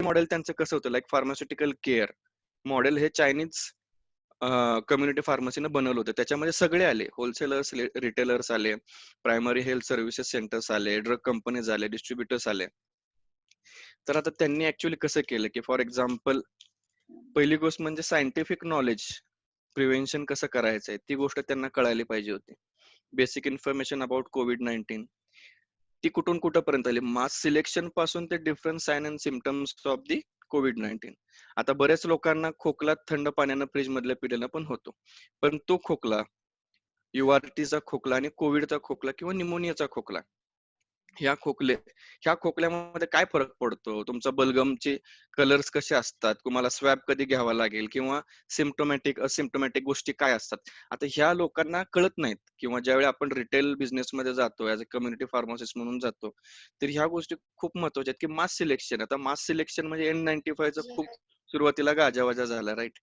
Model त्यांचं कसं होतं, लाईक फार्मास्युटिकल केअर मॉडेल हे चायनीज कम्युनिटी फार्मसीनं बनवलं होतं. त्याच्यामध्ये सगळे आले, होलसेलर्स, रिटेलर्स आले, प्रायमरी हेल्थ सर्व्हिसेस सेंटर्स आले, ड्रग कंपनीज आले, डिस्ट्रीब्युटर्स आले. तर आता त्यांनी ऍक्च्युअली कसं केलं, की फॉर एक्झाम्पल पहिली गोष्ट म्हणजे सायंटिफिक नॉलेज, प्रिव्हेन्शन कसं करायचंय ती गोष्ट त्यांना कळायला पाहिजे होती. बेसिक इन्फॉर्मेशन अबाउट कोविड-19 ती कुठून कुठपर्यंत आली, मास सिलेक्शन पासून ते different sign and symptoms of the कोविड-19. आता बऱ्याच लोकांना खोकला थंड पाण्यानं फ्रीज मधल्या पिलेला पण होतो, पण तो खोकला, युआरटीचा खोकला आणि कोविडचा खोकला किंवा निमोनियाचा खोकला, ह्या खोकल्यामध्ये काय फरक पडतो, तुमचा बलगमचे कलर्स कसे असतात, तुम्हाला स्वॅब कधी घ्यावा लागेल किंवा सिम्प्टोमॅटिक असिम्प्टोमॅटिक गोष्टी काय असतात, आता ह्या लोकांना कळत नाहीत. किंवा ज्यावेळी आपण रिटेल बिझनेसमध्ये जातो ऍज अ कम्युनिटी फार्मासिस्ट म्हणून जातो, तर ह्या गोष्टी खूप महत्वाच्या आहेत. की मास सिलेक्शन, आता मास सिलेक्शन म्हणजे N95चा खूप सुरुवातीला गाजावाजा झाला, राईट?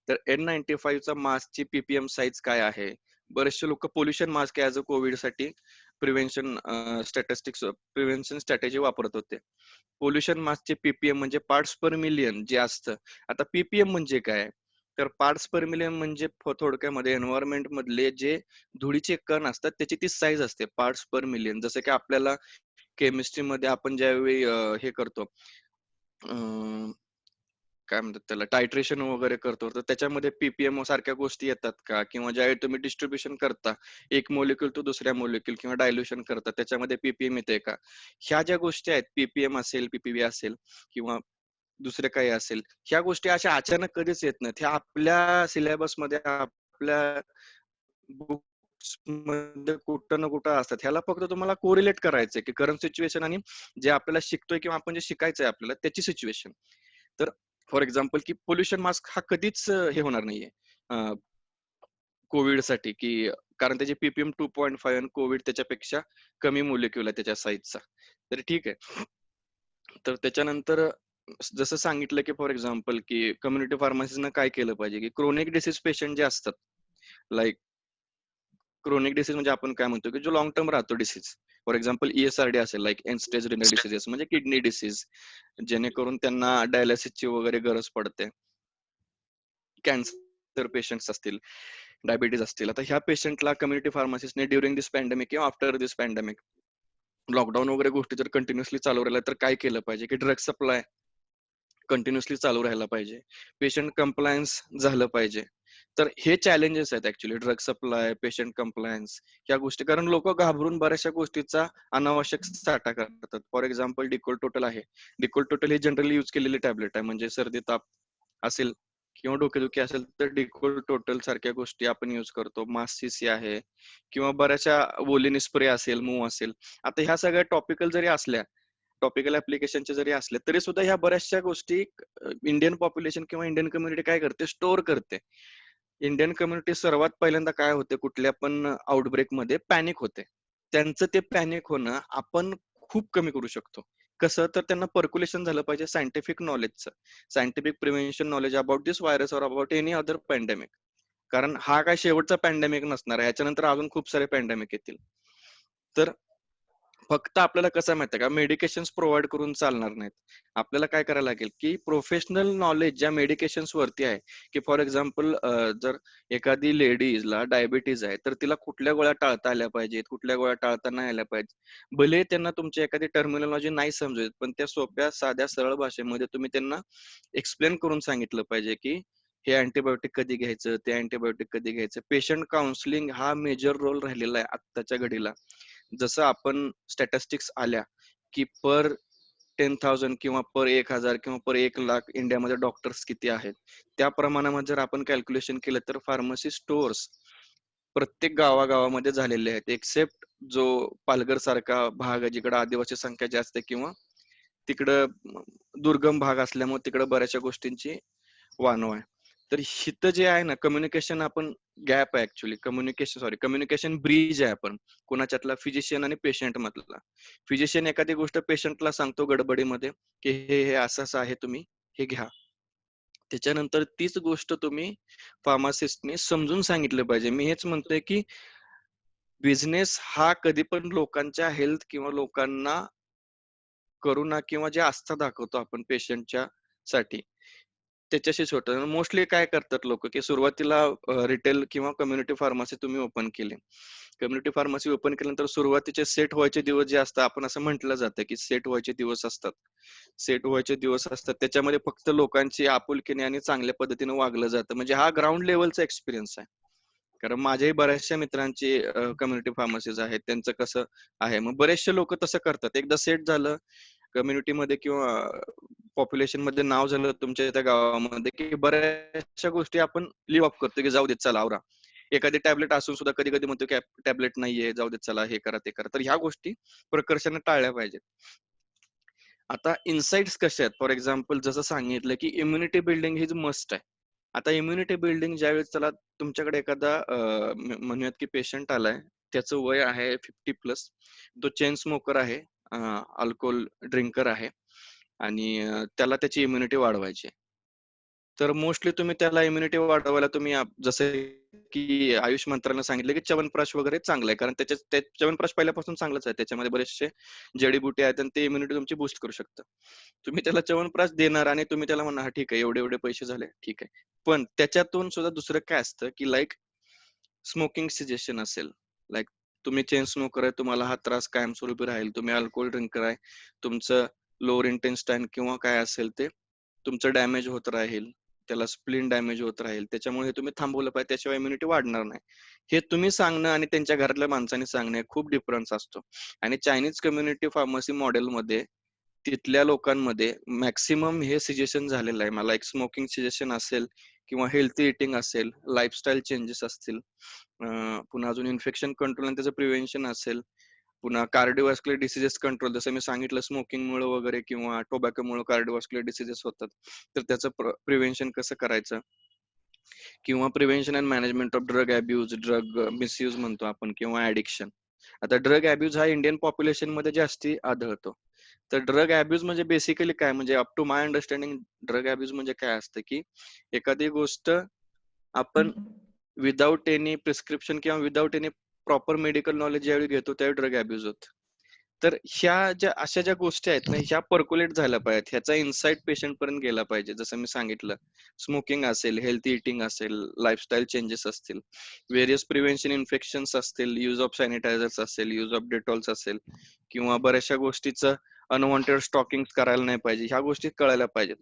तर N95चा मास्कची पीपीएम साईज काय आहे, बरेचसे लोक pollution mask as a Covid साठी प्रिव्हेन्शन स्टॅटिस्टिक्स प्रिव्हेन्शन स्ट्रॅटेजी वापरत होते. पोल्युशन मास्कचे पीपीएम म्हणजे पार्ट्स पर मिलियन जे असतं. आता पीपीएम म्हणजे काय, तर पार्ट्स पर मिलियन म्हणजे थोडक्यामध्ये एन्व्हायरमेंट मधले जे धुळीचे कण असतात त्याची ती साईज असते, पार्ट्स पर मिलियन. जसं की आपल्याला केमिस्ट्रीमध्ये आपण ज्यावेळी हे करतो, काय म्हणतात त्याला, टायट्रेशन वगैरे करतो, तर त्याच्यामध्ये पीपीएम सारख्या गोष्टी येतात का, किंवा ज्यावेळी तुम्ही डिस्ट्रीब्युशन करता एक मोलिक्युल टू दुसऱ्या मोलिक्युल किंवा डायल्युशन करता त्याच्यामध्ये पीपीएम येते का, ह्या ज्या गोष्टी आहेत, पीपीएम असेल, पीपीबी असेल किंवा दुसरे काही असेल, ह्या गोष्टी अशा अचानक कधीच येत नाहीत. ह्या आपल्या सिलेबस मध्ये, आपल्या बुक्स मध्ये कुठं ना कुठं असतात. ह्याला फक्त तुम्हाला कोरिलेट करायचंय की करंट सिच्युएशन आणि जे आपल्याला शिकतोय किंवा आपण जे शिकायचंय आपल्याला त्याची सिच्युएशन. तर फॉर एक्झाम्पल की पोल्युशन मास्क हा कधीच हे होणार नाहीये कोविड साठी, की कारण त्याचे पीपीएम 2.5 आणि कोविड त्याच्यापेक्षा कमी मोलिक्युल आहे त्याच्या साईजचा. तर ठीक आहे. तर त्याच्यानंतर जसं सांगितलं की फॉर एक्झाम्पल की कम्युनिटी फार्मसीनं काय केलं पाहिजे, की क्रोनिक डिसीज पेशंट जे असतात, लाईक क्रोनिक डिसीज म्हणजे आपण काय म्हणतो की जो लॉंग टर्म राहतो डिसीज, फॉर एक्झाम्पल ESRD असेल, like end stage renal diseases म्हणजे किडनी डिसीज, जेणेकरून त्यांना डायलिसिसची वगैरे गरज पडते, कॅन्सर पेशंट्स असतील, डायबिटीज असतील. आता ह्या पेशंटला कम्युनिटी फार्मासिस्टने ड्युरिंग दिस पॅन्डेमिक किंवा आफ्टर दिस पॅन्डेमिक, लॉकडाऊन वगैरे गोष्टी जर कंटिन्युअसली चालू राहिल्या तर काय केलं पाहिजे, की ड्रग सप्लाय कंटिन्युअसली चालू राहायला पाहिजे, पेशंट कंप्लायन्स झालं पाहिजे. तर हे चॅलेंजेस आहेत actually, drug supply, patient compliance, या गोष्टी. कारण लोक घाबरून बऱ्याचशा गोष्टीचा अनावश्यक साठा करतात. फॉर एक्झाम्पल डिकोल टोटल आहे, डिकोल टोटल ही जनरली यूज केलेली टॅबलेट आहे, म्हणजे सर्दी ताप असेल किंवा डोकेदुखी असेल तर डिकोल टोटल सारख्या गोष्टी आपण यूज करतो. मास्क आहे किंवा बऱ्याचशा वोलिन स्प्रे असेल, मूव असेल. आता ह्या सगळ्या टॉपिकल जरी असल्या, टॉपिकल ऍप्लिकेशनचे जरी असले तरी सुद्धा ह्या बऱ्याचशा गोष्टी इंडियन पॉप्युलेशन किंवा इंडियन कम्युनिटी काय करते, स्टोअर करते. इंडियन कम्युनिटी सर्वात पहिल्यांदा काय होते, कुठल्या पण आउटब्रेक मध्ये पॅनिक होते. त्यांचं ते पॅनिक होणं आपण खूप कमी करू शकतो. कसं, तर त्यांना पर्क्युलेशन झालं पाहिजे सायंटिफिक नॉलेजचं, scientific prevention knowledge about this virus और अबाउट एनी अदर पॅन्डेमिक. कारण हा काय शेवटचा पॅन्डेमिक नसणार आहे, याच्यानंतर अजून खूप सारे पॅन्डेमिक येतील. तर फक्त आपल्याला कसं माहितीये का, मेडिकेशन्स प्रोव्हाइड करून चालणार नाहीत. आपल्याला काय करायला लागेल, की प्रोफेशनल नॉलेज ज्या मेडिकेशन्स वरती आहे, की फॉर एक्झाम्पल जर एखादी लेडीजला डायबिटीज आहे तर तिला कुठल्या गोळ्या टाळता आल्या पाहिजेत, कुठल्या गोळ्या टाळता नाही आल्या पाहिजेत. भले त्यांना तुमची एखादी टर्मिनॉलॉजी नाही समजेल, पण त्या सोप्या साध्या सरळ भाषेमध्ये तुम्ही त्यांना एक्सप्लेन करून सांगितलं पाहिजे, की हे अँटीबायोटिक कधी घ्यायचं, ते अँटीबायोटिक कधी घ्यायचं. पेशंट काउन्सिलिंग हा मेजर रोल राहिलेला आहे आत्ताच्या घडीला. जसं आपण स्टॅटिस्टिक्स आल्या की पर 10,000 किंवा पर 1,000 किंवा पर 1,00,000 इंडियामध्ये डॉक्टर्स किती आहेत, त्या प्रमाणामध्ये जर आपण कॅल्क्युलेशन केलं तर फार्मसी स्टोअर्स प्रत्येक गावागावामध्ये झालेले आहेत, एक्सेप्ट जो पालघर सारखा भाग आहे जिकडे आदिवासी संख्या जास्त आहे किंवा तिकडं दुर्गम भाग असल्यामुळे तिकडे बऱ्याचशा गोष्टींची वानवा आहे. तर हिथं जे आहे ना, कम्युनिकेशन आपण गॅप आहे ऍक्च्युली, कम्युनिकेशन ब्रिज आहे आपण कोणाच्यातला, फिजिशियन आणि पेशंट मधला. फिजिशियन एखादी गोष्ट पेशंटला सांगतो गडबडीमध्ये की हे असं असं आहे, तुम्ही हे घ्या. त्याच्यानंतर तीच गोष्ट तुम्ही फार्मासिस्टने समजून सांगितलं पाहिजे. मी हेच म्हणतोय की बिझनेस हा कधी पण लोकांच्या हेल्थ किंवा लोकांना करुणा किंवा जे आस्था दाखवतो आपण पेशंटच्या साठी, त्याच्याशीच होतं. मोस्टली काय करतात लोक, की सुरुवातीला रिटेल किंवा कम्युनिटी फार्मसी तुम्ही ओपन केली. कम्युनिटी फार्मसी ओपन केल्यानंतर सुरुवातीचे सेट व्हायचे दिवस जे असतात, आपण असं म्हटलं जातं, की सेट व्हायचे दिवस असतात. सेट व्हायचे दिवस असतात. त्याच्यामध्ये फक्त लोकांची आपुलकीने आणि चांगल्या पद्धतीने वागलं जातं. म्हणजे हा ग्राउंड लेव्हलचा एक्सपिरियन्स आहे. कारण माझ्याही बऱ्याचशा मित्रांची कम्युनिटी फार्मसीज आहेत. त्यांचं कसं आहे, मग बरेचसे लोक तसं करतात. एकदा सेट झालं कम्युनिटीमध्ये किंवा पॉप्युलेशनमध्ये नाव झालं तुमच्या त्या गावामध्ये, की बऱ्याचशा गोष्टी आपण लिव्ह अप करतो, की जाऊ देत चला आवरा. एखादी टॅबलेट असून सुद्धा कधी-कधी म्हणतो, की टॅबलेट नाहीये, जाऊ देत चला हे करा, ते करा. तर ह्या गोष्टी प्रकर्षाने टाळल्या पाहिजेत. आता इन्साइट्स कसे आहेत? फॉर एक्झाम्पल जसं सांगितलं, की इम्युनिटी बिल्डिंग ही मस्ट आहे. आता इम्युनिटी बिल्डिंग ज्यावेळेस त्याला तुमच्याकडे एखादा म्हणूयात की पेशंट आलाय, त्याचं वय आहे 50 प्लस, तो चेन स्मोकर आहे, अल्कोहोल ड्रिंकर आहे आणि त्याला त्याची इम्युनिटी वाढवायची आहे. तर मोस्टली तुम्ही त्याला इम्युनिटी वाढवायला तुम्ही जसं की आयुष मंत्रालयानं सांगितलं, की च्यवनप्राश वगैरे चांगलं आहे. कारण ते च्यवनप्राश पहिल्यापासून चांगलंच आहे. त्याच्यामध्ये बरेचसे जडीबुटी आहेत आणि ते इम्युनिटी तुमची बूस्ट करू शकतं. तुम्ही त्याला च्यवनप्राश देणार आणि तुम्ही त्याला म्हणणार, "हां, ठीक आहे, एवढे-एवढे पैसे झाले, ठीक आहे." पण त्याच्यातून सुद्धा दुसरं काय असतं, की लाइक स्मोकिंग सजेशन असेल, लाइक तुम्ही चेन स्मोकर आहे, तुम्हाला हा त्रास कायमस्वरूपी राहील. तुम्ही अल्कोहोल ड्रिंकर आहे, तुमचं लोअर इंटेस्टाईन किंवा काय असेल ते तुमचं डॅमेज होत राहील. त्याला स्प्लीन डॅमेज होत राहील. त्याच्यामुळे हे तुम्ही थांबवलं पाहिजे. त्याशिवाय इम्युनिटी वाढणार नाही. हे तुम्ही सांगणं आणि त्यांच्या घरातल्या माणसांनी सांगणं खूप डिफरन्स असतो. आणि चायनीज कम्युनिटी फार्मसी मॉडेलमध्ये तिथल्या लोकांमध्ये मॅक्सिमम हे सजेशन झालेलं आहे. मला एक स्मोकिंग सजेशन असेल किंवा हेल्थी ईटिंग असेल, लाईफस्टाईल चेंजेस असतील, पुन्हा अजून इन्फेक्शन कंट्रोल आणि त्याचं प्रिव्हेन्शन असेल, पुन्हा कार्डिओव्हास्क्युलर डिसीजेस कंट्रोल जसं मी सांगितलं स्मोकिंगमुळे वगैरे किंवा टोबॅकोमुळे कार्डिओव्हास्क्युलर डिसीजेस होतात. तर त्याचं प्रिव्हेन्शन कसं करायचं किंवा prevention and management of drug abuse, drug misuse म्हणतो आपण किंवा ॲडिक्शन. आता ड्रग अब्यूज हा इंडियन पॉप्युलेशनमध्ये जास्ती आढळतो. तर ड्रग अब्यूज म्हणजे बेसिकली काय म्हणजे up to my understanding drug abuse म्हणजे काय असतं, की एखादी गोष्ट आपण विदाऊट एनी प्रिस्क्रिप्शन किंवा without any proper medical knowledge ज्यावेळी घेतो त्यावेळी ड्रग अब्यूज होतो. तर अशा ज्या गोष्टी आहेत ना, ह्या पर्क्युलेट झाल्या पाहिजेत. ह्याचा इन्साईट पेशंट पर्यंत गेला पाहिजे. जसं मी सांगितलं, स्मोकिंग असेल, हेल्थी ईटिंग असेल, लाईफस्टाईल चेंजेस असतील, व्हेरियस प्रिव्हेन्शन इन्फेक्शन्स असतील, यूज ऑफ सॅनिटायझर्स असेल, यूज ऑफ डेटॉल्स असेल किंवा बऱ्याचशा गोष्टीचं अनवॉन्टेड स्टॉकिंग करायला नाही पाहिजे. ह्या गोष्टी कळायला पाहिजेत.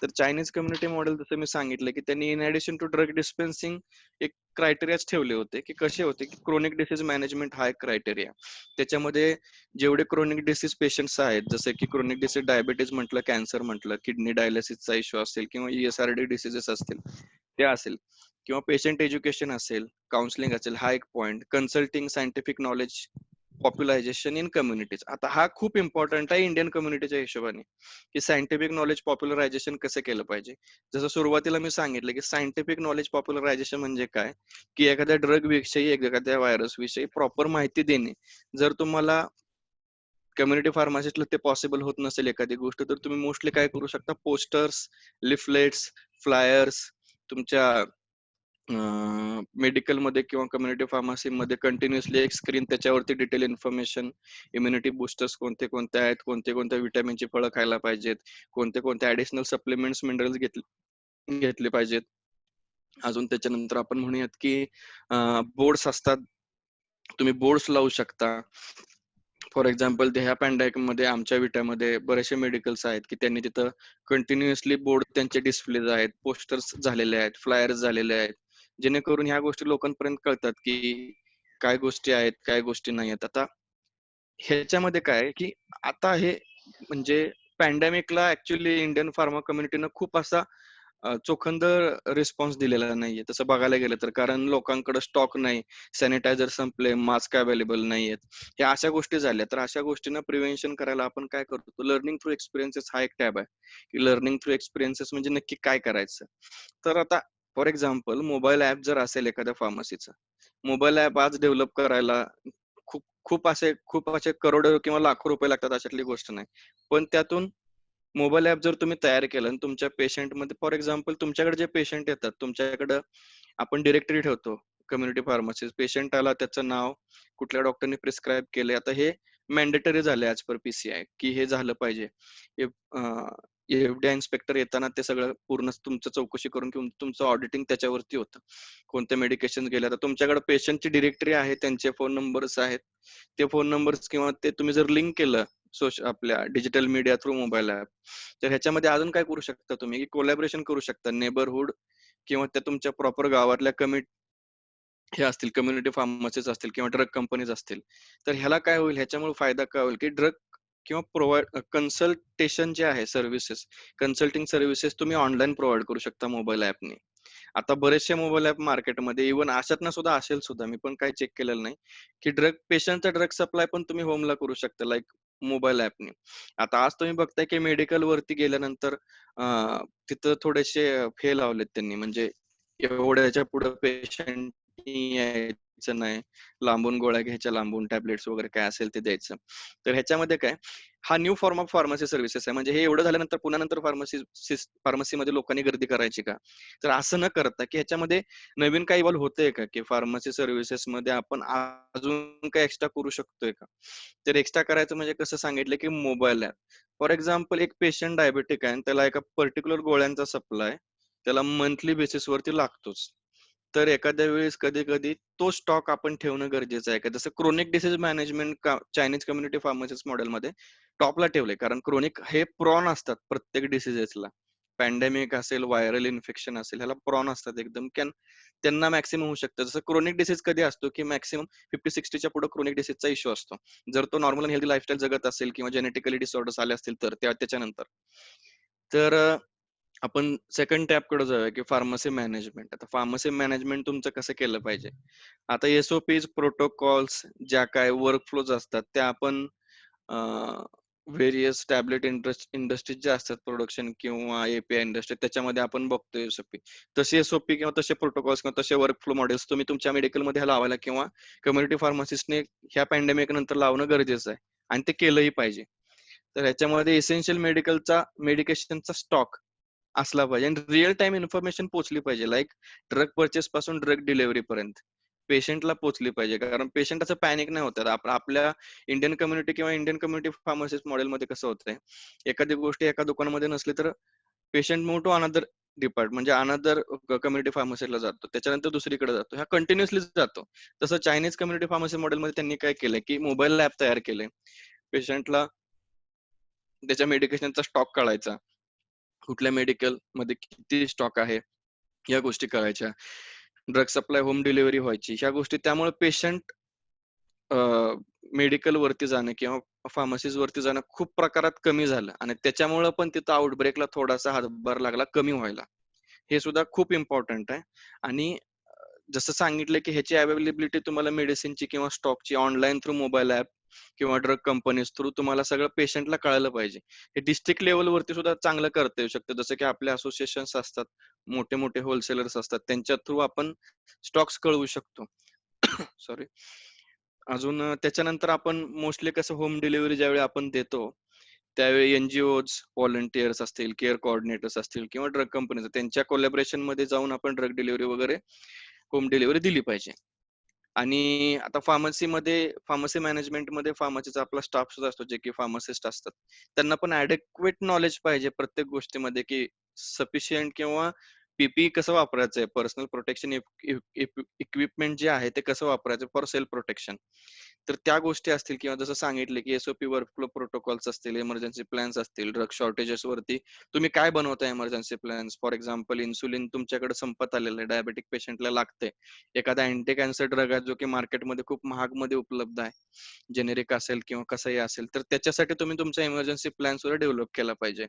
तर चायनीज कम्युनिटी मॉडेल जसं मी सांगितलं, की त्यांनी इन ॲडिशन टू ड्रग डिस्पेन्सिंग एक क्रायटेरियाच ठेवले होते, की कसे होते, की क्रोनिक डिसीज मॅनेजमेंट हा एक क्रायटेरिया. त्याच्यामध्ये जेवढे क्रोनिक डिसीज पेशंट्स आहेत, जसे की क्रोनिक डिसीज डायबिटीज म्हटलं, कॅन्सर म्हटलं, किडनी डायलिसिसचा इश्यू असेल किंवा ESRD डिसीजेस असतील, ते असेल किंवा पेशंट एज्युकेशन असेल, काउन्सिलिंग असेल, हा एक point. Consulting scientific knowledge popularisation in communities. आता हा खूप इम्पॉर्टंट आहे इंडियन कम्युनिटीच्या हिशोबाने, की सायंटिफिक नॉलेज पॉप्युलरायझेशन कसं केलं पाहिजे. जसं सुरुवातीला मी सांगितलं, की सायंटिफिक नॉलेज पॉप्युलरायझेशन म्हणजे काय, की एखाद्या ड्रग विषयी, एखाद्या व्हायरस विषयी प्रॉपर माहिती देणे. जर तुम्हाला कम्युनिटी फार्मासिस्टला ते पॉसिबल होत नसेल एखादी गोष्ट, तर तुम्ही मोस्टली काय करू शकता, पोस्टर्स, लिफलेट्स, फ्लायर्स तुमच्या मेडिकलमध्ये किंवा कम्युनिटी फार्मसीमध्ये कंटिन्युअसली एक स्क्रीन त्याच्यावरती डिटेल इन्फॉर्मेशन, इम्युनिटी बूस्टर्स कोणते कोणते आहेत, कोणते कोणत्या विटॅमिनची फळं खायला पाहिजेत, कोणते कोणते ऍडिशनल सप्लिमेंट्स मिनरल्स घेतले घेतले पाहिजेत. अजून त्याच्यानंतर आपण म्हणूयात की बोर्ड्स असतात, तुम्ही बोर्ड्स लावू शकता. फॉर एक्झाम्पल ह्या पॅन्डेमिकमध्ये आमच्या विट्यामध्ये बरेचसे मेडिकल्स आहेत, की त्यांनी तिथं कंटिन्युअसली बोर्ड त्यांचे डिस्प्लेज आहेत, पोस्टर्स झालेले आहेत, फ्लायर्स झालेले आहेत, जेणेकरून ह्या गोष्टी लोकांपर्यंत कळतात, की काय गोष्टी आहेत, काय गोष्टी नाही आहेत. आता ह्याच्यामध्ये काय आहे, की आता हे म्हणजे पॅन्डेमिकला ऍक्च्युअली इंडियन फार्मा कम्युनिटीनं खूप असा चोखंद रिस्पॉन्स दिलेला नाहीये तसं बघायला गेलं तर. कारण लोकांकडे स्टॉक नाही, सॅनिटायझर संपले, मास्क अवेलेबल नाहीयेत. ह्या अशा गोष्टी झाल्या. तर अशा गोष्टींना प्रिव्हेन्शन करायला आपण काय करतो, लर्निंग थ्रू एक्सपिरियन्सेस हा एक टॅब आहे, की लर्निंग थ्रू एक्सपिरियन्सेस म्हणजे नक्की काय करायचं. तर आता फॉर एक्झाम्पल मोबाईल ऍप जर असेल एखाद्या फार्मसीचं, मोबाईल ऍप आज डेव्हलप करायला खूप खूप असे करोडो किंवा लाखो रुपये लागतात अशातली गोष्ट नाही. पण त्यातून मोबाईल ऍप जर तुम्ही तयार केलं आणि तुमच्या पेशंटमध्ये फॉर एक्झाम्पल तुमच्याकडे जे पेशंट येतात, तुमच्याकडे आपण डिरेक्टरी ठेवतो. Community pharmacy. पेशंट आला, त्याचं नाव, कुठल्या डॉक्टरने प्रिस्क्राईब केलंय. आता हे मॅन्डेटरी झाले ॲज पर पीसीआय, की हे झालं पाहिजे. एफडीआय इन्स्पेक्टर येताना ते सगळं पूर्ण तुमचं चौकशी करून किंवा तुमचं ऑडिटिंग त्याच्यावरती होतं. कोणते मेडिकेशन गेले, तर तुमच्याकडे पेशंटची डिरेक्टरी आहे, त्यांचे फोन नंबर्स आहेत. ते फोन नंबर्स किंवा ते तुम्ही जर लिंक केलं आपल्या digital media through mobile app, तर ह्याच्यामध्ये अजून काय करू शकता तुम्ही, की कोलॅबरेशन करू शकता नेबरहुड किंवा त्या तुमच्या प्रॉपर गावातल्या हे असतील, कम्युनिटी फार्मसीज असतील किंवा ड्रग कंपनीज असतील. तर ह्याला काय होईल, ह्याच्यामुळे फायदा काय होईल, की ड्रग किंवा कन्सल्टेशन जे आहे सर्व्हिसेस, कन्सल्टिंग सर्व्हिसेस तुम्ही ऑनलाईन प्रोव्हाइड करू शकता मोबाईल ऍपने. आता बरेचसे मोबाईल ऍप मार्केटमध्ये, इव्हन अशातनं सुद्धा असेल सुद्धा, मी पण काही चेक केलेलं नाही, की पेशंटचा ड्रग सप्लाय पण तुम्ही होमला करू शकता, लाईक मोबाईल ऍपने. आता आज तुम्ही बघताय की मेडिकल वरती गेल्यानंतर तिथं थोडेसे हे लावलेत त्यांनी, म्हणजे एवढ्याच्या पुढे पेशंट यायचं नाही, लांबून गोळ्या घ्यायच्या, लांबून टॅबलेट्स वगैरे काय असेल ते द्यायचं. तर ह्याच्यामध्ये काय, हा new form of pharmacy services आहे. म्हणजे हे एवढं झाल्यानंतर पुन्हा नंतर फार्मसीमध्ये लोकांनी गर्दी करायची का? तर असं न करता, की ह्याच्यामध्ये नवीन काही इव्हॉल्व होतंय का, की फार्मसी सर्व्हिसेस मध्ये आपण अजून काही एक्स्ट्रा करू शकतोय का? तर एक्स्ट्रा करायचं म्हणजे कसं सांगितलं, की मोबाईल ऍप. फॉर एक्झाम्पल, एक पेशंट डायबेटिक आहे आणि त्याला एका पर्टिक्युलर गोळ्यांचा सप्लाय त्याला मंथली बेसिसवरती लागतोच. तर एखाद्या वेळेस कधी-कधी तो स्टॉक आपण ठेवणं गरजेचं आहे का? जसं chronic disease management Chinese community pharmacist मॉडेलमध्ये टॉपला ठेवलंय. कारण क्रोनिक हे प्रॉन असतात प्रत्येक डिसीजेसला. पॅन्डेमिक असेल, व्हायरल इन्फेक्शन असेल, ह्याला प्रॉन असतात एकदम. त्यांना मॅक्सिमम होऊ शकतं. जसं क्रोनिक डिसीज कधी असतो, की मॅक्सिमम 50-60च्या पुढे क्रोनिक डिसीजचा इश्यू असतो. जर तो नॉर्मल आणि हेल्दी लाईफस्टाईल जगत असेल किंवा जेनेटिकली डिसऑर्डर्स आले असतील तर त्याच्यानंतर. तर आपण सेकंड टॅबकडे जाऊया, की फार्मसी मॅनेजमेंट. आता फार्मसी मॅनेजमेंट तुमचं कसं केलं पाहिजे? आता एसओपीज, प्रोटोकॉल्स, ज्या काय वर्क फ्लोज असतात, त्या आपण व्हेरियस टॅबलेट इंडस्ट्रीज ज्या असतात, प्रोडक्शन किंवा एपीआय इंडस्ट्री, त्याच्यामध्ये आपण बघतो एसओपी. तसे एसओपी किंवा तसे प्रोटोकॉल्स किंवा तसे वर्क फ्लो मॉडेल्स तुम्ही तुमच्या मेडिकलमध्ये लावायला किंवा कम्युनिटी फार्मसिस्टने ह्या पॅन्डेमिक नंतर लावणं गरजेचं आहे आणि ते केलंही पाहिजे. तर ह्याच्यामध्ये एसेन्शियल मेडिकेशनचा स्टॉक असला पाहिजे आणि रिअल टाइम इन्फॉर्मेशन पोहोचली पाहिजे, लाईक ड्रग परचेस पासून ड्रग डिलिव्हरी पर्यंत पेशंटला पोहोचली पाहिजे. कारण पेशंट असं पॅनिक नाही होतात. आपल्या इंडियन कम्युनिटी किंवा इंडियन कम्युनिटी फार्मसिस्ट मॉडेलमध्ये कसं होतंय, एखादी गोष्ट एका दुकानामध्ये नसली तर patient move to another depart, म्हणजे अनदर कम्युनिटी फार्मसीला जातो, त्याच्यानंतर दुसरीकडे जातो, ह्या कंटिन्युअसली जातो. तसं चायनीज कम्युनिटी फार्मसी मॉडेलमध्ये त्यांनी काय केलंय, की मोबाईल ऍप तयार केले. पेशंटला त्याच्या मेडिकेशनचा स्टॉक कळायचा, कुठल्या मेडिकल मध्ये किती स्टॉक आहे, या गोष्टी कळायच्या. ड्रग सप्लाय होम डिलिव्हरी व्हायची, ह्या गोष्टी. त्यामुळे पेशंट मेडिकल वरती जाणं किंवा फार्मसीज वरती जाणं खूप प्रकारात कमी झालं आणि त्याच्यामुळे पण तिथं आउटब्रेकला थोडासा हातभार लागला कमी व्हायला. हे सुद्धा खूप इम्पॉर्टंट आहे. आणि जसं सांगितलं, की ह्याची अवेलेबिलिटी तुम्हाला मेडिसिनची किंवा स्टॉकची ऑनलाईन थ्रू मोबाईल ऍप किंवा ड्रग कंपनीज थ्रू तुम्हाला सगळं पेशंटला कळायला पाहिजे. हे डिस्ट्रिक्ट लेवलवरती सुद्धा चांगलं करता येऊ शकतं. जसं की आपले असोसिएशन्स असतात, मोठे मोठे होलसेलर्स असतात, त्यांच्या थ्रू आपण स्टॉक्स कळवू शकतो. सॉरी. अजून त्याच्यानंतर आपण मोस्टली कसं होम डिलिव्हरी ज्यावेळी आपण देतो, त्यावेळी एनजीओज, व्हॉलंटियर्स असतील, केअर कोऑर्डिनेटर्स असतील किंवा ड्रग कंपनीज, त्यांच्या कोलॅबरेशन मध्ये जाऊन आपण ड्रग डिलिव्हरी वगैरे होम डिलिव्हरी दिली पाहिजे. आणि आता फार्मसी मॅनेजमेंटमध्ये फार्मसीचा आपला स्टाफ सुद्धा असतो, जे की फार्मासिस्ट असतात. त्यांना पण ऍडेक्वेट नॉलेज पाहिजे प्रत्येक गोष्टीमध्ये, की सफिशियंट किंवा पीपी कसं वापरायचंय, पर्सनल प्रोटेक्शन इक्विपमेंट जे आहे ते कसं वापरायचं फॉर सेल्फ प्रोटेक्शन. तर त्या गोष्टी असतील किंवा जसं सांगितले, की एसओपी वर्कफ्लो प्रोटोकॉल्स असतील, इमर्जन्सी प्लॅन्स असतील, ड्रग शॉर्टेजेस वरती तुम्ही काय बनवताय emergency plans. For example, insulin तुमच्याकडे संपत आलेलं आहे, डायबेटिक पेशंटला लागते, एखादा अँटी कॅन्सर ड्रग आहे जो की मार्केटमध्ये खूप महागमध्ये उपलब्ध आहे, जेनेरिक असेल किंवा कसंही असेल, तर त्याच्यासाठी तुम्ही तुमचा इमर्जन्सी प्लॅन सुद्धा डेव्हलप केला पाहिजे.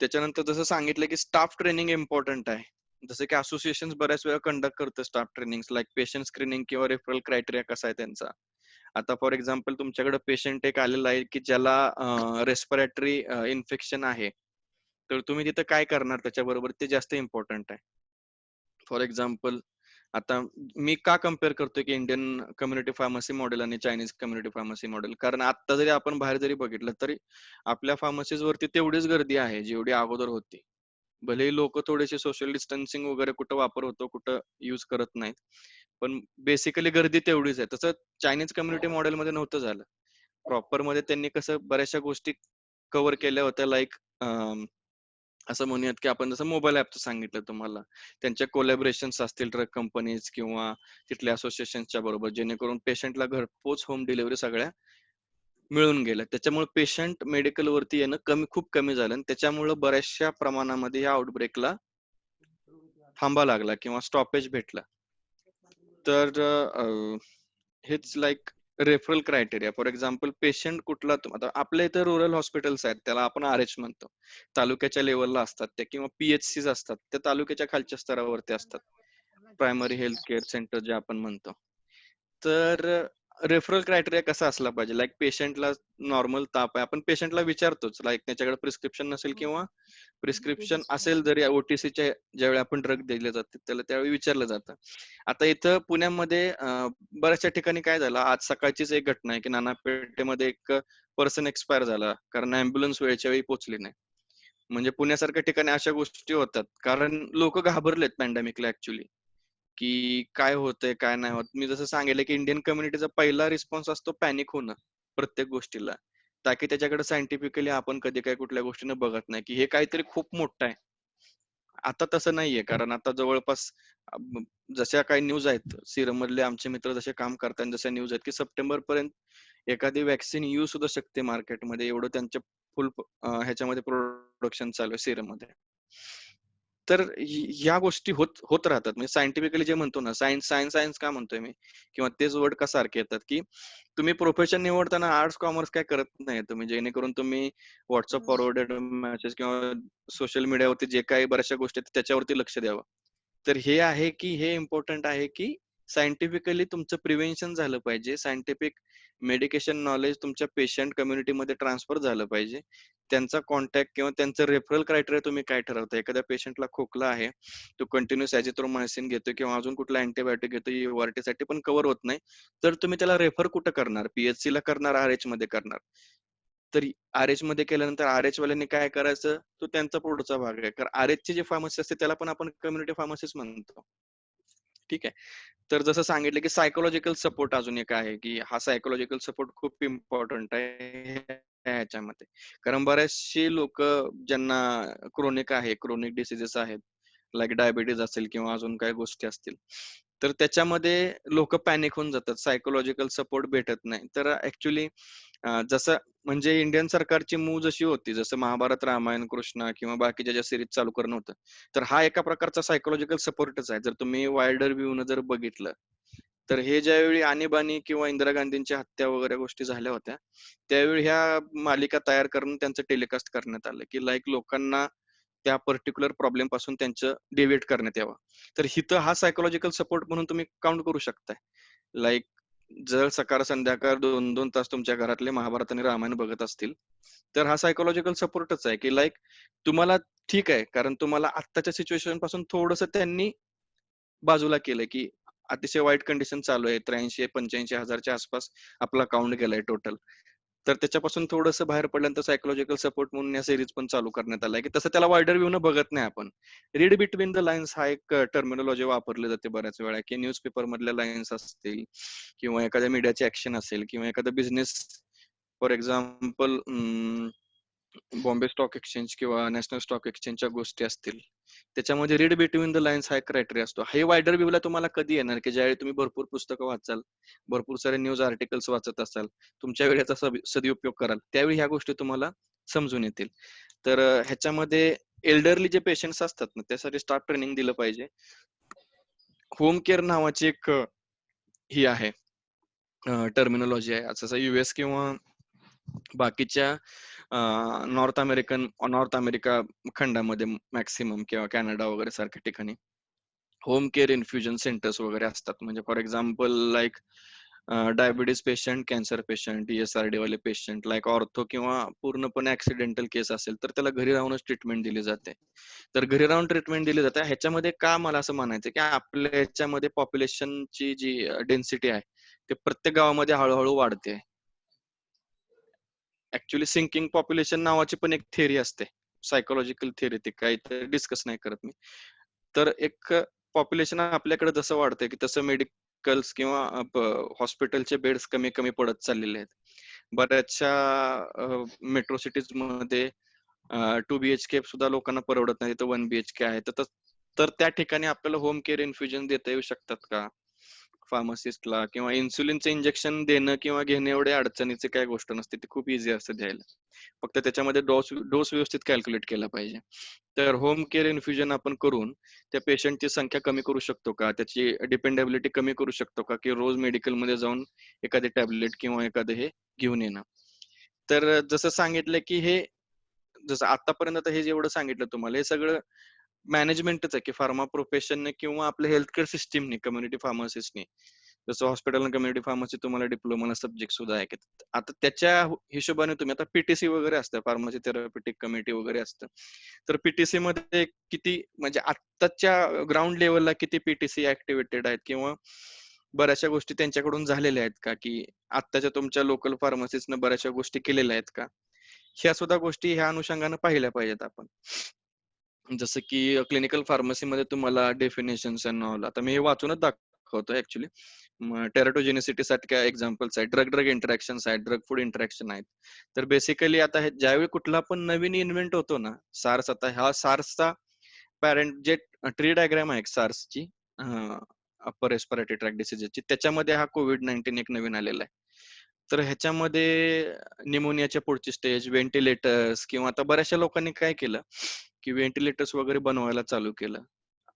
त्याच्यानंतर जसं सांगितलं, की स्टाफ ट्रेनिंग इम्पॉर्टंट आहे. जसं की असोसिएशन बऱ्याच वेळा कंडक्ट करतं staff training, like patient screening किंवा रेफरल क्रायटेरिया कसा आहे त्यांचा. आता फॉर एक्झाम्पल, तुमच्याकडे पेशंट एक आलेला आहे, की ज्याला रेस्पिरेटरी इन्फेक्शन आहे, तर तुम्ही तिथं काय करणार त्याच्याबरोबर, ते जास्त इम्पॉर्टंट आहे. फॉर एक्झाम्पल, आता मी का कम्पेअर करतोय, की इंडियन कम्युनिटी फार्मसी मॉडेल आणि चायनीज कम्युनिटी फार्मसी मॉडेल, कारण आता जरी आपण बाहेर जरी बघितलं तरी आपल्या फार्मसीज वरती तेवढीच गर्दी आहे जेवढी अगोदर होती. भलेही लोक थोडेसे सोशल डिस्टन्सिंग वगैरे कुठं वापर होतो, कुठं यूज करत नाहीत. पण बेसिकली गर्दी तेवढीच आहे. तसं चायनीज कम्युनिटी मॉडेलमध्ये नव्हतं झालं. प्रॉपर मध्ये त्यांनी कसं बऱ्याचशा गोष्टी कव्हर केल्या होत्या. लाईक असं म्हणूयात की आपण जसं मोबाईल ऍपचं सांगितलं तुम्हाला, त्यांच्या कोलॅबोरेशन्स असतील ट्रक कंपनीज किंवा तिथल्या असोसिएशनच्या बरोबर, जेणेकरून पेशंटला घरपोच होम डिलिव्हरी सगळ्या मिळून गेल्या. त्याच्यामुळे पेशंट मेडिकल वरती येणं खूप कमी झालं आणि त्याच्यामुळे बऱ्याचशा प्रमाणामध्ये या आउटब्रेकला थांबा लागला किंवा स्टॉपेज भेटला. तर हेच like referral criteria. For example patient कुठला आता आपल्या इथं रुरल हॉस्पिटल्स आहेत, त्याला आपण RH म्हणतो. तालुक्याच्या लेवलला असतात ते किंवा PHCs असतात, ते तालुक्याच्या खालच्या स्तरावरती असतात. प्रायमरी हेल्थ केअर सेंटर जे आपण म्हणतो. तर रेफरल क्रायटेरिया कसा असला पाहिजे? लाईक पेशंटला नॉर्मल ताप आहे, आपण पेशंटला विचारतोच, लाईक त्याच्याकडे प्रिस्क्रिप्शन नसेल किंवा प्रिस्क्रिप्शन असेल जरी OTCच्या ज्यावेळी आपण ड्रग दिले जाते त्याला त्यावेळी विचारलं जातं. आता इथं पुण्यामध्ये बऱ्याचशा ठिकाणी काय झालं, आज सकाळचीच एक घटना आहे की नानापेठेमध्ये एक पर्सन एक्सपायर झाला कारण ऍम्ब्युलन्स वेळच्या वेळी पोहोचली नाही. म्हणजे पुण्यासारख्या ठिकाणी अशा गोष्टी होतात कारण लोक घाबरलेत पॅन्डेमिकला ऍक्च्युली, की काय होतंय काय नाही होत. मी जसं सांगितलं की इंडियन कम्युनिटीचा पहिला रिस्पॉन्स असतो पॅनिक होणं प्रत्येक गोष्टीला, ताकी त्याच्याकडे सायंटिफिकली आपण कधी काय कुठल्या गोष्टीनं बघत नाही की हे काहीतरी खूप मोठं आहे. आता तसं नाहीये, कारण आता जवळपास जशा काही न्यूज आहेत, सिरम मधले आमचे मित्र जसे काम करतात, जशा न्यूज आहेत की सप्टेंबर पर्यंत एखादी वॅक्सिन येऊ सुद्धा शकते मार्केटमध्ये, एवढं त्यांच्या फुल ह्याच्यामध्ये प्रोडक्शन चालू आहे सिरम मध्ये. तर ह्या गोष्टी होत होत राहतात. म्हणजे सायंटिफिकली जे म्हणतो ना, सायन्स सायन्स सायन्स का म्हणतोय मी, किंवा तेच वर्ड का सारखे येतात, की तुम्ही प्रोफेशन निवडताना आर्ट्स कॉमर्स काय करत नाही तुम्ही, जेणेकरून तुम्ही व्हॉट्सअप फॉरवर्डेड मेसेज किंवा सोशल मीडियावरती जे काही बऱ्याचशा गोष्टी आहेत त्याच्यावरती लक्ष द्यावं. तर हे आहे की हे इम्पॉर्टंट आहे की सायंटिफिकली तुमचं प्रिव्हेन्शन झालं पाहिजे. सायंटिफिक मेडिकेशन नॉलेज तुमच्या पेशंट कम्युनिटीमध्ये ट्रान्सफर झालं पाहिजे. त्यांचा कॉन्टॅक्ट किंवा त्यांचं रेफरल क्रायटेरिया तुम्ही काय ठरवता? एखाद्या पेशंटला खोकला आहे, तो कंटिन्यूअस अझिथ्रोमायसिन घेतोय किंवा अजून कुठला अँटीबायोटिक घेतोय URT साठी पण कव्हर होत नाही, तर तुम्ही त्याला रेफर कुठं करणार? PHC ला करणार, RH मध्ये करणार. तर RH मध्ये केल्यानंतर RH वाल्यांनी काय करायचं, तो त्यांचा पुढचा भाग आहे. कारण RH ची जी फार्मसी असते त्याला पण आपण कम्युनिटी फार्मसीच म्हणतो. ठीक आहे. तर जसं सांगितलं की सायकोलॉजिकल सपोर्ट अजून एक आहे, की हा सायकोलॉजिकल सपोर्ट खूप इम्पॉर्टंट आहे ह्याच्यामध्ये. कारण बरेचशी लोक ज्यांना क्रोनिक डिसीजेस आहेत, लाईक डायबिटीज असेल किंवा अजून काही गोष्टी असतील, तर त्याच्यामध्ये लोक पॅनिक होऊन जातात, सायकोलॉजिकल सपोर्ट भेटत नाही. तर ऍक्च्युली जसं म्हणजे इंडियन सरकारची मूव जशी होती, जसं महाभारत, रामायण, कृष्णा किंवा बाकीच्या ज्या सिरीज चालू करणं होतं, तर हा एका प्रकारचा सायकोलॉजिकल सपोर्टच आहे. जर तुम्ही वाईल्डर व्ह्यूनं जर बघितलं, तर हे ज्यावेळी आणीबाणी किंवा इंदिरा गांधींच्या हत्या वगैरे गोष्टी झाल्या होत्या, त्यावेळी ह्या मालिका तयार करून त्यांचं टेलिकास्ट करण्यात आलं, की लाईक लोकांना त्या पर्टिक्युलर प्रॉब्लेम पासून त्यांचं डेव्हिएट करण्यात यावं. तर हिथं हा सायकोलॉजिकल सपोर्ट म्हणून तुम्ही काउंट करू शकताय. लाईक जर सकाळ संध्याकाळ 2-2 तास तुमच्या घरातले महाभारत आणि रामायण बघत असतील, तर हा सायकोलॉजिकल सपोर्टच आहे, की लाईक तुम्हाला ठीक आहे, कारण तुम्हाला आत्ताच्या सिच्युएशन पासून थोडंसं त्यांनी बाजूला केलंय, की अतिशय वाईट कंडिशन चालू आहे. 83-85 हजारच्या आसपास आपला काउंट गेलाय टोटल. तर त्याच्यापासून थोडंसं बाहेर पडल्यानंतर सायकोलॉजिकल सपोर्ट म्हणून या सीरीज पण चालू करण्यात आलाय, की तसं त्याला वायडर व्ह्यूनं बघत नाही आपण. रीड बिटवीन द लाईन्स हा एक टर्मिनॉलॉजी वापरली जाते बऱ्याच वेळा, की न्यूजपेपर मधल्या लाईन्स असतील किंवा एखाद्या मीडियाची ऍक्शन असेल किंवा एखादा business, for example Bombay stock exchange किंवा नॅशनल स्टॉक एक्सचेंजच्या गोष्टी असतील, त्याच्यामध्ये रीड बिटवीन द लाईन्स हा एक क्रायटेरिया असतो. हे वायडर व्ह्यूला तुम्हाला कधी येणार, की ज्यावेळी तुम्ही भरपूर पुस्तकं वाचाल, भरपूर सारे न्यूज आर्टिकल्स वाचत असाल, तुमच्या वेळेचा सदुपयोग कराल, त्यावेळी ह्या गोष्टी तुम्हाला समजून येतील. तर ह्याच्यामध्ये एल्डरली जे पेशंट्स असतात ना, त्यासाठी स्टाफ ट्रेनिंग दिलं पाहिजे. होम केअर नावाची एक ही आहे, टर्मिनॉलॉजी आहे. जसं US किंवा बाकीच्या नॉर्थ अमेरिका खंडामध्ये मॅक्सिमम किंवा कॅनडा वगैरे सारख्या ठिकाणी होम केअर इन्फ्युजन सेंटर्स वगैरे असतात. म्हणजे for example like diabetes patient, cancer patient, ESRD वाले पेशंट, लाईक ऑर्थो किंवा पूर्णपणे ऍक्सिडेंटल केस असेल तर त्याला घरी राहूनच ट्रीटमेंट दिली जाते. तर घरी राहून ट्रीटमेंट दिली जाते. ह्याच्यामध्ये का मला असं म्हणायचं की आपल्या ह्याच्यामध्ये पॉप्युलेशनची जी डेन्सिटी आहे, ते प्रत्येक गावामध्ये हळूहळू वाढते. ऍक्च्युली सिंकिंग पॉप्युलेशन नावाची पण एक थिअरी असते. सायकोलॉजिकल थिअरी काही तर डिस्कस नाही करत मी. तर एक पॉप्युलेशन आपल्याकडे जसं वाढतंय, की तसं मेडिकल्स किंवा हॉस्पिटलचे बेड्स कमी-कमी पडत चाललेले आहेत. बऱ्याचशा मेट्रो सिटीजमध्ये 2 बीएचके सुद्धा लोकांना परवडत नाही. तिथं 1 बीएचके आहे. तर त्या ठिकाणी आपल्याला होम केअर इन्फ्युजन देता येऊ शकतात का? फार्मासिस्टला किंवा इन्सुलिनचं इंजेक्शन देणं किंवा घेणं एवढ्या अडचणीची काही गोष्ट नसते. ती खूप ईझी असते द्यायला. फक्त त्याच्यामध्ये डोस डोस व्यवस्थित कॅल्क्युलेट केला पाहिजे. तर होम केअर इन्फ्युजन आपण करून त्या पेशंटची संख्या कमी करू शकतो का? त्याची डिपेंडेबिलिटी कमी करू शकतो का? की रोज मेडिकलमध्ये जाऊन एखादी टॅबलेट किंवा एखादं हे घेऊन येणं. तर जसं सांगितलं की हे जसं आतापर्यंत आता हे जेवढं सांगितलं तुम्हाला हे सगळं मॅनेजमेंटच आहे, की फार्मा प्रोफेशनने किंवा आपल्या हेल्थ केअर सिस्टीमने, कम्युनिटी फार्मासिस्टने जसं हॉस्पिटल आणि कम्युनिटी फार्मसी तुम्हाला डिप्लोमाला सब्जेक्ट सुद्धा आहे. आता त्याच्या हिशोबाने तुम्ही आता पीटीसी वगैरे असतं, फार्मसी थेरप्युटिक कमिटी वगैरे असतं. तर पीटीसी मध्ये किती म्हणजे आत्ताच्या ग्राउंड लेवलला किती पीटीसी ऍक्टिव्हेटेड आहेत किंवा बऱ्याचशा गोष्टी त्यांच्याकडून झालेल्या आहेत का, की आत्ताच्या तुमच्या लोकल फार्मसीजनं बऱ्याचशा गोष्टी केलेल्या आहेत का? ह्या सुद्धा गोष्टी ह्या अनुषंगाने पाहिल्या पाहिजेत आपण. जसं की क्लिनिकल फार्मसीमध्ये तुम्हाला डेफिनेशन्स अँड ऑल आता मी हे वाचूनच दाखवतो ऍक्च्युली. टेरटोजेनिसिटी सारख्या एक्झाम्पल्स आहेत, ड्रग ड्रग इंटरॅक्शन आहेत, ड्रग फूड इंटरॅक्शन आहेत. तर बेसिकली आता हे ज्यावेळी कुठला पण नवीन इन्व्हेंट होतो ना, सार्स आता हा सार्सचा पॅरेंट जे ट्री डायग्राम आहे सार्सची, अप्पर रेस्पिरेटरी ट्रॅक डिसीजची, त्याच्यामध्ये हा कोविड-19 एक नवीन आलेला आहे. तर ह्याच्यामध्ये निमोनियाच्या पुढची स्टेज, व्हेंटिलेटर्स किंवा आता बऱ्याचशा लोकांनी काय केलं, की व्हेंटिलेटर्स वगैरे बनवायला चालू केलं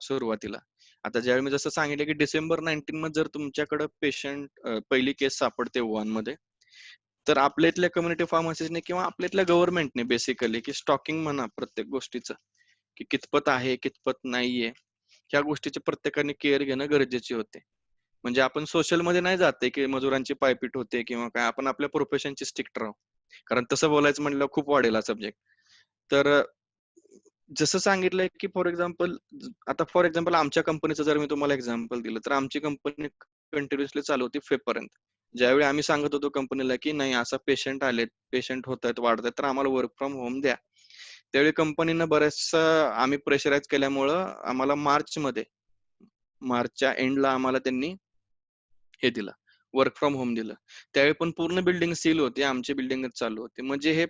सुरुवातीला. आता ज्यावेळी मी जसं सांगितलं, की डिसेंबर 19 मध्ये जर तुमच्याकडे पेशंट पहिली केस सापडते वुहानमध्ये, तर आपल्या इथल्या कम्युनिटी फार्मसीने किंवा आपल्या इथल्या गव्हर्नमेंटने बेसिकली, की स्टॉकिंग म्हणा प्रत्येक गोष्टीचं, की कितपत आहे, कितपत नाहीये. ह्या गोष्टीची प्रत्येकाने केअर घेणं गरजेचे होते. म्हणजे आपण सोशलमध्ये नाही जाते, की मजुरांची पायपीट होते किंवा काय. आपण आपल्या प्रोफेशनची स्ट्रिक्ट राहू. कारण तसं बोलायचं म्हणलं खूप वाढेल हा सब्जेक्ट. तर जसं सांगितलंय, की आता फॉर एक्झाम्पल आमच्या कंपनीचं जर मी तुम्हाला एक्झाम्पल दिलं, तर आमची कंपनी कंटिन्युअसली चालू होती फेबपर्यंत. ज्यावेळी आम्ही सांगत होतो कंपनीला, की नाही असा पेशंट आलेत, पेशंट होतायत, वाढतायत, तर आम्हाला वर्क फ्रॉम होम द्या. त्यावेळी कंपनीनं बऱ्याचसं आम्ही प्रेशराईज केल्यामुळं आम्हाला मार्चच्या एंडला आम्हाला त्यांनी हे दिलं, वर्क फ्रॉम होम दिलं. त्यावेळी पण पूर्ण बिल्डिंग सील होती. आमची बिल्डिंगच चालू होती. म्हणजे हे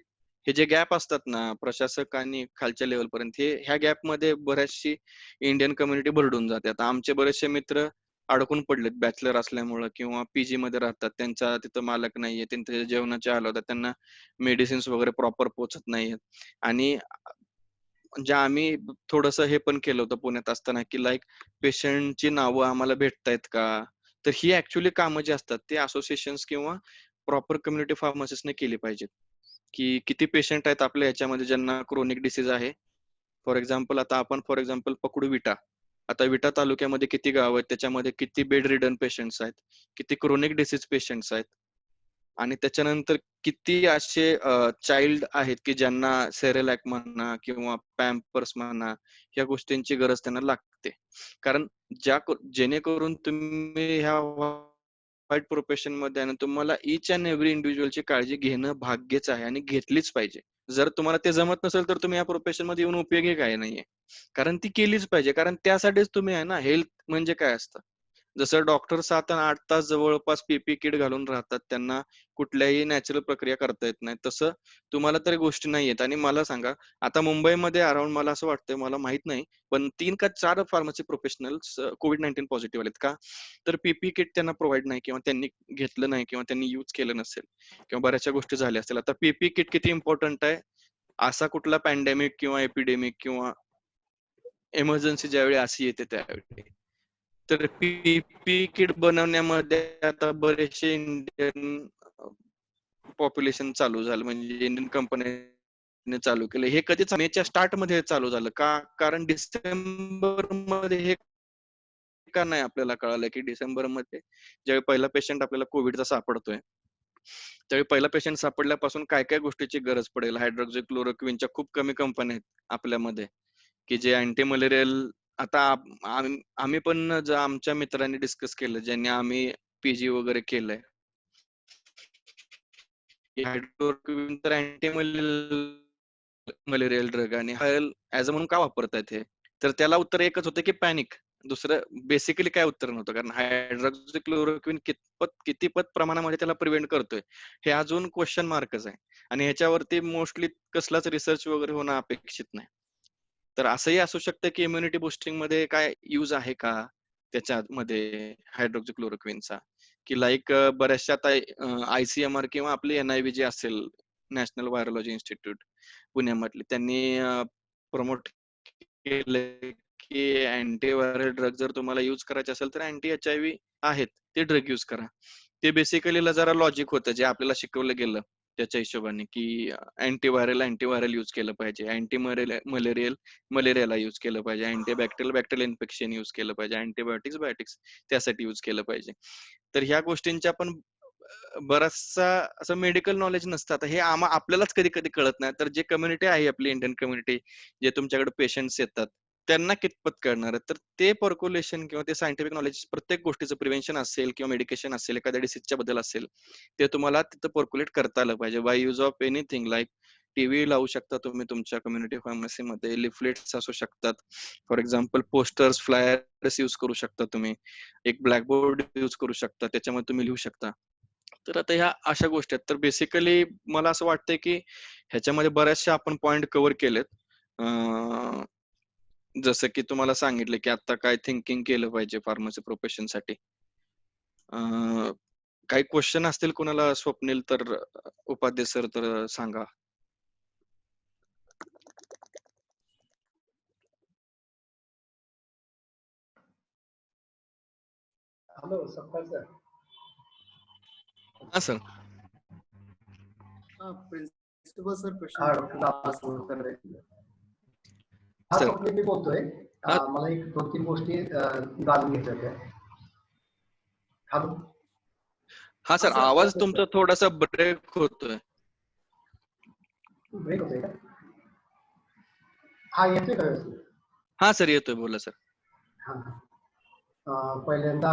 हे जे गॅप असतात ना, प्रशासक आणि खालच्या लेव्हलपर्यंत, ह्या गॅपमध्ये बऱ्याचशी इंडियन कम्युनिटी भरडून जाते. आता आमचे बरेचसे मित्र अडकून पडलेत बॅचलर असल्यामुळं किंवा पीजी मध्ये राहतात. त्यांचा तिथं मालक नाहीये. त्यांचे जेवणाचे हाल होतात. त्यांना मेडिसिन्स वगैरे प्रॉपर पोहोचत नाहीयेत. आणि म्हणजे आम्ही थोडंसं हे पण केलं होतं पुण्यात असताना, की लाइक पेशंटची नावं आम्हाला भेटतायत का? तर ही ऍक्च्युअली कामं जी असतात ते असोसिएशन्स किंवा प्रॉपर कम्युनिटी फार्मसिस्टने केली पाहिजेत, की किती पेशंट आहेत आपल्या ह्याच्यामध्ये ज्यांना क्रोनिक डिसीज आहे. फॉर एक्झाम्पल पकडू विटा. आता विटा तालुक्यामध्ये किती गाव आहेत, त्याच्यामध्ये किती बेड रिडन पेशंट्स आहेत, किती क्रोनिक डिसीज पेशंट्स आहेत. आणि त्याच्यानंतर किती असे चाइल्ड आहेत, की ज्यांना सेरेलॅक म्हणा किंवा पॅम्पर्स म्हणा, ह्या गोष्टींची गरज त्यांना लागते. कारण जेणेकरून तुम्ही ह्या वाईट प्रोफेशनमध्ये आहे ना, तुम्हाला ईच अँड एव्हरी इंडिव्हिज्युअलची काळजी घेणं भाग्यच आहे आणि घेतलीच पाहिजे. जर तुम्हाला ते जमत नसेल, तर तुम्ही या प्रोफेशनमध्ये येऊन उपयोगी काही नाहीये. कारण ती केलीच पाहिजे. कारण त्यासाठीच तुम्ही आहे ना, हेल्थ म्हणजे काय असतं? जसं डॉक्टर 7 आणि 8 तास जवळपास पीपी किट घालून राहतात. त्यांना कुठल्याही नॅचरल प्रक्रिया करता येत नाही. तसं तुम्हाला तरी गोष्टी नाही येत. आणि मला सांगा, आता मुंबईमध्ये अराउंड मला असं वाटतंय, मला माहित नाही, पण 3 का 4 फार्मसी प्रोफेशनल्स कोविड-19 पॉझिटिव्ह आलेत. का? तर पीपी किट त्यांना प्रोव्हाईड नाही किंवा त्यांनी घेतलं नाही किंवा त्यांनी यूज केलं नसेल किंवा बऱ्याचशा गोष्टी झाल्या असतील. आता पीपी किट किती इम्पोर्टंट आहे? असा कुठला पॅन्डेमिक किंवा एपिडेमिक किंवा एमर्जन्सी ज्यावेळी अशी येते त्यावेळी. तर पीपी किट बनवण्यामध्ये आता बरेचसे इंडियन पॉप्युलेशन चालू झालं, म्हणजे इंडियन कंपनीने चालू केलं. हे कधीच मेच्या स्टार्ट मध्ये चालू झालं का? कारण डिसेंबर मध्ये हे का नाही आपल्याला कळालं, की डिसेंबर मध्ये ज्यावेळी पहिला पेशंट आपल्याला कोविडचा सापडतोय, त्यावेळी पहिला पेशंट सापडल्यापासून काय काय गोष्टीची गरज पडेल. हायड्रोक्सिक्लोरोक्विनच्या खूप कमी कंपन्या आहेत आपल्यामध्ये, की जे अँटी मलेरियल. आता आम्ही पण आमच्या मित्रांनी डिस्कस केलं, ज्यांनी आम्ही पीजी वगैरे केलंय, हायड्रोक्लोरोक्विन तर अँटी मलेरियल ड्रग आणि ऍज अ म्हणून का वापरतायत हे? तर त्याला उत्तर एकच होतं की पॅनिक. दुसरं बेसिकली काय उत्तर नव्हतं. कारण हायड्रॉक्सिक्लोरोक्विन कितीपत प्रमाणामध्ये त्याला प्रिव्हेंट करतोय, हे अजून क्वेश्चन मार्कच आहे. आणि ह्याच्यावरती मोस्टली कसलाच रिसर्च वगैरे होणं अपेक्षित नाही. तर असंही असू शकतं की इम्युनिटी बुस्टिंग मध्ये काय यूज आहे का त्याच्यामध्ये हायड्रॉक्सिक्लोरोक्विनचा, की लाईक बऱ्याचशा आता ICMR किंवा आपली NIV जी असेल, नॅशनल व्हायरोलॉजी इन्स्टिट्यूट पुण्यामधली, त्यांनी प्रमोट केलंय की अँटीव्हायरल ड्रग जर तुम्हाला यूज करायचे असेल तर अँटी HIV आहेत, ते ड्रग यूज करा. ते बेसिकली जरा लॉजिक होतं जे आपल्याला शिकवलं गेलं त्याच्या हिशोबाने, की अँटीव्हायरल यूज केलं पाहिजे, मलेरियल मलेरियाला यूज केलं पाहिजे, बॅक्टेरियल इन्फेक्शन यूज केलं पाहिजे, बायोटिक्स त्यासाठी यूज केलं पाहिजे. तर ह्या गोष्टींच्या पण बराचसा असं मेडिकल नॉलेज नसतं. आता हे आपल्यालाच कधी कधी कळत नाही, तर जे कम्युनिटी आहे आपली इंडियन कम्युनिटी, जे तुमच्याकडे पेशंट्स येतात, त्यांना कितपत कळणार आहे. तर ते पर्क्युलेशन किंवा ते सायंटिफिक नॉलेज प्रत्येक गोष्टीचं प्रिव्हेन्शन असेल किंवा मेडिकेशन असेल, एखाद्या डिसीजच्या बद्दल असेल, ते तुम्हाला तिथं पर्क्युलेट करता आलं पाहिजे by use of anything. Like TV लावू शकता तुम्ही तुमच्या कम्युनिटी फार्मसीमध्ये, लिफलेट्स असू शकतात, for example posters, flyers use करू शकता तुम्ही, एक ब्लॅकबोर्ड यूज करू शकता, त्याच्यामध्ये तुम्ही लिहू शकता. तर आता ह्या अशा गोष्टी आहेत. तर बेसिकली मला असं वाटतंय की ह्याच्यामध्ये बऱ्याचशा आपण पॉइंट कव्हर केलेत. अं, जसं की तुम्हाला सांगितलं की आता काय थिंकिंग केलं पाहिजे फार्मसी प्रोफेशनसाठी. काही क्वेश्चन असतील कोणाला स्वप्नील तर उपाध्ये सर तर सांगा. Hello Sapkal sir. हा सर. Principal sir question. हा सर. स्वप्नील मी बोलतोय. हा मला एक 2-3 गोष्टी जाणून घ्यायच्या होत्या. हॅलो. हा सर, आवाज तुमचा थोडासा ब्रेक होतोय. ब्रेक होतोय का? हा येतोय का व्यवस्थित? हा सर येतोय, बोला सर. हा. पहिल्यांदा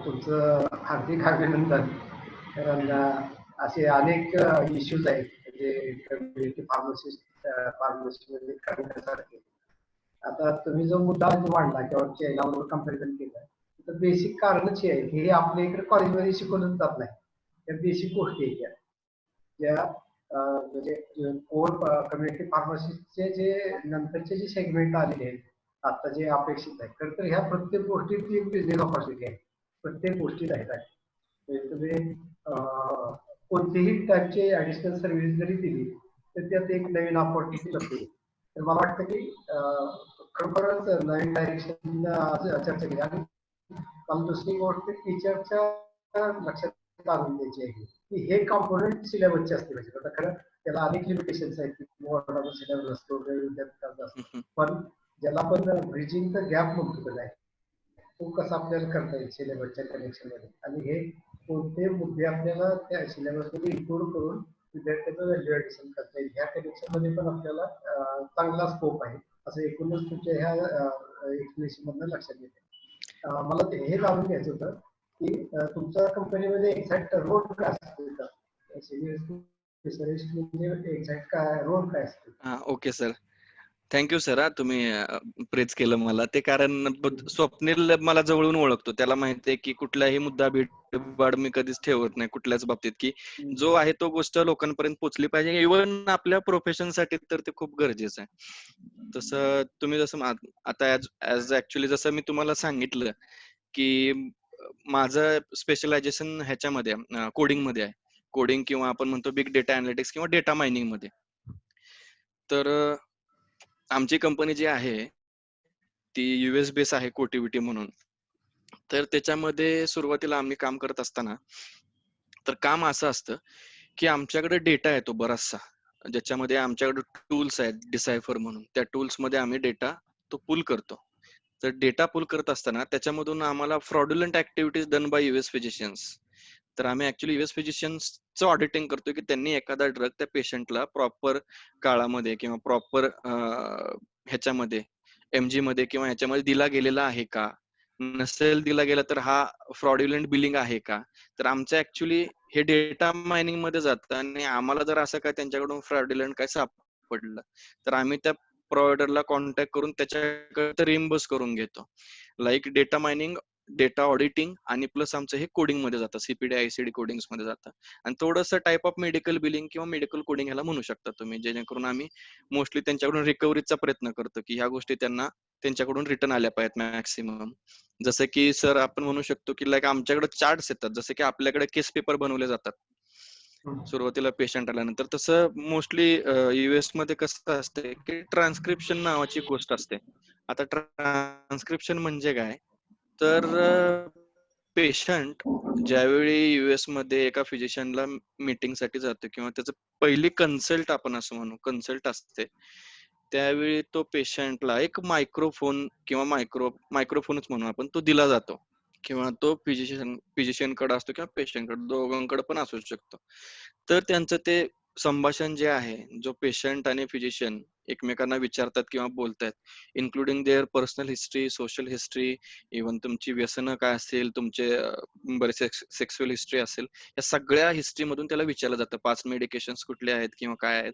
तुमचं हार्दिक अभिनंदन. कारण असे अनेक इश्यूज आहेत जे कम्युनिटी फार्मसीमध्ये करण्यासारखे. आता तुम्ही जो मुद्दा मांडला किंवा चैनाबरोबर कंपॅरिझन केलं, तर बेसिक कारणच हे आहे की हे आपल्या इकडे कॉलेजमध्ये शिकवलं जात नाही. त्या बेसिक गोष्टी आहेत ज्या म्हणजे कोर कम्युनिटी फार्मसीचे जे नंतरचे जे सेगमेंट आलेले आहेत आता जे अपेक्षित आहे, तर ह्या प्रत्येक गोष्टीची एक बिझनेस ऑपॉर्च्युनिटी आहे. प्रत्येक गोष्टीत आहेत. म्हणजे तुम्ही कोणतीही टाईपची ऍडिशनल सर्व्हिस जरी दिली तर त्यात एक नवीन ऑपॉर्च्युनिटी लपली. तर मला वाटतं की खरोखरच नवीन डायरेक्शन चर्चा केली. आणि मला दुसरी गोष्ट टीचरच्या लक्षात आणून द्यायची आहे की हे कॉम्पोनंट सिलेबसचे असते. म्हणजे आता खरं त्याला अनेक लिमिटेशन्स आहेत. सिलेबस असतो, विद्यार्थ्यांचा असतो, पण ज्याला आपण ब्रिजिंग द गॅप म्हणतो नाही, तो कसा आपल्याला करता येईल सिलेबसच्या कनेक्शन मध्ये. आणि हे कोणते मुद्दे आपल्याला त्या सिलेबस मध्ये इन्क्लूड करून विद्यार्थ्यांचं व्हॅल्यू ऍडिशन करता येईल, ह्या कनेक्शन मध्ये पण आपल्याला चांगला स्कोप आहे असं एकूणच तुमच्या ह्या एक्सप्लेनेशन मधनं लक्षात येते. मला हे जाणून घ्यायचं होतं की तुमच्या कंपनीमध्ये एक्झॅक्ट रोल काय असतो, सिनियर स्पेशलिस्ट म्हणजे एक्झॅक्ट काय रोल काय असतो? हा ओके सर, थँक्यू सर. हा तुम्ही प्रेज केलं मला ते, कारण स्वप्नील मला जवळून ओळखतो, त्याला माहिती आहे की कुठलाही मुद्दा बाड मी कधीच ठेवत नाही कुठल्याच बाबतीत, की जो आहे तो गोष्ट लोकांपर्यंत पोहोचली पाहिजे. इव्हन आपल्या प्रोफेशन साठी तर ते खूप गरजेचं आहे. तसं तुम्ही जसं आता ऍज ऍक्च्युली जसं मी तुम्हाला सांगितलं की माझं स्पेशलायझेशन ह्याच्यामध्ये कोडिंग मध्ये आहे. कोडिंग किंवा आपण म्हणतो बिग डेटा अनालिटिक्स किंवा डेटा मायनिंग मध्ये. तर आमची कंपनी जी आहे ती US बेस आहे, कोटिविटी म्हणून. तर त्याच्यामध्ये सुरुवातीला आम्ही काम करत असताना तर काम असं असतं की आमच्याकडे डेटा येतो बराचसा, ज्याच्यामध्ये आमच्याकडे टूल्स आहेत डिसायफर म्हणून. त्या टूल्स मध्ये आम्ही डेटा तो पुल करतो. तर डेटा पुल करत असताना त्याच्यामधून आम्हाला fraudulent activities done by US physicians. तर आम्ही ऍक्च्युली US फिजिशियन्सचं ऑडिटिंग करतो की त्यांनी एखादा ड्रग त्या पेशंटला प्रॉपर काळामध्ये किंवा प्रॉपर ह्याच्यामध्ये MG मध्ये किंवा ह्याच्यामध्ये दिला गेलेला आहे का. नसेल दिला गेला तर हा फ्रॉड्युलंट बिलिंग आहे का. तर आमचं ऍक्च्युली हे डेटा मायनिंग मध्ये जातं आणि आम्हाला जर असं काय त्यांच्याकडून फ्रॉड्युलंट काय पडलं, तर आम्ही त्या प्रोव्हायडरला कॉन्टॅक्ट करून त्याच्याकडे रिइम्बर्स करून घेतो. Like data mining, data auditing आणि प्लस आमचं हे कोडिंग मध्ये जातं, सीपीडी आयसीडी कोडिंग्स मध्ये जातं. आणि थोडंसं टाइप ऑफ मेडिकल बिलिंग किंवा मेडिकल कोडिंग ह्याला म्हणू शकता तुम्ही, जेणेकरून आम्ही मोस्टली त्यांच्याकडून रिकव्हरीचा प्रयत्न करतो की ह्या गोष्टी त्यांना त्यांच्याकडून रिटर्न आल्या पाहिजेत मॅक्सिमम. जसं की सर आपण म्हणू शकतो की लाईक आमच्याकडे चार्ट्स येतात, जसे की आपल्याकडे केस पेपर बनवले जातात सुरुवातीला पेशंट आल्यानंतर, तसं मोस्टली युएस मध्ये कसं असते की ट्रान्स्क्रिप्शन नावाची गोष्ट असते. आता ट्रान्स्क्रिप्शन म्हणजे काय, तर पेशंट ज्यावेळी युएस मध्ये एका फिजिशियनला मीटिंगसाठी जातो किंवा त्याचं पहिली कन्सल्ट आपण असं म्हणू कन्सल्ट असते, त्यावेळी तो पेशंटला एक मायक्रोफोन किंवा मायक्रोफोनच म्हणू आपण, तो दिला जातो किंवा तो फिजिशियन कडे असतो किंवा पेशंट कडे, दोघांकडे पण असू शकतो. तर त्यांचं ते संभाषण जे आहे, जो पेशंट आणि फिजिशियन एकमेकांना विचारतात किंवा बोलतात, including their personal history, social history, even तुमची व्यसनं काय असेल, तुमचे बरेच सेक्सुअल हिस्ट्री असेल, या सगळ्या हिस्ट्री मधून त्याला विचारलं जातं पास्ट मेडिकेशन्स कुठले आहेत किंवा काय आहेत.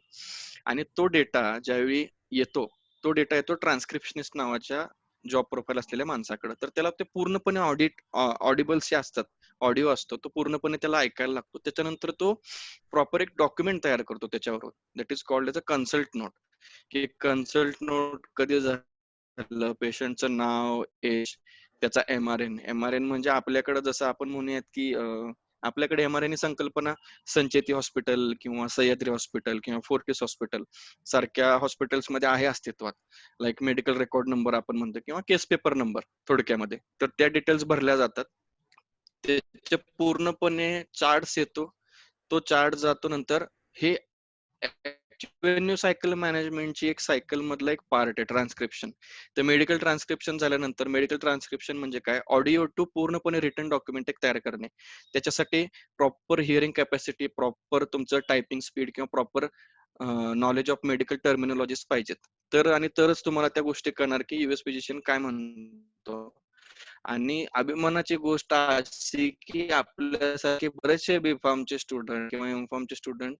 आणि तो डेटा ज्यावेळी येतो, तो डेटा येतो ट्रान्स्क्रिप्शनिस्ट नावाच्या जॉब प्रोफाईल असलेल्या माणसाकडे. तर त्याला ते पूर्णपणे ऑडिबल्स जे असतात, ऑडिओ असतो, तो पूर्णपणे त्याला ऐकायला लागतो. त्याच्यानंतर तो प्रॉपर एक डॉक्युमेंट तयार करतो त्याच्यावर, that is called as a consult note. की कन्सल्ट नोट कधी झालं, पेशंटचं नाव, एज, त्याचा एमआरएन म्हणजे आपल्याकडे जसं आपण म्हणूयात की आपल्याकडे एमआरएन ही संकल्पना संचेती हॉस्पिटल किंवा सह्याद्री हॉस्पिटल किंवा फोर्टिस हॉस्पिटल सारख्या हॉस्पिटल्स मध्ये आहे अस्तित्वात. लाईक मेडिकल रेकॉर्ड नंबर आपण म्हणतो किंवा केस पेपर नंबर थोडक्यामध्ये. तर त्या डिटेल्स भरल्या जातात, त्याचे पूर्णपणे चार्ट्स येतो, तो चार्ट जातो नंतर. हे रेव्हेन्यू सायकल मॅनेजमेंटची एक सायकल मधला एक पार्ट आहे ट्रान्स्क्रिप्शन. तर मेडिकल ट्रान्स्क्रिप्शन झाल्यानंतर, मेडिकल ट्रान्स्क्रिप्शन म्हणजे काय, ऑडिओ टू पूर्णपणे रिटन डॉक्युमेंट एक तयार करणे. त्याच्यासाठी प्रॉपर हिअरिंग कॅपॅसिटी, प्रॉपर तुमचं टायपिंग स्पीड किंवा प्रॉपर नॉलेज ऑफ मेडिकल टर्मिनॉलॉजीज पाहिजेत. तर आणि तरच तुम्हाला त्या गोष्टी कळणार की युएस फिजिशियन काय म्हणतो. आणि अभिमानाची गोष्ट अशी की आपल्यासारखे बरेचसे बी.फार्मचे स्टुडंट किंवा एम.फार्मचे स्टुडंट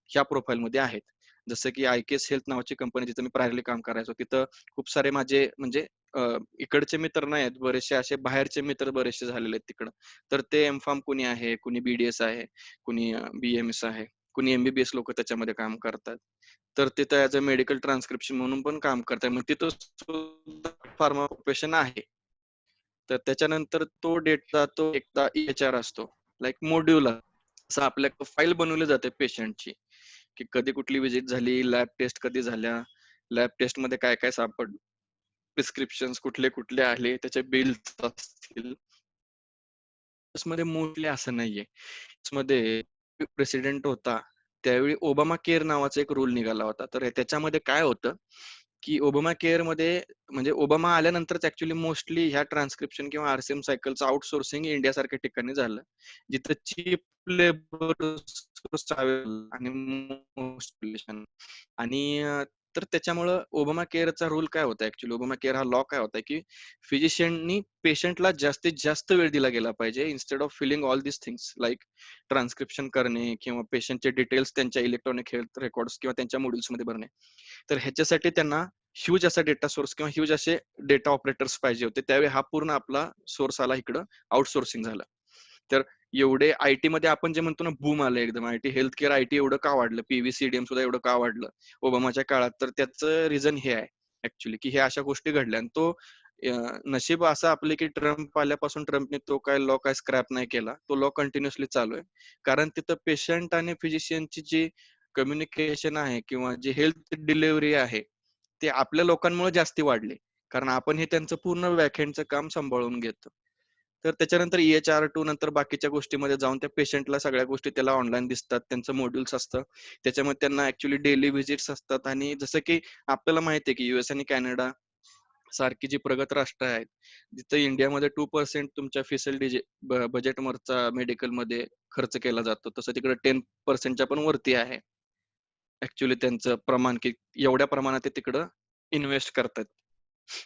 ह्या प्रोफाईल मध्ये आहेत. जसं की आयकेएस हेल्थ नावाची कंपनी जिथे मी प्रायरली काम करायचो, तिथं खूप सारे माझे म्हणजे इकडचे मित्र नाही आहेत, बरेचसे असे बाहेरचे मित्र बरेचसे झालेले आहेत तिकडं. तर ते एम-फार्म कुणी आहे, कुणी बीडीएस आहे, कुणी बीएमएस आहे, कुणी एमबीबीएस लोक त्याच्यामध्ये काम करतात. तर तिथं ऍज अ मेडिकल ट्रान्स्क्रिप्शन म्हणून पण काम करतात. मग तिथं सुद्धा फार्मा प्रोफेशन आहे. तर त्याच्यानंतर तो डेटा तो एकदा EHR असतो, लाईक मॉड्यूल असं आपल्या फाईल बनवली जाते पेशंटची, की कधी कुठली विजिट झाली, लॅब टेस्ट कधी झाल्या, लॅब टेस्ट मध्ये काय काय सापडलं, प्रिस्क्रिप्शन कुठले कुठले आले, त्याचे बिल्स असतील. मध्ये मोस्टली असं नाहीये. मध्ये प्रेसिडेंट होता, त्यावेळी ओबामा केअर नावाचा एक रूल निघाला होता. तर त्याच्यामध्ये काय होतं की ओबामा केअर मध्ये, म्हणजे ओबामा आल्यानंतरच ऍक्च्युली मोस्टली ह्या ट्रान्स्क्रिप्शन किंवा आरसीएम सायकलचं आउटसोर्सिंग इंडिया सारख्या ठिकाणी झालं, जिथं चीप लेबर आणि most population. आणि तर त्याच्यामुळं ओबामा केअरचा रूल काय होता, ऍक्च्युली ओबामा केअर हा लॉ काय होता की फिजिशियननी पेशंटला जास्तीत जास्त वेळ दिला गेला पाहिजे, instead of filling all this things like transcription करणे किंवा पेशंटचे डिटेल्स त्यांच्या इलेक्ट्रॉनिक हेल्थ रेकॉर्ड्स किंवा त्यांच्या मॉड्यूल्स मध्ये भरणे. तर ह्याच्यासाठी त्यांना ह्यूज असा डेटा सोर्स किंवा ह्यूज असे डेटा ऑपरेटर्स पाहिजे होते. त्यावेळी हा पूर्ण आपला सोर्स आला इकडं, आउटसोर्सिंग झालं. तर एवढे आयटी मध्ये आपण जे म्हणतो ना, बूम आलं एकदम, आयटी हेल्थ केअर, आयटी एवढं का वाढलं, पीव्हीसीडीएम सुद्धा एवढं का वाढलं ओबामाच्या काळात, तर त्याचं रिझन हे आहे ऍक्च्युली की हे अशा गोष्टी घडल्या. आणि तो नशीब असं आपले की ट्रम्प आल्यापासून ट्रम्पने तो काय लॉ काय स्क्रॅप नाही केला, तो लॉ कंटिन्युअसली चालू आहे. कारण तिथं पेशंट आणि फिजिशियनची जी कम्युनिकेशन आहे किंवा जी हेल्थ डिलिव्हरी आहे, ते आपल्या लोकांमुळे जास्ती वाढले, कारण आपण हे त्यांचं पूर्ण बॅकहँडचं काम सांभाळून घेतो. तर त्याच्यानंतर EHR2 नंतर बाकीच्या गोष्टीमध्ये जाऊन त्या पेशंटला सगळ्या गोष्टी त्याला ऑनलाईन दिसतात, त्यांचं मॉड्यूल्स असतं, त्याच्यामध्ये त्यांना ऍक्च्युली डेली व्हिजिट्स असतात. आणि जसं की आपल्याला माहिती आहे की युएस आणि कॅनडा सारखी जी प्रगत राष्ट्र आहेत, जिथं इंडियामध्ये 2% तुमच्या फॅसिलिटी बजेटवरचा मेडिकलमध्ये खर्च केला जातो, तसं तिकडे 10%च्या पण वरती आहे ऍक्च्युली त्यांचं प्रमाण, की एवढ्या प्रमाणात ते तिकडं इन्व्हेस्ट करतात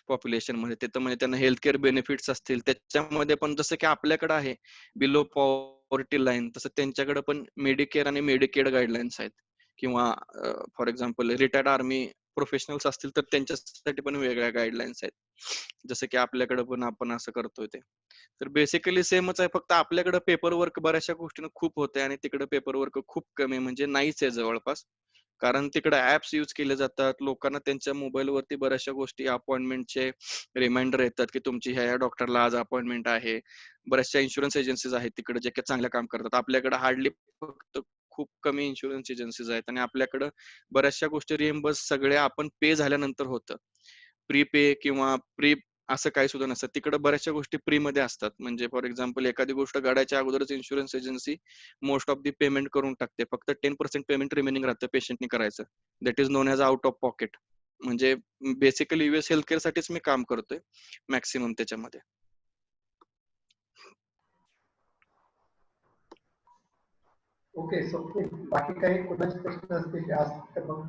पॉप्युलेशन मध्ये. ते तर म्हणजे त्यांना हेल्थ केअर बेनिफिट्स असतील, त्याच्यामध्ये पण जसं की आपल्याकडे आहे बिलो पॉवर्टी लाईन, तसं त्यांच्याकडे पण मेडिकेअर आणि मेडिकेड गाईडलाईन्स आहेत, किंवा for example retired army professionals असतील तर त्यांच्यासाठी पण वेगळ्या गाईडलाईन्स आहेत, जसं की आपल्याकडे पण आपण असं करतोय ते. तर बेसिकली सेमच आहे, फक्त आपल्याकडे पेपर वर्क बऱ्याचशा गोष्टींना खूप होते आणि तिकडे पेपर वर्क खूप कमी आहे, म्हणजे नाहीच आहे जवळपास. कारण तिकडे ऍप्स यूज केले जातात, लोकांना त्यांच्या मोबाईलवरती बऱ्याचशा गोष्टी अपॉइंटमेंटचे रिमाइंडर येतात की तुमची ह्या डॉक्टरला आज अपॉइंटमेंट आहे. बऱ्याचशा इन्शुरन्स एजन्सीज आहेत तिकडे जे की चांगलं काम करतात. आपल्याकडे हार्डली फक्त खूप कमी इन्शुरन्स एजन्सीज आहेत आणि आपल्याकडे बऱ्याचशा गोष्टी रिएम्बर्स सगळ्या आपण पे झाल्यानंतर होतं. प्री पे किंवा प्री असं काही सुद्धा नसतं. तिकडे बऱ्याचशा गोष्टी प्री मध्ये असतात. म्हणजे फॉर एक्झाम्पल एखादी गोष्ट काढायच्या अगोदरच insurance agency most of the payment करून टाकते. फक्त 10% पेमेंट रिमेनिंग राहतं पेशंटनी करायचं. That is non as out of pocket. म्हणजे बेसिकली युएस हेल्थ केअर साठीच मी काम करतोय मॅक्सिमम त्याच्यामध्ये. ओके. स्वप्नील, बाकी काही कोणाचे प्रश्न असतील ते आज तर मग.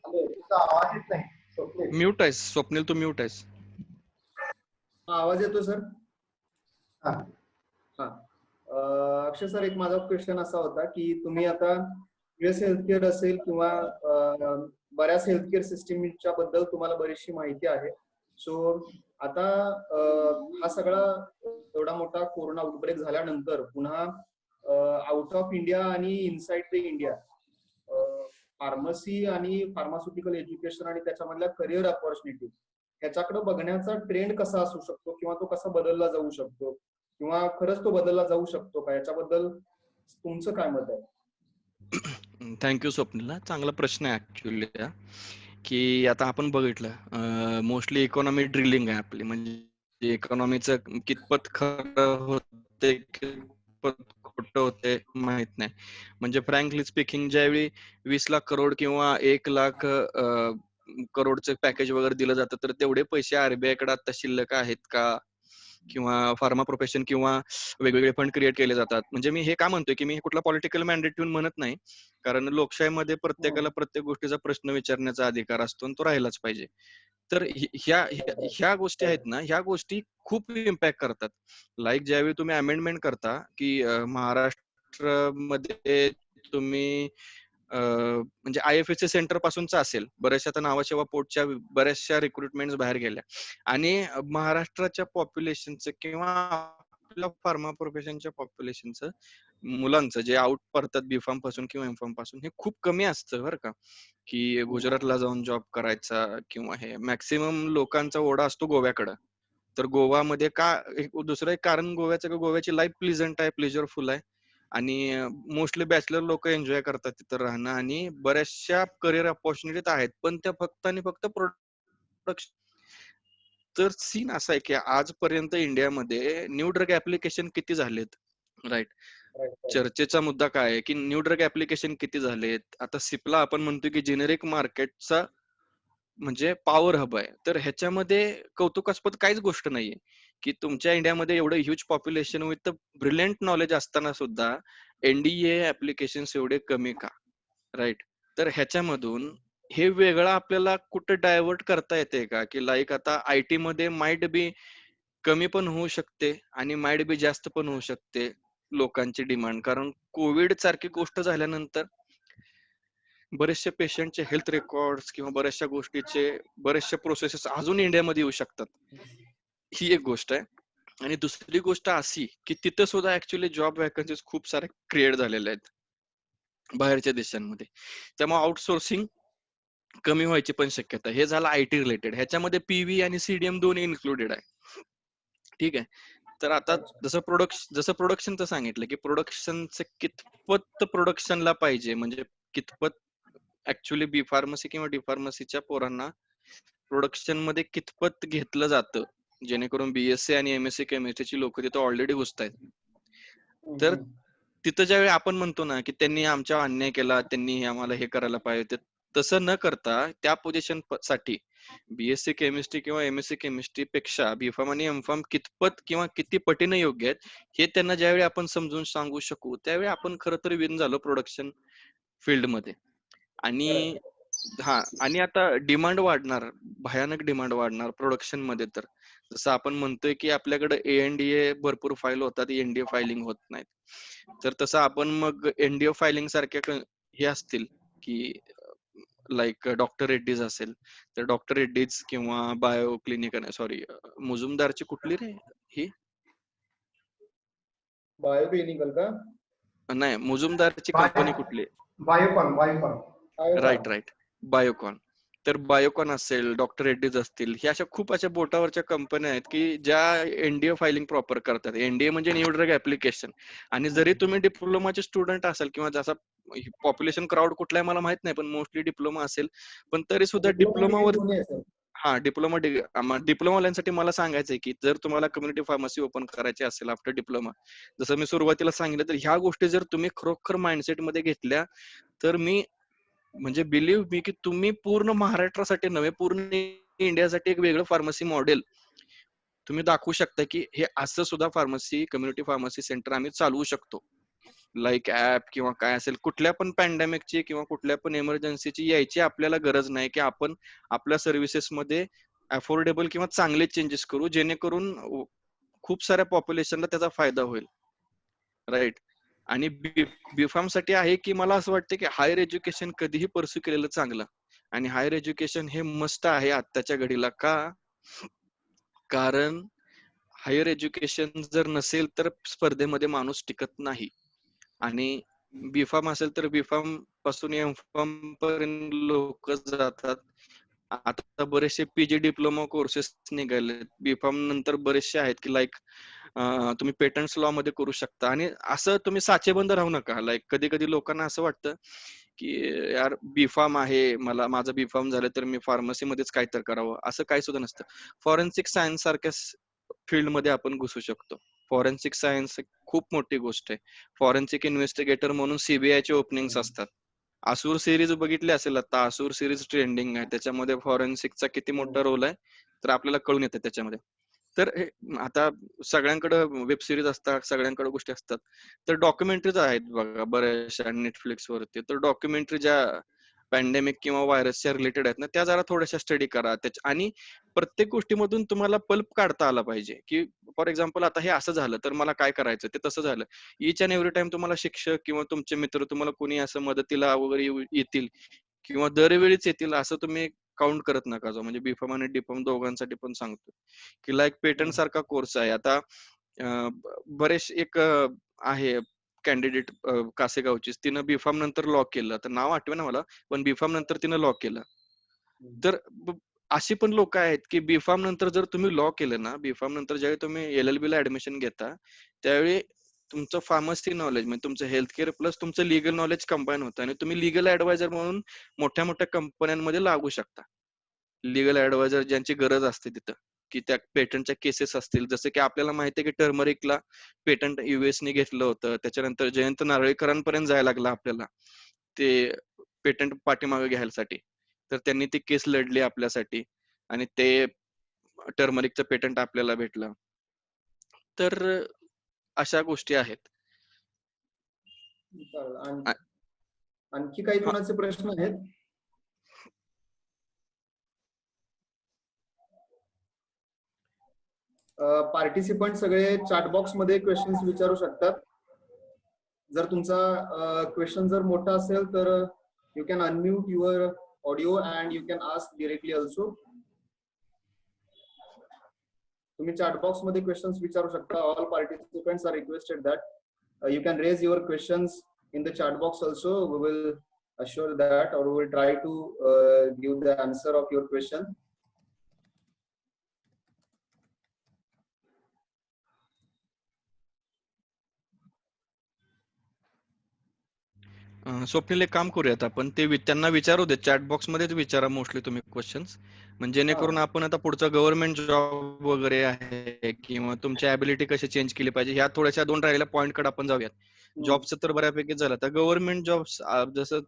हॅलो, तुझा आवाज येत नाही स्वप्नील. म्यूट आहेस स्वप्नील, तू म्यूट आहेस. आवाज येतो सर? हा. हा. अक्षय सर, एक माझा क्वेश्चन असा होता की तुम्ही आता युएस हेल्थ केअर असेल किंवा बऱ्याच हेल्थ केअर सिस्टीमच्या बद्दल तुम्हाला बरीचशी माहिती आहे. सो आता हा सगळा एवढा मोठा कोरोना आउटब्रेक झाल्यानंतर पुन्हा आउट ऑफ इंडिया आणि इनसाइड द इंडिया फार्मसी आणि फार्मास्युटिकल एज्युकेशन आणि त्याच्यामधल्या करिअर अपॉर्च्युनिटी ह्याच्याकडे बघण्याचा ट्रेंड कसा असू शकतो किंवा तो कसा बदलला जाऊ शकतो किंवा खरंच तो बदलला जाऊ शकतो का, याच्याबद्दल तुमचं काय मत आहे? थँक्यू स्वप्नीलला, चांगला प्रश्न आहे ऍक्च्युली. की आता आपण बघितलं मोस्टली इकॉनॉमी ड्रिलिंग आहे आपली, म्हणजे इकॉनॉमीचं कितपत खरं होते कितपत खोटं होते माहित नाही. म्हणजे फ्रँकली स्पीकिंग, ज्यावेळी 20 लाख करोड किंवा 1 लाख करोडचं पॅकेज वगैरे दिलं जातं, तर तेवढे पैसे आरबीआय कडे आता शिल्लक आहेत का, किंवा फार्मा प्रोफेशन किंवा वेगवेगळे फंड क्रिएट केले जातात. म्हणजे मी हे का म्हणतोय की मी कुठला पॉलिटिकल मॅन्डेट ठेवून म्हणत नाही, कारण लोकशाहीमध्ये प्रत्येकाला प्रत्येक गोष्टीचा प्रश्न विचारण्याचा अधिकार असतो आणि तो राहिलाच पाहिजे. तर ह्या गोष्टी आहेत ना, ह्या गोष्टी खूप इम्पॅक्ट करतात. लाईक ज्यावेळी तुम्ही अमेंडमेंट करता की महाराष्ट्रामध्ये तुम्ही म्हणजे IFSC सेंटर पासूनच असेल, बऱ्याचशा आता नावाशेवा पोर्टच्या बऱ्याचशा रिक्रुटमेंट बाहेर गेल्या आणि महाराष्ट्राच्या पॉप्युलेशनचं किंवा आपल्या फार्मा प्रोफेशनच्या पॉप्युलेशनचं मुलांचं जे आउट पडतात बीफार्म पासून किंवा एमफार्म पासून, हे खूप कमी असतं बरं का. की गुजरातला जाऊन जॉब करायचा किंवा हे मॅक्सिमम लोकांचा ओढा असतो गोव्याकडं. तर गोवामध्ये का, दुसरं एक कारण गोव्याचं की गोव्याची लाईफ प्लीझंट आहे, प्लेजरफुल आहे आणि मोस्टली बॅचलर लोक एन्जॉय करतात तिथं राहणं आणि बऱ्याचशा करिअर अपॉर्च्युनिटीज आहेत, पण त्या फक्त आणि फक्त प्रोडक्शन. तर सीन असा आहे की आजपर्यंत इंडियामध्ये न्यू ड्रग ऍप्लिकेशन किती झालेत, राईट. चर्चेचा मुद्दा काय आहे की न्यू ड्रग ऍप्लिकेशन किती झालेत. आता सिप्ला आपण म्हणतो की जेनेरिक मार्केटचा म्हणजे पॉवर हब आहे, तर ह्याच्यामध्ये कौतुकास्पद काहीच गोष्ट नाहीये की तुमच्या इंडियामध्ये एवढं huge population with brilliant knowledge असताना सुद्धा NDA ऍप्लिकेशन्स एवढे कमी का, राईट. तर ह्याच्यामधून हे वेगळं आपल्याला कुठं डायव्हर्ट करता येते का, की लाईक आता IT मध्ये माइट बी कमी पण होऊ शकते आणि माइट बी जास्त पण होऊ शकते लोकांची डिमांड, कारण कोविड सारखी गोष्ट झाल्यानंतर बरेचसे पेशंटचे हेल्थ रेकॉर्ड्स किंवा बऱ्याचशा गोष्टीचे बरेचशे प्रोसेसेस अजून इंडियामध्ये येऊ शकतात. ही एक गोष्ट आहे. आणि दुसरी गोष्ट अशी की तिथं सुद्धा ऍक्च्युली जॉब वॅकन्सीज खूप सारे क्रिएट झालेल्या आहेत बाहेरच्या देशांमध्ये, त्यामुळे आउटसोर्सिंग कमी व्हायची पण शक्यता. हे झालं IT रिलेटेड. ह्याच्यामध्ये PV आणि CDM दोन्ही इन्क्लुडेड आहे, ठीक आहे. तर आता जसं प्रोडक्शनचं सांगितलं की प्रोडक्शनचं कितपत प्रोडक्शनला पाहिजे, म्हणजे कितपत ऍक्च्युली बी फार्मसी किंवा डी फार्मसीच्या पोरांना प्रोडक्शन मध्ये कितपत घेतलं जातं, जेणेकरून BSc आणि MSc केमिस्ट्रीची लोक तिथं ऑलरेडी घुसतायत. तर तिथं ज्यावेळी आपण म्हणतो ना की त्यांनी आमच्यावर अन्याय केला, त्यांनी आम्हाला हे करायला पाहिजे, तसं न करता त्या पोझिशन साठी BSc केमिस्ट्री किंवा MSc केमिस्ट्री पेक्षा बीफार्म आणि एमफार्म कितपत किंवा किती पटीने योग्य आहेत हे त्यांना ज्यावेळी आपण समजून सांगू शकू, त्यावेळी आपण खरं तर विन झालो प्रोडक्शन फील्ड मध्ये. आणि हा, आणि आता डिमांड वाढणार, भयानक डिमांड वाढणार प्रोडक्शन मध्ये. तर जसं आपण म्हणतोय की आपल्याकडे ANDA भरपूर फाईल होतात, NDA फायलिंग होत नाहीत, तर तसं आपण मग NDA फायलिंग सारख्या हे असतील की लाईक डॉक्टर रेड्डीज असेल, तर डॉक्टर रेड्डीज किंवा बायो क्लिनिक, सॉरी मुजुमदारची कुठली रे ही, बायोक्लिनिकल का? नाही मुजुमदारची कंपनी कुठली, Biocon Biocon right right, Biocon. तर बायोकॉन असेल, डॉक्टर रेड्डीज असतील, ह्या अशा खूप अशा बोटावरच्या कंपन्या आहेत की ज्या NDA फायलिंग प्रॉपर करतात. NDA म्हणजे न्यू ड्रग ऍप्लिकेशन. आणि जरी तुम्ही डिप्लोमाचे स्टुडंट असाल किंवा जसा पॉप्युलेशन क्राऊड कुठला आहे मला माहित नाही, पण मोस्टली डिप्लोमा असेल, पण तरी सुद्धा डिप्लोमा डिग्री डिप्लोमावर, दोन्ही आहे सर. हा डिप्लोमावाल्यांसाठी मला सांगायचंय की जर तुम्हाला कम्युनिटी फार्मसी ओपन करायची असेल आफ्टर डिप्लोमा, जसं मी सुरुवातीला सांगितलं, तर ह्या गोष्टी जर तुम्ही खरोखर माइंडसेट मध्ये घेतल्या, तर मी म्हणजे बिलीव्ह मी की तुम्ही पूर्ण महाराष्ट्रासाठी नव्हे, पूर्ण इंडियासाठी एक वेगळं फार्मसी मॉडेल तुम्ही दाखवू शकता की हे असं सुद्धा फार्मसी, कम्युनिटी फार्मसी सेंटर आम्ही चालवू शकतो. लाईक ऍप किंवा काय असेल, कुठल्या पण पॅन्डेमिकची किंवा कुठल्या पण इमर्जन्सीची यायची आपल्याला गरज नाही, की आपण आपल्या सर्व्हिसेस मध्ये अफोर्डेबल किंवा चांगले चेंजेस करू, जेणेकरून खूप साऱ्या पॉप्युलेशनला त्याचा फायदा होईल. राईट. आणि बीफार्म साठी आहे की मला असं वाटतं की हायर एज्युकेशन कधीही परस्यू केलेलं चांगलं. आणि हायर एज्युकेशन हे मस्ट आहे आत्ताच्या घडीला. का? कारण हायर एज्युकेशन जर नसेल तर स्पर्धेमध्ये माणूस टिकत नाही. आणि बीफार्म असेल तर बीफार्म पासून एमफार्म पर्यंत लोक जातात. आता बरेचसे PG डिप्लोमा कोर्सेस निघाले बीफार्म नंतर, बरेचसे आहेत की लाईक तुम्ही पेटंट्स लॉ मध्ये करू शकता. आणि असं तुम्ही साचेबंद राहू नका. लाईक कधी कधी लोकांना असं वाटतं की यार बीफार्म आहे, मला माझं बीफार्म झालं तर मी फार्मसी मध्येच काय तर करावं, असं काही सुद्धा नसतं. फॉरेन्सिक सायन्स सारख्या फील्ड मध्ये आपण घुसू शकतो. फॉरेन्सिक सायन्स खूप मोठी गोष्ट आहे. फॉरेन्सिक इन्व्हेस्टिगेटर म्हणून CBI चे ओपनिंग्स असतात. आसूर सिरीज बघितली असेल आता, आसूर सिरीज ट्रेंडिंग आहे, त्याच्यामध्ये फॉरेन्सिकचा किती मोठा रोल आहे तर आपल्याला कळून येतं त्याच्यामध्ये. तर आता सगळ्यांकडे वेब सिरीज असतात, सगळ्यांकडे गोष्टी असतात, तर डॉक्युमेंटरीज आहेत बघा बऱ्याचशा नेटफ्लिक्स वरती. तर डॉक्युमेंटरी ज्या पॅन्डेमिक किंवा व्हायरसच्या रिलेटेड आहेत ना, त्या जरा थोड्याशा स्टडी करा. आणि प्रत्येक गोष्टीमधून तुम्हाला पल्प काढता आला पाहिजे, की फॉर एक्झाम्पल आता हे असं झालं तर मला काय करायचं, ते तसं झालं. इच अँड एव्हरी टाइम तुम्हाला शिक्षक किंवा तुमचे मित्र तुम्हाला कोणी असं मदतीला वगैरे येतील किंवा दरवेळीच येतील असं तुम्ही काउंट करत नका जाऊ. म्हणजे बीफार्म आणि डीफार्म दोघांसाठी पण सांगतो की लाईक पेटंट सारखा कोर्स आहे. आता बरेच एक आहे कॅन्डिडेट कासेगावची, तिनं बीफार्म नंतर लॉ केलं, तर नाव आठवे मला, पण बीफार्म नंतर तिनं लॉ केलं. तर अशी पण लोक आहेत की बीफार्म नंतर जर तुम्ही लॉ केलं ना, बीफार्म नंतर ज्यावेळी तुम्ही LLB ला ऍडमिशन घेता, त्यावेळी तुमचं फार्मसी नॉलेज म्हणजे तुमचं हेल्थ केअर प्लस तुमचं लिगल नॉलेज कंबाईन होतं आणि तुम्ही लिगल ऍडवायझर म्हणून मोठ्या मोठ्या कंपन्यांमध्ये लागू शकता. लिगल ऍडवायझर ज्यांची गरज असते तिथं, की त्या पेटंटच्या केसेस असतील, जसं की आपल्याला माहिती आहे की टर्मरिकला पेटंट US ने घेतलं होतं, त्याच्यानंतर जयंत नारळीकरांपर्यंत जायला लागलं आपल्याला ते पेटंट पाठीमागे घ्यायसाठी. तर त्यांनी ती केस लढली आपल्यासाठी आणि ते टर्मरिकचं पेटंट आपल्याला भेटलं. तर अशा गोष्टी आहेत. आ- आणखी काही हा, कोणाचे प्रश्न आहेत? पार्टिसिपंट सगळे चॅट बॉक्स मध्ये क्वेश्चन्स विचारू शकतात. जर तुमचा क्वेश्चन जर मोठा असेल तर you can unmute your audio and you can ask directly also. तुम्ही चॅट बॉक्स मध्ये क्वेश्चन्स विचारू शकता. All participants are requested that you can raise your questions in the chat box also. We will assure that, or we will try to give the answer of your question. Swapnil एक काम करूयात आपण, ते त्यांना विचारू दे, chat box मध्येच विचारा mostly तुम्ही क्वेश्चन्स, म्हणजे जेणेकरून आपण आता पुढचा गव्हर्नमेंट जॉब वगैरे आहे किंवा तुमची ॲबिलिटी कशी चेंज केली पाहिजे, ह्या थोड्याशा 2 राहिलेल्या पॉईंट कडे आपण जाऊयात. जॉबचं तर बऱ्यापैकी झालं. तर गव्हर्नमेंट जॉब्स जसं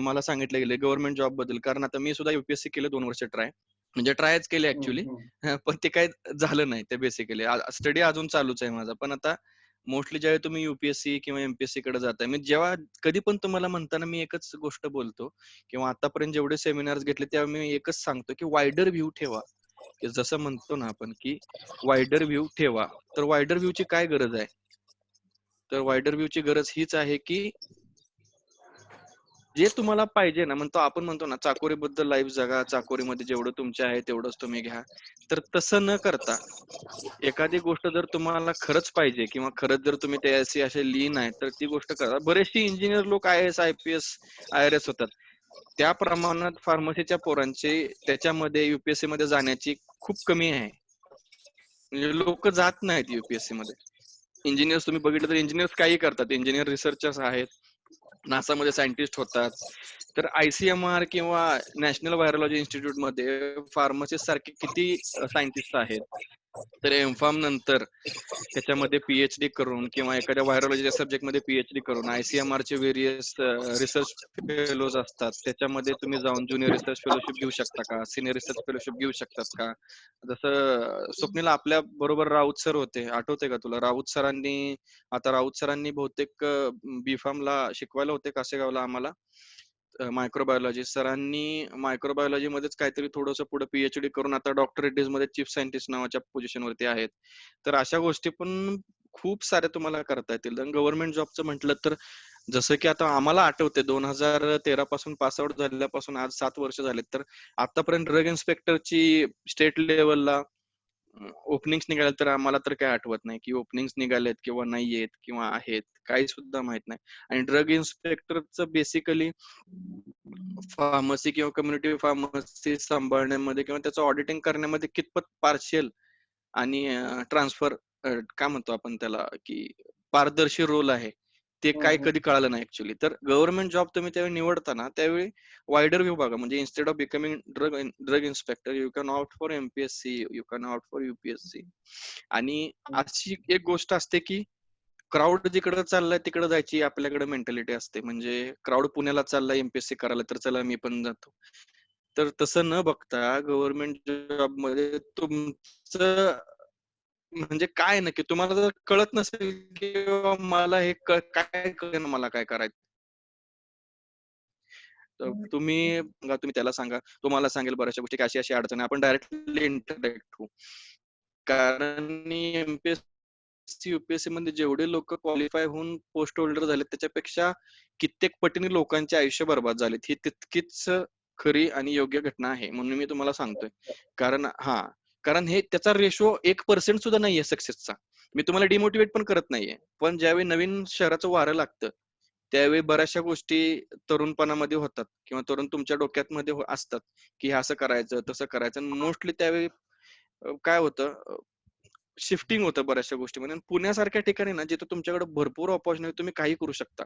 मला सांगितलं गेलं गव्हर्नमेंट जॉब बद्दल, कारण आता मी सुद्धा UPSC केलं 2 वर्ष ट्राय, म्हणजे ट्रायच केले ऍक्च्युली, पण ते काही झालं नाही. ते बेसिकली स्टडी अजून चालूच आहे माझा. पण आता मोस्टली ज्यावेळी तुम्ही युपीएससी किंवा एमपीएससी कडे जाताय, मी जेव्हा कधी पण तुम्हाला म्हणताना मी एकच गोष्ट बोलतो किंवा आतापर्यंत जेवढे सेमिनार्स घेतले तेव्हा मी एकच सांगतो की वायडर व्ह्यू ठेवा. की जसं म्हणतो ना आपण की वायडर व्ह्यू ठेवा. तर वायडर व्ह्यूची काय गरज आहे? तर वायडर व्ह्यूची गरज हीच आहे की जे तुम्हाला पाहिजे ना, आपण म्हणतो ना चाकोरीबद्दल लाईफ जगा, चाकोरीमध्ये जेवढं तुमचे आहे तेवढंच तुम्ही घ्या. तर तसं न करता एखादी गोष्ट जर तुम्हाला खरंच पाहिजे किंवा खरंच जर तुम्ही त्याशी असे लीन आहे तर ती गोष्ट करा. बरेचसे इंजिनियर लोक IAS, IPS, IRS होतात. त्या प्रमाणात फार्मसीच्या पोरांचे त्याच्यामध्ये युपीएससी मध्ये जाण्याची खूप कमी आहे. म्हणजे लोक जात नाहीत युपीएससी मध्ये. इंजिनियर्स तुम्ही बघितलं तर इंजिनियर्स काही करतात. इंजिनियर रिसर्चर्स आहेत. नासामध्ये सायंटिस्ट होतात. तर ICMR किंवा नॅशनल व्हायरोलॉजी इन्स्टिट्यूट मध्ये फार्मसिस्ट सारखे किती सायंटिस्ट आहेत. तर एमफार्म नंतर त्याच्यामध्ये पीएचडी करून किंवा एखाद्या व्हायरोलॉजीच्या सब्जेक्ट मध्ये पीएचडी करून ICMR चे व्हेरियस रिसर्च फेलोज असतात. त्याच्यामध्ये तुम्ही जाऊन ज्युनियर रिसर्च फेलोशिप घेऊ शकता का? सिनियर रिसर्च फेलोशिप घेऊ शकतात का? जसं स्वप्नील आपल्या बरोबर राऊत सर होते, आठवते का तुला? राऊत सरांनी बहुतेक B.Pharm ला शिकवायला होते कासेगावला आम्हाला मायक्रोबायोलॉजी. सरांनी मायक्रोबायोलॉजी मध्येच काहीतरी थोडंसं पुढे पीएचडी करून आता डॉक्टरेट मध्ये चीफ सायंटिस्ट नावाच्या पोझिशनवरती आहेत. तर अशा गोष्टी पण खूप साऱ्या तुम्हाला करता येतील. गव्हर्नमेंट जॉबचं म्हटलं तर जसं की आता आम्हाला आठवते 2013 पासून पास आउट झाल्यापासून आज 7 वर्ष झालेत. तर आतापर्यंत ड्रग इन्स्पेक्टरची स्टेट लेवलला ओपनिंग्स निघाले तर आम्हाला तर काय आठवत नाही की ओपनिंग्स निघालेत किंवा नाहीयेत किंवा आहेत, काही सुद्धा माहित नाही. आणि ड्रग इन्स्पेक्टरचं बेसिकली फार्मसी किंवा कम्युनिटी फार्मसी सांभाळण्यामध्ये किंवा त्याचं ऑडिटिंग करण्यामध्ये कितपत पार्शियल आणि ट्रान्सफर काय म्हणतो आपण त्याला की पारदर्शी रोल आहे ते काय कधी कळालं नाही ऍक्च्युली. तर गव्हर्नमेंट जॉब तुम्ही त्यावेळी निवडताना त्यावेळी वायडर व्ह्यू बघा. म्हणजे instead of becoming drug inspector you can out for MPSC, you can out for UPSC. आणि अशी एक गोष्ट असते की क्राऊड जिकडे चाललाय तिकडे जायची आपल्याकडे मेंटॅलिटी असते. म्हणजे क्राऊड पुण्याला चाललाय MPSC करायला तर चला मी पण जातो. तर तसं न बघता गव्हर्नमेंट जॉब मध्ये तुमचं म्हणजे काय नक्की तुम्हाला जर कळत नसेल की मला हे काय कळेना मला काय करायचं, तर तुम्ही त्याला सांगा, तुम्हाला सांगेल बऱ्याचशा गोष्टी की अशी अशी अडचण आहे. आपण डायरेक्टली इंटरॅक्ट होऊ. कारण MPSC UPSC मध्ये जेवढे लोक क्वालिफाय होऊन पोस्ट होल्डर झाले त्याच्यापेक्षा कित्येक पटीने लोकांचे आयुष्य बर्बाद झालेत. ही तितकीच खरी आणि योग्य घटना आहे म्हणून मी तुम्हाला सांगतोय. कारण हे त्याचा रेशो 1% सुद्धा नाहीये सक्सेसचा. मी तुम्हाला डिमोटिवेट पण करत नाहीये. पण ज्यावेळी नवीन शहराचं वारं लागतं त्यावेळी बऱ्याचशा गोष्टी तरुणपणामध्ये होतात किंवा तरुण तुमच्या डोक्यात मध्ये असतात की हे असं करायचं तसं करायचं. मोस्टली त्यावेळी काय होतं शिफ्टिंग होतं बऱ्याचशा गोष्टीमध्ये. आणि पुण्यासारख्या ठिकाणी ना जिथं तुमच्याकडे भरपूर ऑपॉर्च्युनिटी तुम्ही काही करू शकता,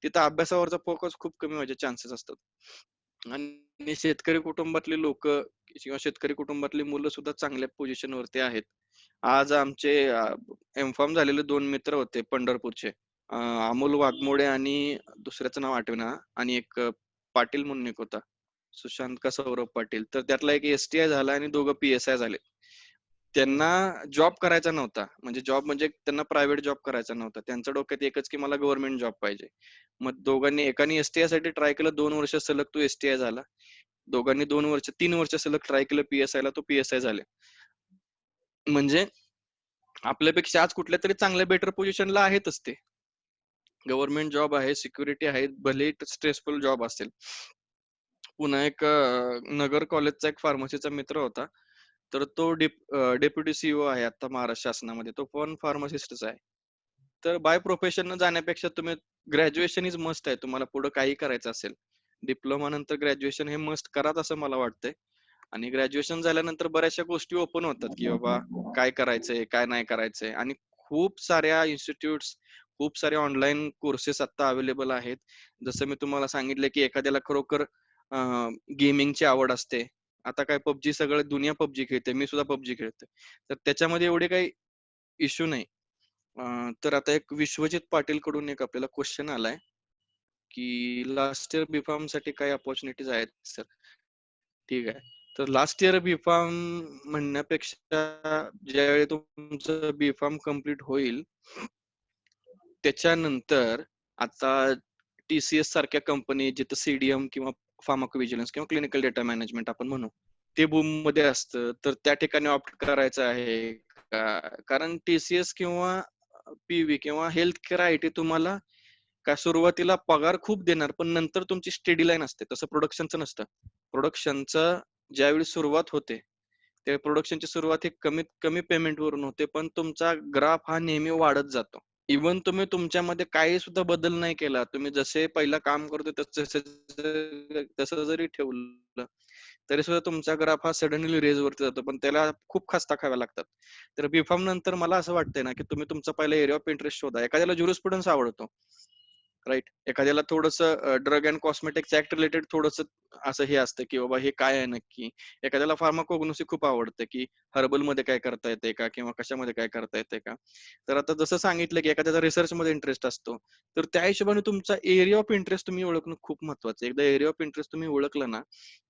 तिथं अभ्यासावरचा फोकस खूप कमी व्हायचे चान्सेस असतात. आणि शेतकरी कुटुंबातली लोक किंवा शेतकरी कुटुंबातली मुलं सुद्धा चांगल्या पोझिशन वरती आहेत. आज आमचे एमफॉर्म झालेले 2 मित्र होते पंढरपूरचे, अमोल वाघमोडे आणि दुसऱ्याचं नाव आठवेना, आणि एक पाटील म्हणून एक होता, सुशांत का सौरभ पाटील. तर त्यातला एक STI झाला आणि दोघं PSI झाले. त्यांना जॉब करायचा नव्हता. म्हणजे त्यांना प्रायव्हेट जॉब करायचा नव्हता. त्यांच्या डोक्यात एकच की मला गव्हर्नमेंट जॉब पाहिजे. मग एकाने STI साठी ट्राय केलं, 2 वर्ष सलग तो STI झाला. दोघांनी 3 वर्ष सलग ट्राय केलं PSI ला, तो PSI झाले. म्हणजे आपल्यापेक्षा आज कुठल्या तरी चांगल्या बेटर पोझिशनला आहेतच ते. गव्हर्नमेंट जॉब आहे, सिक्युरिटी आहे, भलेही स्ट्रेसफुल जॉब असेल. पुन्हा एक नगर कॉलेजचा एक फार्मसीचा मित्र होता. तर तो डेप्युटी CEO आहे आता महाराष्ट्र शासनामध्ये. तो पण फार्मासिस्टच आहे. तर बाय प्रोफेशन जाण्यापेक्षा तुम्ही ग्रॅज्युएशन इज मस्ट आहे. तुम्हाला पुढे काही करायचं असेल, डिप्लोमा नंतर ग्रॅज्युएशन हे मस्ट कराच असं मला वाटतंय. आणि ग्रॅज्युएशन झाल्यानंतर बऱ्याचशा गोष्टी ओपन होतात की बाबा काय करायचंय काय नाही करायचंय. आणि खूप साऱ्या इन्स्टिट्यूट्स, खूप सारे ऑनलाईन कोर्सेस आता अवेलेबल आहेत. जसं मी तुम्हाला सांगितलं की एखाद्याला खरोखर गेमिंगची आवड असते. आता काय PUBG सगळं दुनिया PUBG खेळते, मी सुद्धा PUBG खेळते. तर त्याच्यामध्ये एवढे काही इश्यू नाही. तर आता एक विश्वजित पाटील कडून एक आपल्याला क्वेश्चन आलाय की लास्ट इयर B.Pharm साठी काही अपॉर्च्युनिटीज आहेत सर. ठीक आहे. तर लास्ट इयर B.Pharm म्हणण्यापेक्षा ज्यावेळी तुमचं B.Pharm कम्प्लीट होईल त्याच्यानंतर आता TCS सारख्या कंपनी जिथं CDM किंवा फार्माकोव्हिजिलन्स किंवा क्लिनिकल डेटा मॅनेजमेंट आपण म्हणू, ते बूम मध्ये असतं, तर त्या ठिकाणी ऑप्ट करायचं आहे का? कारण TCS किंवा PV किंवा हेल्थ केअर IT तुम्हाला का सुरुवातीला पगार खूप देणार, पण नंतर तुमची स्टेडी लाईन असते. तसं प्रोडक्शनचं नसतं. प्रोडक्शनचं ज्यावेळी सुरुवात होते, त्या प्रोडक्शनची सुरुवात ही कमीत कमी पेमेंट वरून होते, पण तुमचा ग्राफ हा नेहमी वाढत जातो. इव्हन तुम्ही तुमच्यामध्ये काही सुद्धा बदल नाही केला, तुम्ही जसे पहिला काम करतो तसं जरी ठेवलं, तरी सुद्धा तुमचा ग्राफ हा सडनली रेज वरती जातो, पण त्याला खूप खस्ता खाव्या लागतात. तर B.Pharm नंतर मला असं वाटतंय ना, की तुम्ही तुमचा पहिला एरिया ऑफ इंटरेस्ट शोधा. एखाद्याला ज्युरिस्प्रुडन्स आवडतो, राईट. एखाद्याला थोडंसं drug and cosmetics act related थोडंसं असं हे असतं, की बाबा हे काय आहे नक्की. एखाद्याला फार्माकोग्नोसी खूप आवडतं, की हर्बल मध्ये काय करता येते का किंवा कशामध्ये काय करता येते का. तर आता जसं सांगितलं, की एखाद्याचा रिसर्च मध्ये इंटरेस्ट असतो, तर त्या हिशोबाने तुमचा एरिया ऑफ इंटरेस्ट तुम्ही ओळखणं खूप महत्वाचं आहे. एकदा एरिया ऑफ इंटरेस्ट तुम्ही ओळखलं ना,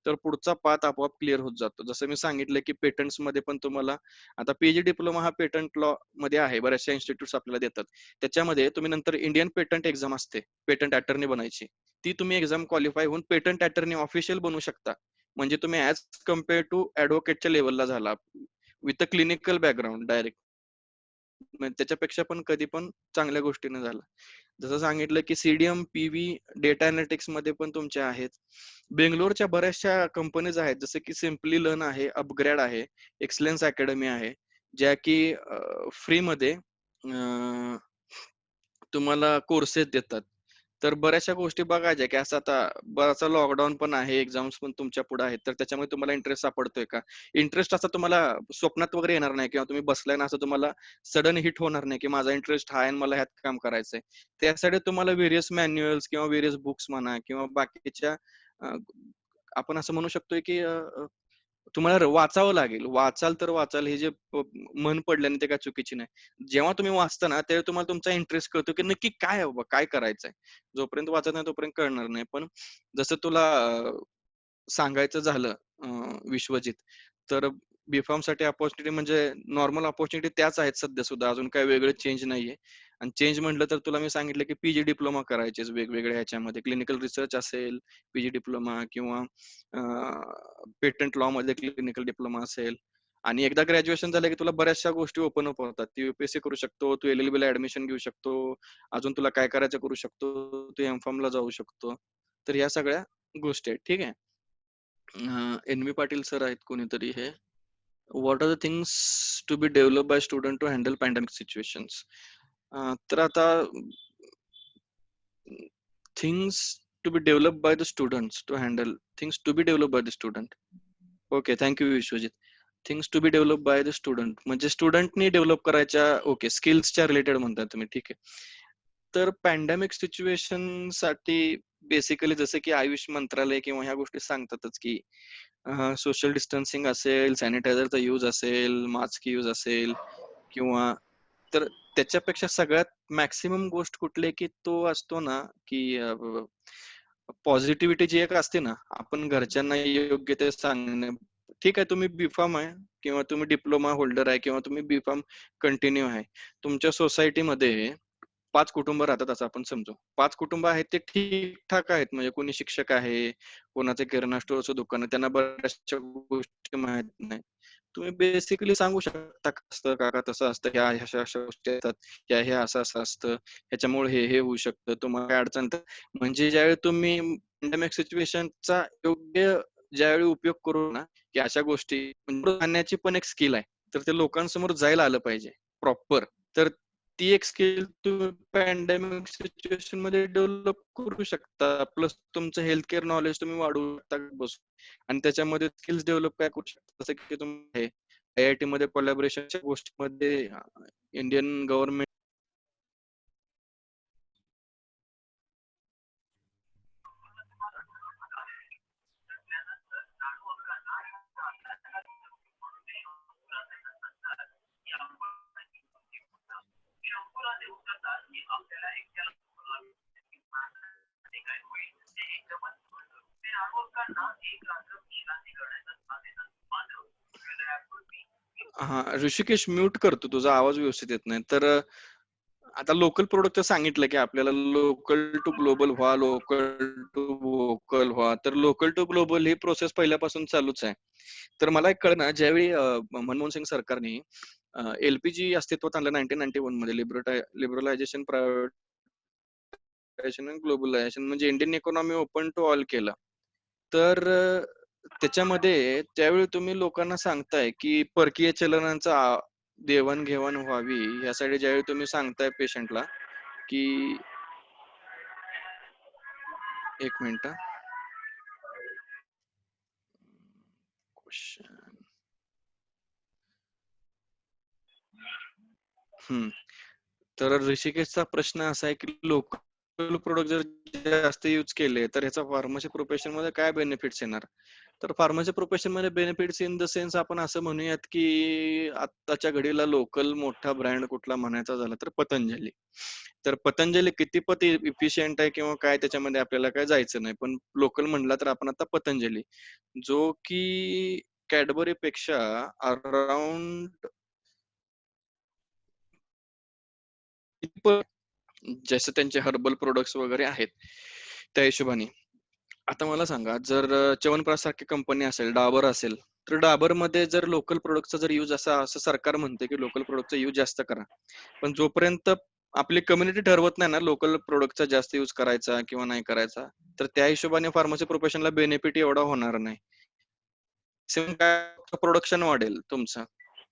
तर पुढचा पाथ आपोआप क्लिअर होत जातो. जसं मी सांगितलं, की पेटंट्स मध्ये पण तुम्हाला आता PG डिप्लोमा हा पेटंट लॉ मध्ये आहे, बऱ्याचशा इन्स्टिट्यूट्स आपल्याला देतात. त्याच्यामध्ये तुम्ही नंतर इंडियन पेटंट एक्झाम असते, पेटंट अटर्नी बनायची, ती तुम्ही एक्झाम क्वालिफाय होऊन पेटंट अटर्नी ऑफिशियल बनू शकता. म्हणजे तुम्ही ऍज कम्पेअर टू ऍडव्होकेटच्या लेवलला झाला, with a clinical background direct. त्याच्यापेक्षा पण कधी पण चांगल्या गोष्टीने झालं. जसं सांगितलं, की CDM, PV, डेटा अनालिटिक्स मध्ये पण तुमचे आहेत. बेंगलोरच्या बऱ्याचशा कंपनीज आहेत, जसं की सिम्पली लर्न आहे, अपग्रेड आहे, एक्सलन्स अकॅडमी आहे, ज्या की फ्री मध्ये तुम्हाला कोर्सेस देतात. तर बऱ्याचशा गोष्टी बघायच्या, की असं आता बराचसा लॉकडाऊन पण आहे, एक्झाम्स पण तुमच्या पुढे आहेत, तर त्याच्यामुळे तुम्हाला इंटरेस्ट सापडतोय का? इंटरेस्ट असा तुम्हाला स्वप्नात वगैरे येणार नाही किंवा तुम्ही बसलाय ना असं तुम्हाला सडन हिट होणार नाही, की माझा इंटरेस्ट हा आहे आणि मला ह्यात काम करायचंय. त्यासाठी तुम्हाला व्हेरियस मॅन्युअल्स किंवा व्हेरियस बुक्स म्हणा किंवा बाकीच्या अ, आपण असं म्हणू शकतोय, की तुम्हाला वाचावं लागेल. वाचाल तर वाचाल, हे जे मन पडल्याने ते काय चुकीची नाही. जेव्हा तुम्ही वाचता ना, त्यावेळी तुम्हाला तुमचा इंटरेस्ट कळतो, की नक्की काय आहे बाबा, काय करायचंय. जोपर्यंत वाचत नाही तोपर्यंत कळणार नाही. पण जसं तुला सांगायचं झालं विश्वजित, तर B.Pharm साठी अपॉर्च्युनिटी म्हणजे नॉर्मल अपॉर्च्युनिटी त्याच आहेत सध्या सुद्धा. अजून काही वेगळं चेंज नाहीये. आणि चेंज म्हटलं तर तुला मी सांगितलं, की PG डिप्लोमा करायचेच वेगवेगळ्या ह्याच्यामध्ये. क्लिनिकल रिसर्च असेल, PG डिप्लोमा किंवा पेटंट लॉ मध्ये क्लिनिकल डिप्लोमा असेल. आणि एकदा ग्रॅज्युएशन झालं, की तुला बऱ्याचशा गोष्टी ओपन अप होतात. तू UPSC करू शकतो, तू LLB ला ऍडमिशन घेऊ शकतो. अजून तुला काय करायचं करू शकतो. तू M.Pharm ला जाऊ शकतो. तर ह्या सगळ्या गोष्टी आहेत. ठीक आहे. NV पाटील सर आहेत कोणीतरी हे. What are the things to be develop by student to handle pandemic situations. तर आता things to be develop by the students to handle things to be develop by the student. Okay, thank you Vishwajit. Things to be develop by the student म्हणजे स्टुडंटनी develop करायच्या, okay, स्किल्सच्या related म्हणताय तुम्ही, ठीक आहे. तर पॅन्डेमिक सिच्युएशन साठी बेसिकली जसं की आयुष मंत्रालय किंवा ह्या गोष्टी सांगतातच, की सोशल डिस्टन्सिंग असेल, सॅनिटायझरचा यूज असेल, मास्क यूज असेल किंवा तर त्याच्यापेक्षा सगळ्यात मॅक्सिमम गोष्ट कुठली आहे, की तो असतो ना, की पॉझिटिव्हिटी जी एक असते ना, आपण घरच्यांना योग्य ते सांगणे. ठीक आहे, तुम्ही B.Pharm आहे किंवा तुम्ही डिप्लोमा होल्डर आहे किंवा तुम्ही B.Pharm कंटिन्यू आहे. तुमच्या सोसायटीमध्ये 5 कुटुंब राहतात असं आपण समजू. 5 कुटुंब आहेत ते ठीक-ठाक आहेत. म्हणजे कोणी शिक्षक आहे, कोणाचं किराणा स्टोअरचं दुकान आहे, त्यांना बऱ्याचशा गोष्टी माहित नाही. तुम्ही बेसिकली सांगू शकता, असतं काका तसं असतं, ह्या अशा गोष्टी येतात, हे असं असतं, ह्याच्यामुळे हे होऊ शकतं, तुम्हाला काय अडचण तर म्हणजे ज्यावेळी तुम्ही पॅन्डेमिक सिच्युएशनचा योग्य ज्यावेळी उपयोग करू ना, की अशा गोष्टी म्हणजे आणण्याची पण एक स्किल आहे. तर ते लोकांसमोर जायला आलं पाहिजे प्रॉपर. तर ती एक स्किल तुम्ही पॅन्डेमिक सिच्युएशन मध्ये डेव्हलप करू शकता. प्लस तुमचं हेल्थ केअर नॉलेज तुम्ही वाढवू शकता बसून. आणि त्याच्यामध्ये स्किल्स डेव्हलप काय करू शकता, जसं की तुम्ही IIT मध्ये कोलॅबोरेशनच्या गोष्टीमध्ये इंडियन गव्हर्नमेंट हा ऋषिकेश म्यूट करतो, तुझा आवाज व्यवस्थित येत नाही. तर आता लोकल प्रोडक्टचं सांगितलं की आपल्याला लोकल टू ग्लोबल व्हा, लोकल टू वोकल व्हा. तर लोकल टू ग्लोबल ही प्रोसेस पहिल्यापासून चालूच आहे. तर मला एक कळना, ज्यावेळी मनमोहन सिंग सरकारने एलपीजी अस्तित्वात आणलं 1991 मध्ये, लिबरलायझेशन, प्रायव्हेटायझेशन आणि ग्लोबलायझेशन, म्हणजे Indian economy open to all केलं. तर त्याच्यामध्ये त्यावेळी तुम्ही लोकांना सांगताय की परकीय चलनांचा देवाणघेवाण व्हावी, यासाठी ज्यावेळी तुम्ही सांगताय पेशंटला की, एक मिनिट, हम्म, तर ऋषिकेशचा प्रश्न असा आहे की लोकल प्रोडक्ट जर जास्त यूज केले तर ह्याचा फार्मसी प्रोफेशन मध्ये काय बेनिफिट्स येणार? तर फार्मसी प्रोफेशन मध्ये बेनिफिट्स इन द सेन्स आपण असं म्हणूयात की आत्ताच्या घडीला लोकल मोठा ब्रँड कुठला म्हणायचा झाला तर पतंजली. तर पतंजली कितीपत इफिशियंट आहे किंवा काय, त्याच्यामध्ये आपल्याला काय जायचं नाही, पण लोकल म्हणला तर आपण आता पतंजली, जो की कॅडबरी पेक्षा अराउंड जसे त्यांचे हर्बल प्रोडक्ट्स वगैरे आहेत त्या हिशोबाने. आता मला सांगा, जर च्यवनप्राश सारखी कंपनी असेल, डाबर असेल, तर डाबर मध्ये जर लोकल प्रोडक्टचा जर यूज असं सरकार म्हणते की लोकल प्रोडक्टचा यूज जास्त करा, पण जोपर्यंत आपली कम्युनिटी ठरवत नाही ना लोकल प्रोडक्टचा जास्त यूज करायचा किंवा नाही करायचा, तर त्या हिशोबाने फार्मसी प्रोफेशनला बेनिफिट एवढा होणार नाही. सेम काय, प्रोडक्शन वाढेल तुमचं,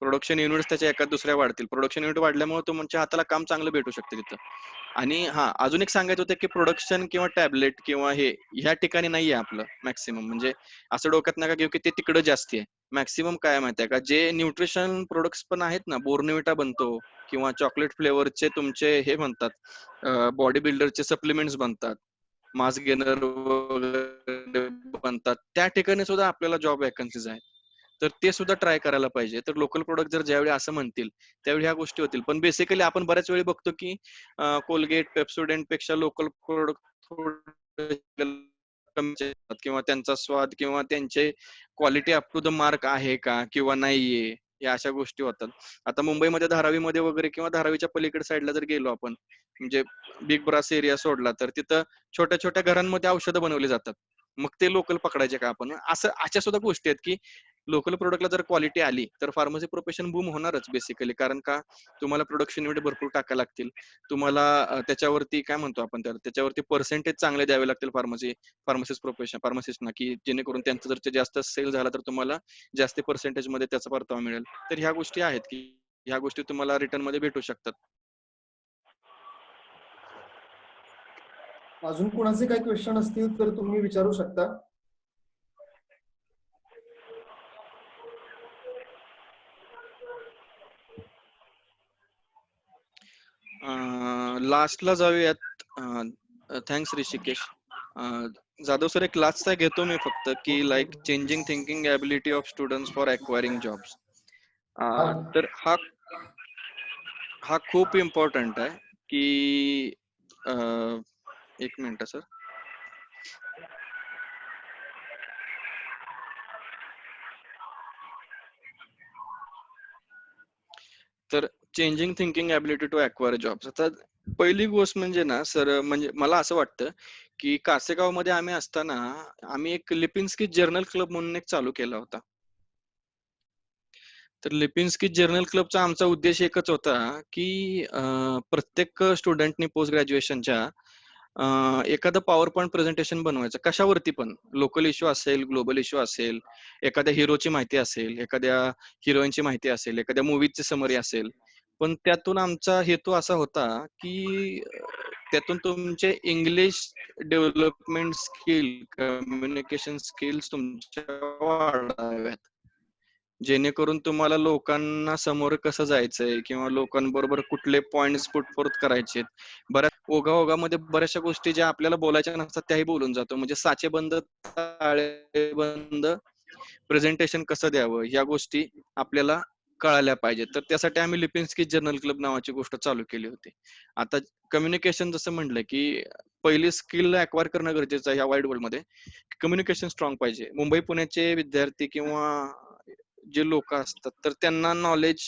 प्रोडक्शन युनिट्स त्याच्या एका दुसऱ्या वाढतील, प्रोडक्शन युनिट वाढल्यामुळे तुमच्या हाताला काम चांगलं भेटू शकते तिथं. आणि हा, अजून एक सांगायचं होतं की प्रोडक्शन किंवा टॅबलेट किंवा हे ह्या ठिकाणी नाहीये आपलं मॅक्सिमम, म्हणजे असं डोक्यात नका घेऊ की ते तिकडं जास्ती आहे. मॅक्सिमम काय माहितीये का, जे न्यूट्रिशन प्रोडक्ट्स पण आहेत ना, बोर्नविटा बनतो किंवा चॉकलेट फ्लेवरचे तुमचे हे बनतात, बॉडी बिल्डरचे सप्लिमेंट्स बनतात, मास गेनर वगैरे बनतात, त्या ठिकाणी सुद्धा आपल्याला जॉब वॅकन्सीज आहेत. तर ते सुद्धा ट्राय करायला पाहिजे. तर लोकल प्रोडक्ट जर ज्यावेळी असं म्हणतील त्यावेळी ह्या गोष्टी होतील. पण बेसिकली आपण बऱ्याच वेळी बघतो की कोलगेट, पेप्सोडेंट पेक्षा लोकल प्रोडक्ट किंवा त्यांचा स्वाद किंवा त्यांचे quality up to the mark आहे का किंवा नाहीये, या अशा गोष्टी होतात. आता मुंबईमध्ये धारावीमध्ये वगैरे किंवा धारावीच्या पलीकडे साईडला जर गेलो आपण, म्हणजे बिग ब्रास एरिया सोडला, तर तिथं छोट्या छोट्या घरांमध्ये औषधं बनवली जातात. मग ते लोकल पकडायचे का आपण? असं अशा सुद्धा गोष्टी आहेत की लोकल प्रोडक्टला जर क्वालिटी आली तर फार्मसी प्रोफेशन बूम होणारच बेसिकली. कारण का, तुम्हाला प्रोडक्शन युनिट भरपूर टाकायला लागतील, तुम्हाला त्याच्यावरती काय म्हणतो आपण, त्याच्यावरती पर्सेंटेज चांगले द्यावे लागतील फार्मसिस्टना, की जेणेकरून त्यांचं जर ते जास्त सेल झाला तर तुम्हाला जास्त पर्सेंटेज मध्ये त्याचा परतावा मिळेल. तर ह्या गोष्टी आहेत की ह्या गोष्टी तुम्हाला रिटर्न मध्ये भेटू शकतात. अजून कोणाचे काही क्वेश्चन असतील तर तुम्ही विचारू शकता. लास्टला जाऊयात. थँक्स ऋषिकेश. जाधव सर, एक लास्टचा घेतो मी फक्त, की like changing thinking ability of students for acquiring jobs. तर हा खूप इम्पॉर्टंट आहे की एक मिनिट सर. तर changing thinking ability to acquire jobs. आता पहिली गोष्ट म्हणजे ना सर, म्हणजे मला असं वाटतं की कासेगाव मध्ये आम्ही असताना आम्ही एक लिपिन्स्की जर्नल क्लब म्हणून एक चालू केला होता. तर लिपिन्स्की जर्नल क्लबचा आमचा उद्देश एकच होता की प्रत्येक स्टुडंटनी पोस्ट ग्रॅज्युएशनच्या एखादं पॉवर पॉईंट प्रेझेंटेशन बनवायचं, कशावरती पण, लोकल इश्यू असेल, ग्लोबल इश्यू असेल, एखाद्या हिरोची माहिती असेल, एखाद्या हिरोईनची माहिती असेल, एखाद्या मूवीची समरी असेल. पण त्यातून आमचा हेतू असा होता की त्यातून तुमचे English development skill, communication skills तुमच्या वाढाव्यात, जेणेकरून तुम्हाला लोकांना समोर कसं जायचंय किंवा लोकांबरोबर कुठले पॉइंट्स पुट फोर्थ करायचे. बऱ्याच ओघाओघामध्ये बऱ्याचशा गोष्टी ज्या आपल्याला बोलायच्या नसतात त्याही बोलून जातो. म्हणजे साचेबंद, ताळेबंद प्रेझेंटेशन कसं द्यावं, ह्या गोष्टी आपल्याला कळाल्या पाहिजेत. तर त्यासाठी आम्ही लिपिन्स्की जर्नल क्लब नावाची गोष्ट चालू केली होती. आता कम्युनिकेशन जसं म्हटलं की पहिली स्किल अक्वायर करणं गरजेचं आहे ह्या वाईड वर्ल्ड मध्ये. कम्युनिकेशन स्ट्रॉंग पाहिजे. मुंबई पुण्याचे विद्यार्थी किंवा जे लोक असतात तर त्यांना नॉलेज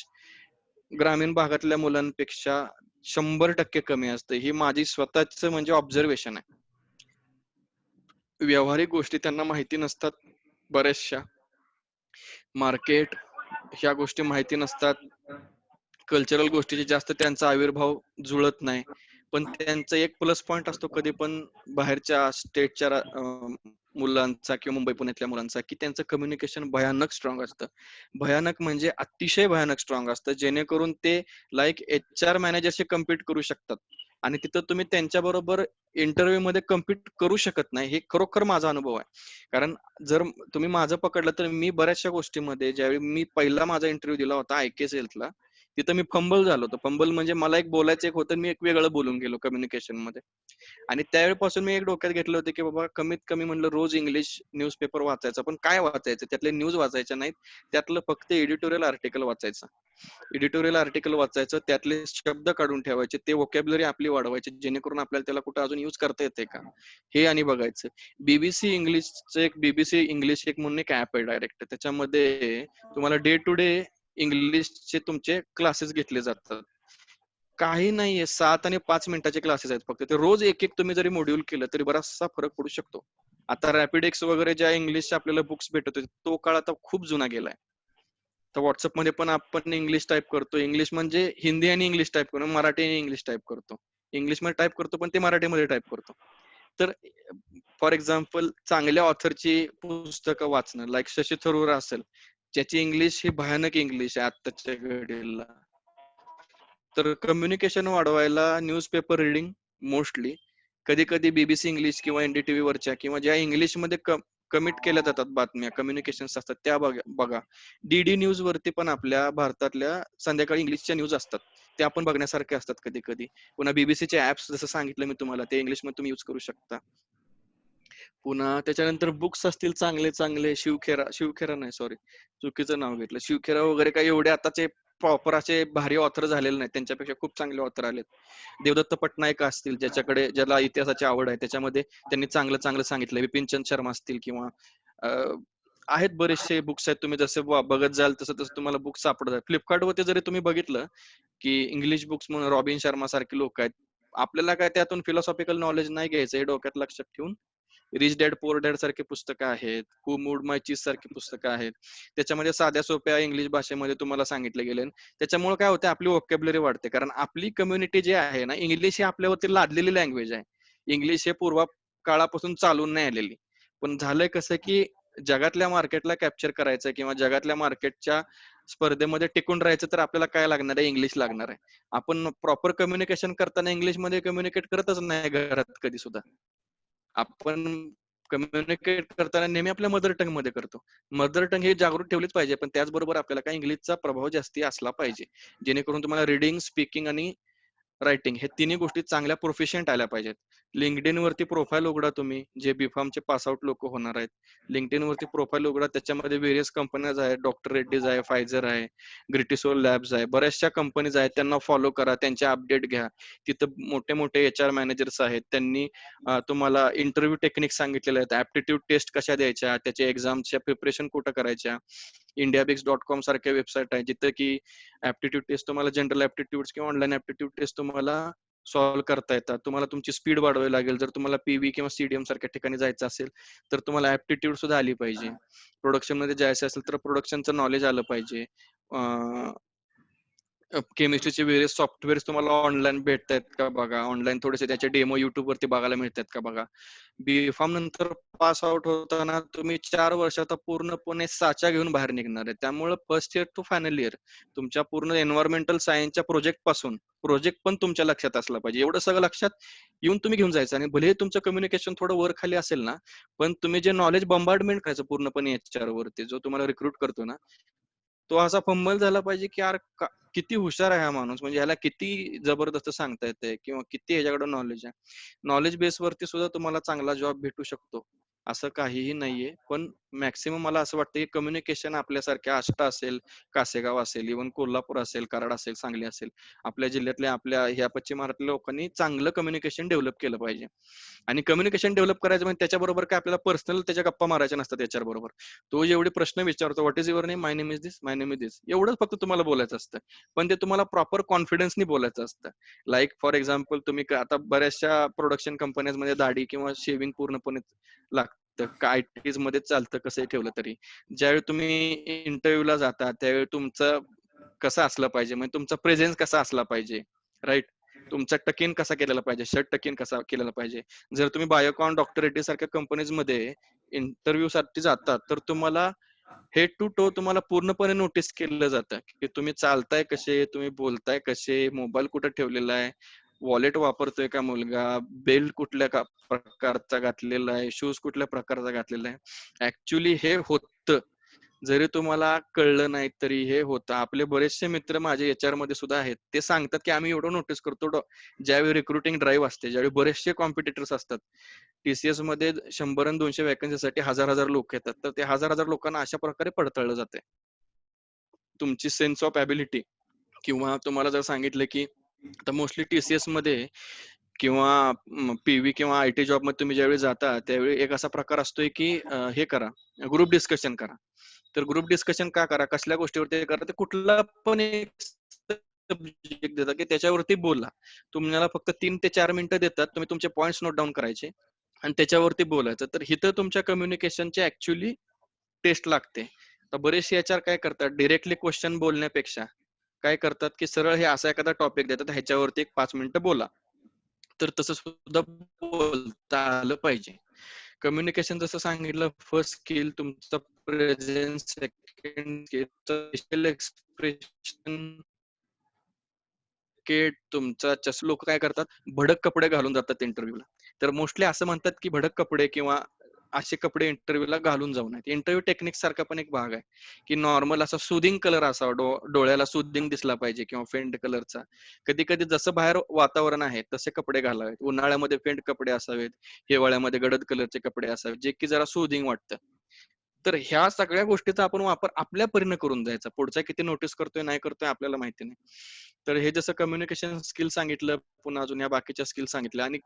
ग्रामीण भागातल्या मुलांपेक्षा 100% कमी असतं. ही माझी स्वतःच म्हणजे ऑब्झर्वेशन आहे. व्यावहारिक गोष्टी त्यांना माहिती नसतात बऱ्याचशा. मार्केट ह्या गोष्टी माहिती नसतात. कल्चरल गोष्टीचे जास्त त्यांचा आविर्भाव जुळत नाही. पण त्यांचा एक प्लस पॉइंट असतो कधी पण बाहेरच्या स्टेटच्या मुलांचा किंवा मुंबई पुण्यातल्या मुलांचा, की त्यांचं कम्युनिकेशन भयानक स्ट्रॉंग असतं. भयानक म्हणजे अतिशय भयानक स्ट्रॉंग असतं, जेणेकरून ते लाईक HR मॅनेजरशी कम्पीट करू शकतात. आणि तिथं तुम्ही त्यांच्याबरोबर इंटरव्ह्यू मध्ये कम्पीट करू शकत नाही. हे खरोखर माझा अनुभव आहे. कारण जर तुम्ही माझं पकडलं तर मी बऱ्याचशा गोष्टीमध्ये ज्यावेळी मी पहिला माझा इंटरव्ह्यू दिला होता IKS हेल्थला, तिथं मी फंबल झालो होतो. फंबल म्हणजे मला एक बोलायचं एक होतं, मी एक वेगळं बोलून गेलो कम्युनिकेशन मध्ये. आणि त्यावेळेपासून मी एक डोक्यात घेतलं होतं, की बाबा कमीत कमी म्हणलं रोज इंग्लिश न्यूजपेपर वाचायचा. पण काय वाचायचं? त्यातले न्यूज वाचायच्या नाहीत. त्यातलं फक्त एडिटोरियल आर्टिकल वाचायचं. एडिटोरियल आर्टिकल वाचायचं, त्यातले शब्द काढून ठेवायचे, ते व्होकॅब्युलरी आपली वाढवायची, जेणेकरून आपल्याला त्याला कुठं अजून युज करता येते का, हे आणि बघायचं. बीबीसी इंग्लिश एक म्हणून एक ऍप आहे डायरेक्ट. त्याच्यामध्ये तुम्हाला डे टू डे इंग्लिशचे तुमचे क्लासेस घेतले जातात. काही नाहीये, 7 आणि 5 मिनिटाचे क्लासेस आहेत फक्त. ते रोज एक एक तुम्ही जरी मॉड्यूल केलं तरी बराचसा फरक पडू शकतो. आता रॅपिडेक्स वगैरे ज्या इंग्लिशचे आपल्याला बुक्स भेटत होते, तो काळ आता खूप जुना गेलाय. तर व्हॉट्सअपमध्ये पण आपण इंग्लिश टाईप करतो. इंग्लिश म्हणजे हिंदी आणि इंग्लिश टाईप करतो, मराठी आणि इंग्लिश टाईप करतो. इंग्लिशमध्ये टाईप करतो पण ते मराठीमध्ये टाईप करतो. तर फॉर एक्झाम्पल चांगल्या ऑथरची पुस्तकं वाचणं, लाईक शशी थरूर असेल, ज्याची इंग्लिश ही भयानक इंग्लिश आहे आत्ताच्या घडीला. तर कम्युनिकेशन वाढवायला न्यूजपेपर रिडिंग मोस्टली, कधी कधी बीबीसी इंग्लिश किंवा NDTV वरच्या किंवा ज्या इंग्लिशमध्ये कमिट केल्या जातात बातम्या, कम्युनिकेशन्स असतात त्या बघा. DD न्यूज वरती पण आपल्या भारतातल्या संध्याकाळी इंग्लिशच्या न्यूज असतात, त्या आपण बघण्यासारख्या असतात कधी कधी. पुन्हा बीबीसीचे ऍप्स जसं सांगितलं मी तुम्हाला, ते इंग्लिशमध्ये तुम्ही युज करू शकता. पुन्हा त्याच्यानंतर बुक्स असतील चांगले चांगले, शिवखेरा नाही, सॉरी चुकीचं नाव घेतलं, शिवखेरा वगैरे काही एवढे आताचे प्रॉपर असे भारी ऑथर झालेले नाहीत, त्यांच्यापेक्षा खूप चांगले ऑथर आलेत. देवदत्त पटनायक असतील, ज्याला इतिहासाची आवड आहे, त्याच्यामध्ये त्यांनी चांगलं चांगलं सांगितलं. बिपिन शर्मा असतील किंवा आहेत बरेचसे बुक्स आहेत. तुम्ही जसे बघत जाल तसं तसं तुम्हाला बुक्स सापडतात. फ्लिपकार्ट वरती जरी तुम्ही बघितलं की इंग्लिश बुक्स म्हणून रॉबिन शर्मा सारखे लोक आहेत, आपल्याला काय त्यातून फिलॉसॉफिकल नॉलेज नाही घ्यायचं, हे डोक्यात लक्षात ठेवून रिच डॅड पुअर डॅड सारखी पुस्तकं आहेत, हू मूड माय चीज सारखी पुस्तकं आहेत. त्याच्यामध्ये साध्या सोप्या इंग्लिश भाषेमध्ये तुम्हाला सांगितले गेले. त्याच्यामुळे काय होतं, आपली व्होकॅब्युलरी वाढते. कारण आपली कम्युनिटी जी आहे ना, इंग्लिश ही आपल्यावरती लादलेली लँग्वेज आहे. इंग्लिश हे पूर्व काळापासून चालून नाही आलेली. पण झालंय कसं की जगातल्या मार्केटला कॅप्चर करायचं किंवा जगातल्या मार्केटच्या स्पर्धेमध्ये टिकून राहायचं, तर आपल्याला काय लागणार आहे? इंग्लिश लागणार आहे. आपण प्रॉपर कम्युनिकेशन करताना इंग्लिशमध्ये कम्युनिकेट करतच नाही घरात कधी सुद्धा. आपण कम्युनिकेट करताना नेहमी आपल्या मदर टंग मध्ये करतो. मदर टंग हे जागृत ठेवलीच पाहिजे, पण त्याचबरोबर आपल्याला काय इंग्लिशचा प्रभाव जास्ती असला पाहिजे, जेणेकरून तुम्हाला रिडिंग, स्पीकिंग आणि रायटिंग हे तिन्ही गोष्टी चांगल्या प्रोफिशियंट आल्या पाहिजेत. लिंक्डइन वरती प्रोफाईल उघडा तुम्ही, जे बीफार्मचे पासआउट लोक होणार आहेत. लिंक्डइन वरती प्रोफाईल उघडा, त्याच्यामध्ये व्हेरियस कंपन्याज आहेत, डॉक्टर रेड्डीज आहे, फायझर आहे, ग्रिटिसोल लॅब्स आहे, बऱ्याचशा कंपनीज आहेत. त्यांना फॉलो करा, त्यांचे अपडेट घ्या. तिथं मोठे मोठे HR मॅनेजर्स आहेत, त्यांनी तुम्हाला इंटरव्ह्यू टेक्निक सांगितलेले आहेत. ऍप्टिट्यूड टेस्ट कशा द्यायच्या, त्याच्या एक्झामच्या प्रिपरेशन कुठं करायच्या. indiabix.com सारख्या वेबसाईट आहे, जिथं की ऍप्टिट्यूड टेस्ट तुम्हाला, जनरल ऍप्टिट्यूड किंवा ऑनलाईन ऍप्टिट्यूड टेस्ट तुम्हाला सॉल्व्ह करता येतात. तुम्हाला तुमची स्पीड वाढवावी लागेल. जर तुम्हाला PV किंवा CDM सारख्या ठिकाणी जायचं असेल तर तुम्हाला ऍप्टिट्यूड सुद्धा आली पाहिजे. प्रोडक्शन मध्ये जायचं असेल तर प्रोडक्शनचं नॉलेज आलं पाहिजे. केमिस्ट्रीचे वेरियस सॉफ्टवेअर तुम्हाला ऑनलाईन भेटतायत का बघा. ऑनलाईन थोडेसे त्याचे डेमो युट्यूब वरती बघायला मिळतात का बघा. बीफार्म नंतर पास आउट होताना तुम्ही 4 वर्षाचा पूर्णपणे साचा घेऊन बाहेर निघणार आहे. त्यामुळे first year to final year तुमच्या पूर्ण एन्व्हायरमेंटल सायन्सच्या प्रोजेक्ट पण तुमच्या लक्षात असला पाहिजे. एवढं सगळं लक्षात येऊन तुम्ही घेऊन जायचं. आणि भले तुमचं कम्युनिकेशन थोडं वर खाली असेल ना, पण तुम्ही जे नॉलेज बंबार्डमेंट करायचं पूर्णपणे HR वरती, जो तुम्हाला रिक्रूट करतो ना, तो असा फंबल झाला पाहिजे की यार किती हुशार आहे हा माणूस, म्हणजे ह्याला किती जबरदस्त सांगता येते किंवा किती ह्याच्याकडे नॉलेज आहे. नॉलेज बेस वरती सुद्धा तुम्हाला चांगला जॉब भेटू शकतो. असं काहीही नाहीये. पण मॅक्सिमम मला असं वाटतं की कम्युनिकेशन आपल्यासारख्या आष्टा असेल, कासेगाव असेल, इव्हन कोल्हापूर असेल, कराड असेल, सांगली असेल, आपल्या जिल्ह्यातल्या आपल्या ह्या पश्चिम महाराष्ट्रातल्या लोकांनी चांगलं कम्युनिकेशन डेव्हलप केलं पाहिजे. आणि कम्युनिकेशन डेव्हलप करायचं म्हणजे त्याच्याबरोबर काय आपल्याला पर्सनल त्याच्या गप्पा मारायच्या नसतात त्याच्याबरोबर. तो जेवढे प्रश्न विचारतो, what is your name, my name is this, my name is this, एवढंच फक्त तुम्हाला बोलायचं असतं. पण ते तुम्हाला प्रॉपर कॉन्फिडन्सनी बोलायचं असतं. लाईक फॉर एक्झाम्पल तुम्ही आता बऱ्याचशा प्रोडक्शन कंपन्यांमध्ये दाढी किंवा शेविंग पूर्णपणे लागतं. आयटीज मध्ये चालतं कसंही ठेवलं तरी. ज्यावेळी तुम्ही इंटरव्ह्यूला जाता त्यावेळी तुमचं कसं असलं पाहिजे, म्हणजे तुमचा प्रेझेन्स कसा असला पाहिजे, राईट? तुमचा टकिन कसा केलेला पाहिजे, शर्ट टकिन कसा केलेला पाहिजे. जर तुम्ही बायोकॉन, डॉक्टर रेड्डी सारख्या कंपनीजमध्ये इंटरव्ह्यू साठी जातात, तर तुम्हाला हेड टू टो तुम्हाला पूर्णपणे नोटीस केलं जातं की तुम्ही चालताय कसे, तुम्ही बोलताय कसे, मोबाईल कुठे ठेवलेला आहे, वॉलेट वापरतोय का मुलगा, बेल्ट कुठल्या प्रकारचा घातलेला आहे, शूज कुठल्या प्रकारचा घातलेला आहे. ऍक्च्युली हे होतं, जरी तुम्हाला कळलं नाही तरी हे होतं. आपले बरेचसे मित्र माझे एचआर मध्ये सुद्धा आहेत, ते सांगतात की आम्ही एवढं नोटीस करतो ज्यावेळी रिक्रुटिंग ड्राईव्ह असते, ज्यावेळी बरेचसे कॉम्पिटिटर्स असतात. टीसीएस मध्ये 100 आणि 200 वॅकन्सीसाठी हजार लोक येतात, तर ते हजार लोकांना अशा प्रकारे पडताळलं जाते. तुमची सेन्स ऑफ ॲबिलिटी किंवा तुम्हाला जर सांगितलं की आता मोस्टली टीसीएस मध्ये किंवा पीव्ही किंवा आयटी जॉब मध्ये तुम्ही ज्यावेळी जाता त्यावेळी एक असा प्रकार असतोय की हे करा, ग्रुप डिस्कशन करा. तर ग्रुप डिस्कशन का करा, कसल्या गोष्टीवरती करा, तर कुठला पण एक सब्जेक्ट देतात की त्याच्यावरती बोला. तुम्हाला फक्त 3 ते 4 मिनिटं देतात, तुम्ही तुमचे पॉइंट्स नोट डाऊन करायचे आणि त्याच्यावरती बोलायचं. तर इथं तुमच्या कम्युनिकेशनची ऍक्च्युली टेस्ट लागते. तर बरेचसे एचआर काय करतात, डिरेक्टली क्वेश्चन बोलण्यापेक्षा काय करतात की सरळ हे असा एखादा टॉपिक देतात, ह्याच्यावरती एक 5 मिनिटं बोला. तर तसं सुद्धा बोलता आलं पाहिजे. कम्युनिकेशन जसं सांगितलं, फर्स्ट स्किल तुमचं presence, second skill facial expression, तुमचा लोक काय करतात, भडक कपडे घालून जातात इंटरव्ह्यूला. तर मोस्टली असं म्हणतात की भडक कपडे किंवा असे कपडे इंटरव्ह्यूला घालून जाऊ नयेत. इंटरव्ह्यू टेक्निक सारखा पण एक भाग आहे की नॉर्मल असा सुदिंग कलर असावा, डोळ्याला सुदिंग दिसला पाहिजे किंवा फेंट कलरचा. कधी कधी जसं बाहेर वातावरण आहे तसे कपडे घालावेत. उन्हाळ्यामध्ये फेंट कपडे असावेत, हिवाळ्यामध्ये गडद कलरचे कपडे असावेत, जे की जरा सुदिंग वाटतं. तर ह्या सगळ्या गोष्टीचा आपण वापर आपल्या परीने करून जायचा. पुढचा किती नोटीस करतोय नाही करतोय आपल्याला माहिती नाही. तर हे जसं कम्युनिकेशन स्किल सांगितलं, पुन्हा अजून या बाकीच्या स्किल सांगितल्या, आणि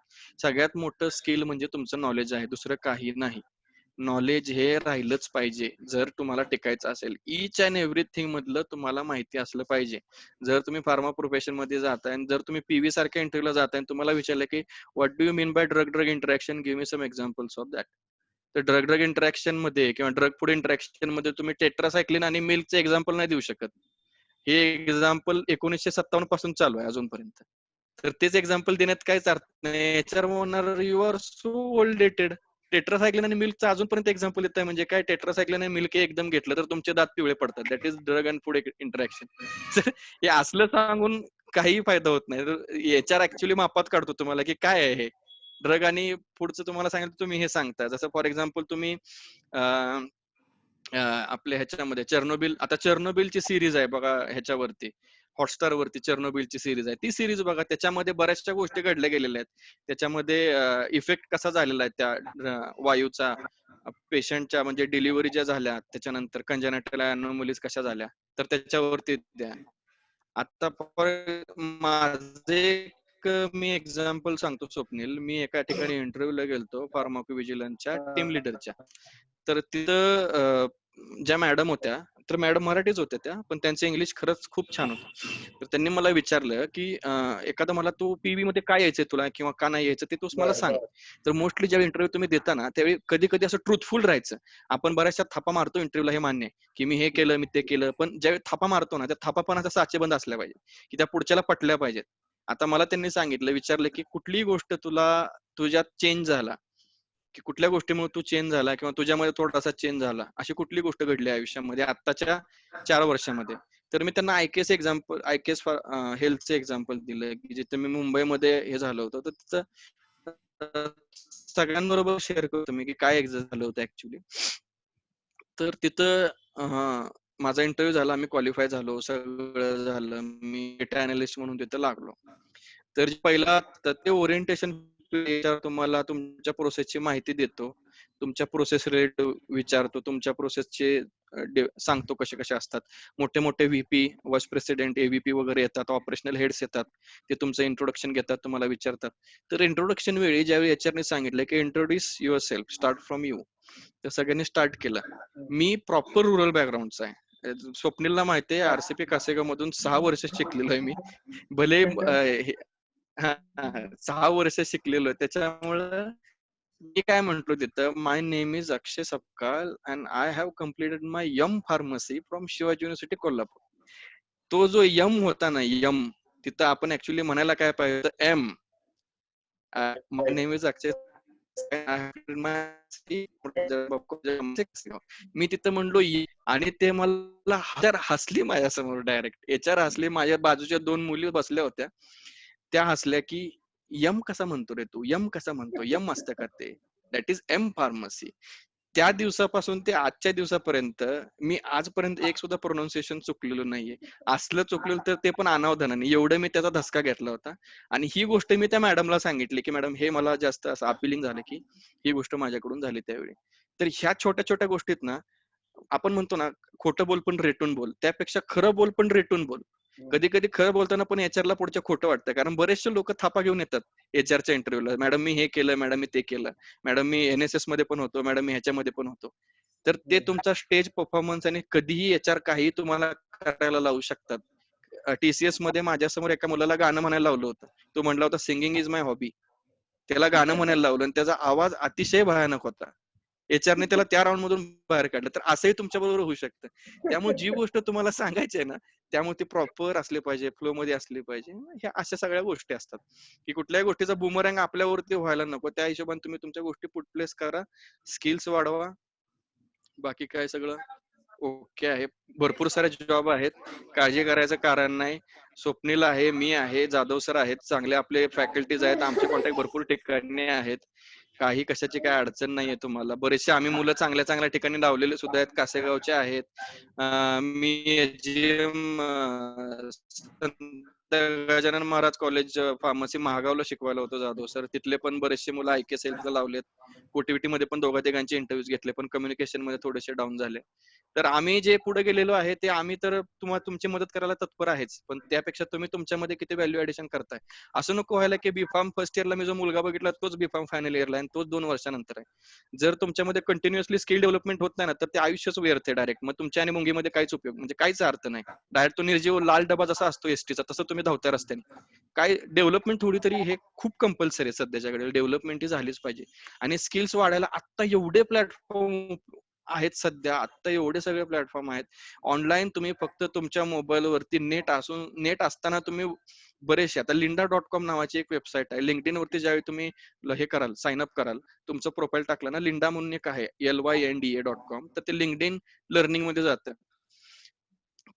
सगळ्यात मोठं स्किल म्हणजे तुमचं नॉलेज आहे, दुसरं काही नाही. नॉलेज हे राहिलंच पाहिजे जर तुम्हाला टिकायचं असेल. ईच अँड एव्हरीथिंग मधलं तुम्हाला माहिती असलं पाहिजे. जर तुम्ही फार्मा प्रोफेशन मध्ये जाताय आणि जर तुम्ही पीव्ही सारख्या इंटरव्ह्यूला जाताय आणि तुम्हाला विचारलं की what do you mean by drug drug interaction, give me some examples of that. तर ड्रग ड्रग इंटरॅक्शन मध्ये किंवा ड्रग फूड इंटरॅक्शन मध्ये तुम्ही टेट्रासायक्लिन आणि मिल्कचे एक्झाम्पल नाही देऊ शकत. हे एक्झाम्पल 1957 पासून चालू आहे अजूनपर्यंत. तर तेच एक्झाम्पल देण्यात काहीच अर्थ नाही. एचआर म्हणणार you are so old dated. Tetracycline आणि मिल्कचं अजूनपर्यंत एक्झाम्पल येत आहे, म्हणजे काय, टेट्रासायक्लिन आणि मिल्क एकदम घेतलं तर तुमचे दात पिवळे पडतात. That is drug and food interaction. हे असलं सांगून काही फायदा होत नाही. एचआर ऍक्च्युली मापात काढतो तुम्हाला की काय आहे हे ड्रग आणि फूडचं. तुम्हाला सांगितलं तुम्ही हे सांगता. जसं फॉर एक्झाम्पल तुम्ही आपल्या ह्याच्यामध्ये चेर्नोबिल, आता चेर्नोबिलची सिरीज आहे बघा ह्याच्यावरती, हॉटस्टार वरती चेर्नोबिलची सिरीज आहे. ती सिरीज बघा, त्याच्यामध्ये बऱ्याचशा गोष्टी घडल्या गेलेल्या आहेत. त्याच्यामध्ये इफेक्ट कसा झालेला आहे त्या वायूचा पेशंटच्या, म्हणजे डिलिव्हरी ज्या झाल्या, त्याच्यानंतर कंजेनिटल अनोमलीज कशा झाल्या, तर त्याच्यावरती द्या. आता माझे मी एक्झाम्पल सांगतो स्वप्नील. मी एका ठिकाणी इंटरव्ह्यूला गेलतो फार्माकोव्हिजिलन्सच्या टीम लिडरच्या. तर तिथं ज्या मॅडम होत्या, तर मॅडम मराठीच होत्या त्या, पण त्यांचं इंग्लिश खरंच खूप छान होतं. तर त्यांनी मला विचारलं की एखादं मला तू पीव्ही मध्ये काय यायचंय तुला किंवा का नाही यायचं ते तू मला सांग. तर मोस्टली ज्यावेळी इंटरव्ह्यू तुम्ही देता ना, त्यावेळी कधी कधी असं ट्रुथफुल राहायचं. आपण बऱ्याचशा थापा मारतो इंटरव्ह्यूला, हे मान्य आहे की मी हे केलं, मी ते केलं, पण ज्यावेळी थापा मारतो ना, त्या थापा पण असा साचेबंद असल्या पाहिजे की त्या पुढच्याला पटल्या पाहिजेत. आता मला त्यांनी सांगितलं, विचारलं की कुठलीही गोष्ट तुला तुझ्यात चेंज झाला, की कुठल्या गोष्टीमुळे तू चेंज झाला किंवा तुझ्यामध्ये थोडासा चेंज झाला, अशी कुठली गोष्ट घडली आयुष्यामध्ये आत्ताच्या 4 वर्षामध्ये. तर मी त्यांना आयकेएस एक्झाम्पल, आयकेएस हेल्थचे एक्झाम्पल दिलं की जिथे मी मुंबईमध्ये हे झालं होतं. तर तिथं सगळ्यांबरोबर शेअर करतो मी की काय झालं होतं ऍक्च्युली. तर तिथं माझा इंटरव्ह्यू झाला, मी क्वालिफाय झालो, सगळं झालं, मी डेटा अनालिस्ट म्हणून तिथं लागलो. तर पहिला ते ओरिएंटेशन तुम्हाला तुमच्या प्रोसेसची माहिती देतो. तुमच्या प्रोसेस रिलेटेड विचारतो, तुमच्या प्रोसेसचे सांगतो कसे कसे असतात. मोठे मोठे व्हीपी, वाईस प्रेसिडेंट, एव्हीपी वगैरे येतात, ऑपरेशनल हेड्स येतात, ते तुमचं इंट्रोडक्शन घेतात, तुम्हाला विचारतात. तर इंट्रोडक्शन वेळी ज्यावेळी एचआरने सांगितलं की introduce your self, start from you, तर सगळ्यांनी स्टार्ट केलं. मी प्रॉपर रुरल बॅकग्राऊंडचा आहे. स्वप्नीलला माहिती आहे, आरसीपी कासेगाव मधून 6 वर्ष शिकलेलो आहे मी. भले 6 वर्ष शिकलेलो आहे. त्याच्यामुळं मी काय म्हंटलो तिथं, my name is Akshay Sapkal and I have completed my M pharmacy from Shivaji university Kolhapur. तो जो यम होता ना, यम, तिथं आपण ऍक्च्युली म्हणायला काय पाहिजे, एम. माय नेम इज अक्षय, मी तिथं म्हणलो आणि ते मला हसली माझ्यासमोर डायरेक्ट. एचआर हसली, माझ्या बाजूच्या 2 मुली बसल्या होत्या, त्या हसल्या की यम कसा म्हणतो रे तू, यम कसा म्हणतो, यम असतं का ते, दॅट इज एम फार्मसी. त्या दिवसापासून ते आजच्या दिवसापर्यंत मी आजपर्यंत एक सुद्धा प्रोनाऊन्सिएशन चुकलेलो नाहीये. असलं चुकलेलं तर ते पण अनावधानाने, एवढं मी त्याचा धसका घेतला होता. आणि ही गोष्ट मी त्या मॅडमला सांगितली की मॅडम हे मला जास्त असं अपिलिंग झालं की ही गोष्ट माझ्याकडून झाली त्यावेळी. तर ह्या छोट्या छोट्या गोष्टीत ना, आपण म्हणतो ना, खोटं बोल पण रेटून बोल, त्यापेक्षा खरं बोल पण रेटून बोल. कधी कधी खरं बोलताना पण एचआरला पुढच्या खोटं वाटतं, कारण बरेचसे लोक थापा घेऊन येतात एचआरच्या इंटरव्ह्यूला. मॅडम मी हे केलं, मॅडम मी ते केलं, मॅडम मी एनएसएस मध्ये पण होतो, मॅडम मी ह्याच्यामध्ये पण होतो. तर ते तुमचा स्टेज परफॉर्मन्स आणि कधीही एचआर काही तुम्हाला करायला लावू शकतात. टीसीएस मध्ये माझ्यासमोर एका मुलाला गाणं म्हणायला लावलं होतं. तो म्हणला होता सिंगिंग इज माय हॉबी. त्याला गाणं म्हणायला लावलं आणि त्याचा आवाज अतिशय भयानक होता. एचआरने त्याला त्या राऊंड मधून बाहेर काढलं. तर असंही तुमच्या बरोबर होऊ शकतं. त्यामुळे जी गोष्ट तुम्हाला सांगायची आहे ना, त्यामुळे ती प्रॉपर असली पाहिजे, फ्लो मध्ये असली पाहिजे. ह्या अशा सगळ्या गोष्टी असतात की कुठल्याही गोष्टीचा बुमरँग आपल्यावरती व्हायला नको. त्या हिशोबाने तुम्ही तुमच्या गोष्टी पुट प्लेस करा, स्किल्स वाढवा, बाकी काय सगळं ओके आहे. भरपूर सारे जॉब आहेत, काळजी करायचं कारण नाही. स्वप्नील आहे, मी आहे, जाधव सर आहेत, चांगले आपले फॅकल्टीज आहेत, आमचे कॉन्टॅक्ट भरपूर ठिकाणी आहेत. काही कशाची काय अडचण नाहीये तुम्हाला. बरेचसे आम्ही मुलं चांगल्या चांगल्या ठिकाणी लावलेले सुद्धा आहेत, कासेगावचे आहेत. मी एचजीएम संत गजानन महाराज कॉलेज फार्मसी महागावला शिकवायला होतो जाधव सर. तिथले पण बरेचसे मुलं आयकेएसएल लावलेत. कोटीविटी मध्ये पण 2-3 इंटरव्ह्यूज घेतले, पण कम्युनिकेशन मध्ये थोडेसे डाऊन झाले. तर आम्ही जे पुढे गेलेलो आहे ते आम्ही तर तुम्हाला तुमची मदत करायला तत्पर आहेच, पण त्यापेक्षा तुम्ही तुमच्यामध्ये किती व्हॅल्यू ऍडिशन करताय. असं नको व्हायला की बीफार्म फर्स्ट इयरला मी जो मुलगा बघितला तोच बीफार्म फायनल इयरला आणि तोच 2 वर्षानंतर आहे. जर तुमच्यामध्ये कंटिन्युअसली स्किल डेव्हलपमेंट होत नाही ना, तर ते आयुष्यच व्यर्थ आहे डायरेक्ट. मग तुमच्या आणि मुंगीमध्ये काहीच उपयोग, म्हणजे काहीच अर्थ नाही. डायरेक्ट तो निर्जीव लाल डबा जसा असतो एसटीचा, तसं तुम्ही धावत्या रस्त्याने. काय डेव्हलपमेंट थोडी तरी हे खूप कंपल्सरी आहे सध्याच्या घडीला. डेव्हलपमेंट ही झालीच पाहिजे. आणि स्किल्स वाढायला आता एवढे प्लॅटफॉर्म आहेत सध्या, आता एवढे सगळे प्लॅटफॉर्म आहेत ऑनलाईन. तुम्ही फक्त तुमच्या मोबाईलवरती नेट असताना तुम्ही बरेचसे, आता linda.com नावाची एक वेबसाईट आहे. लिंक्डइन वरती ज्यावेळी तुम्ही हे कराल, साइन अप कराल, तुमचं प्रोफाईल टाकलं ना, लिंडा म्हणून एक आहे, lynda.com, तर ते लिंक्डइन लर्निंग मध्ये जातं.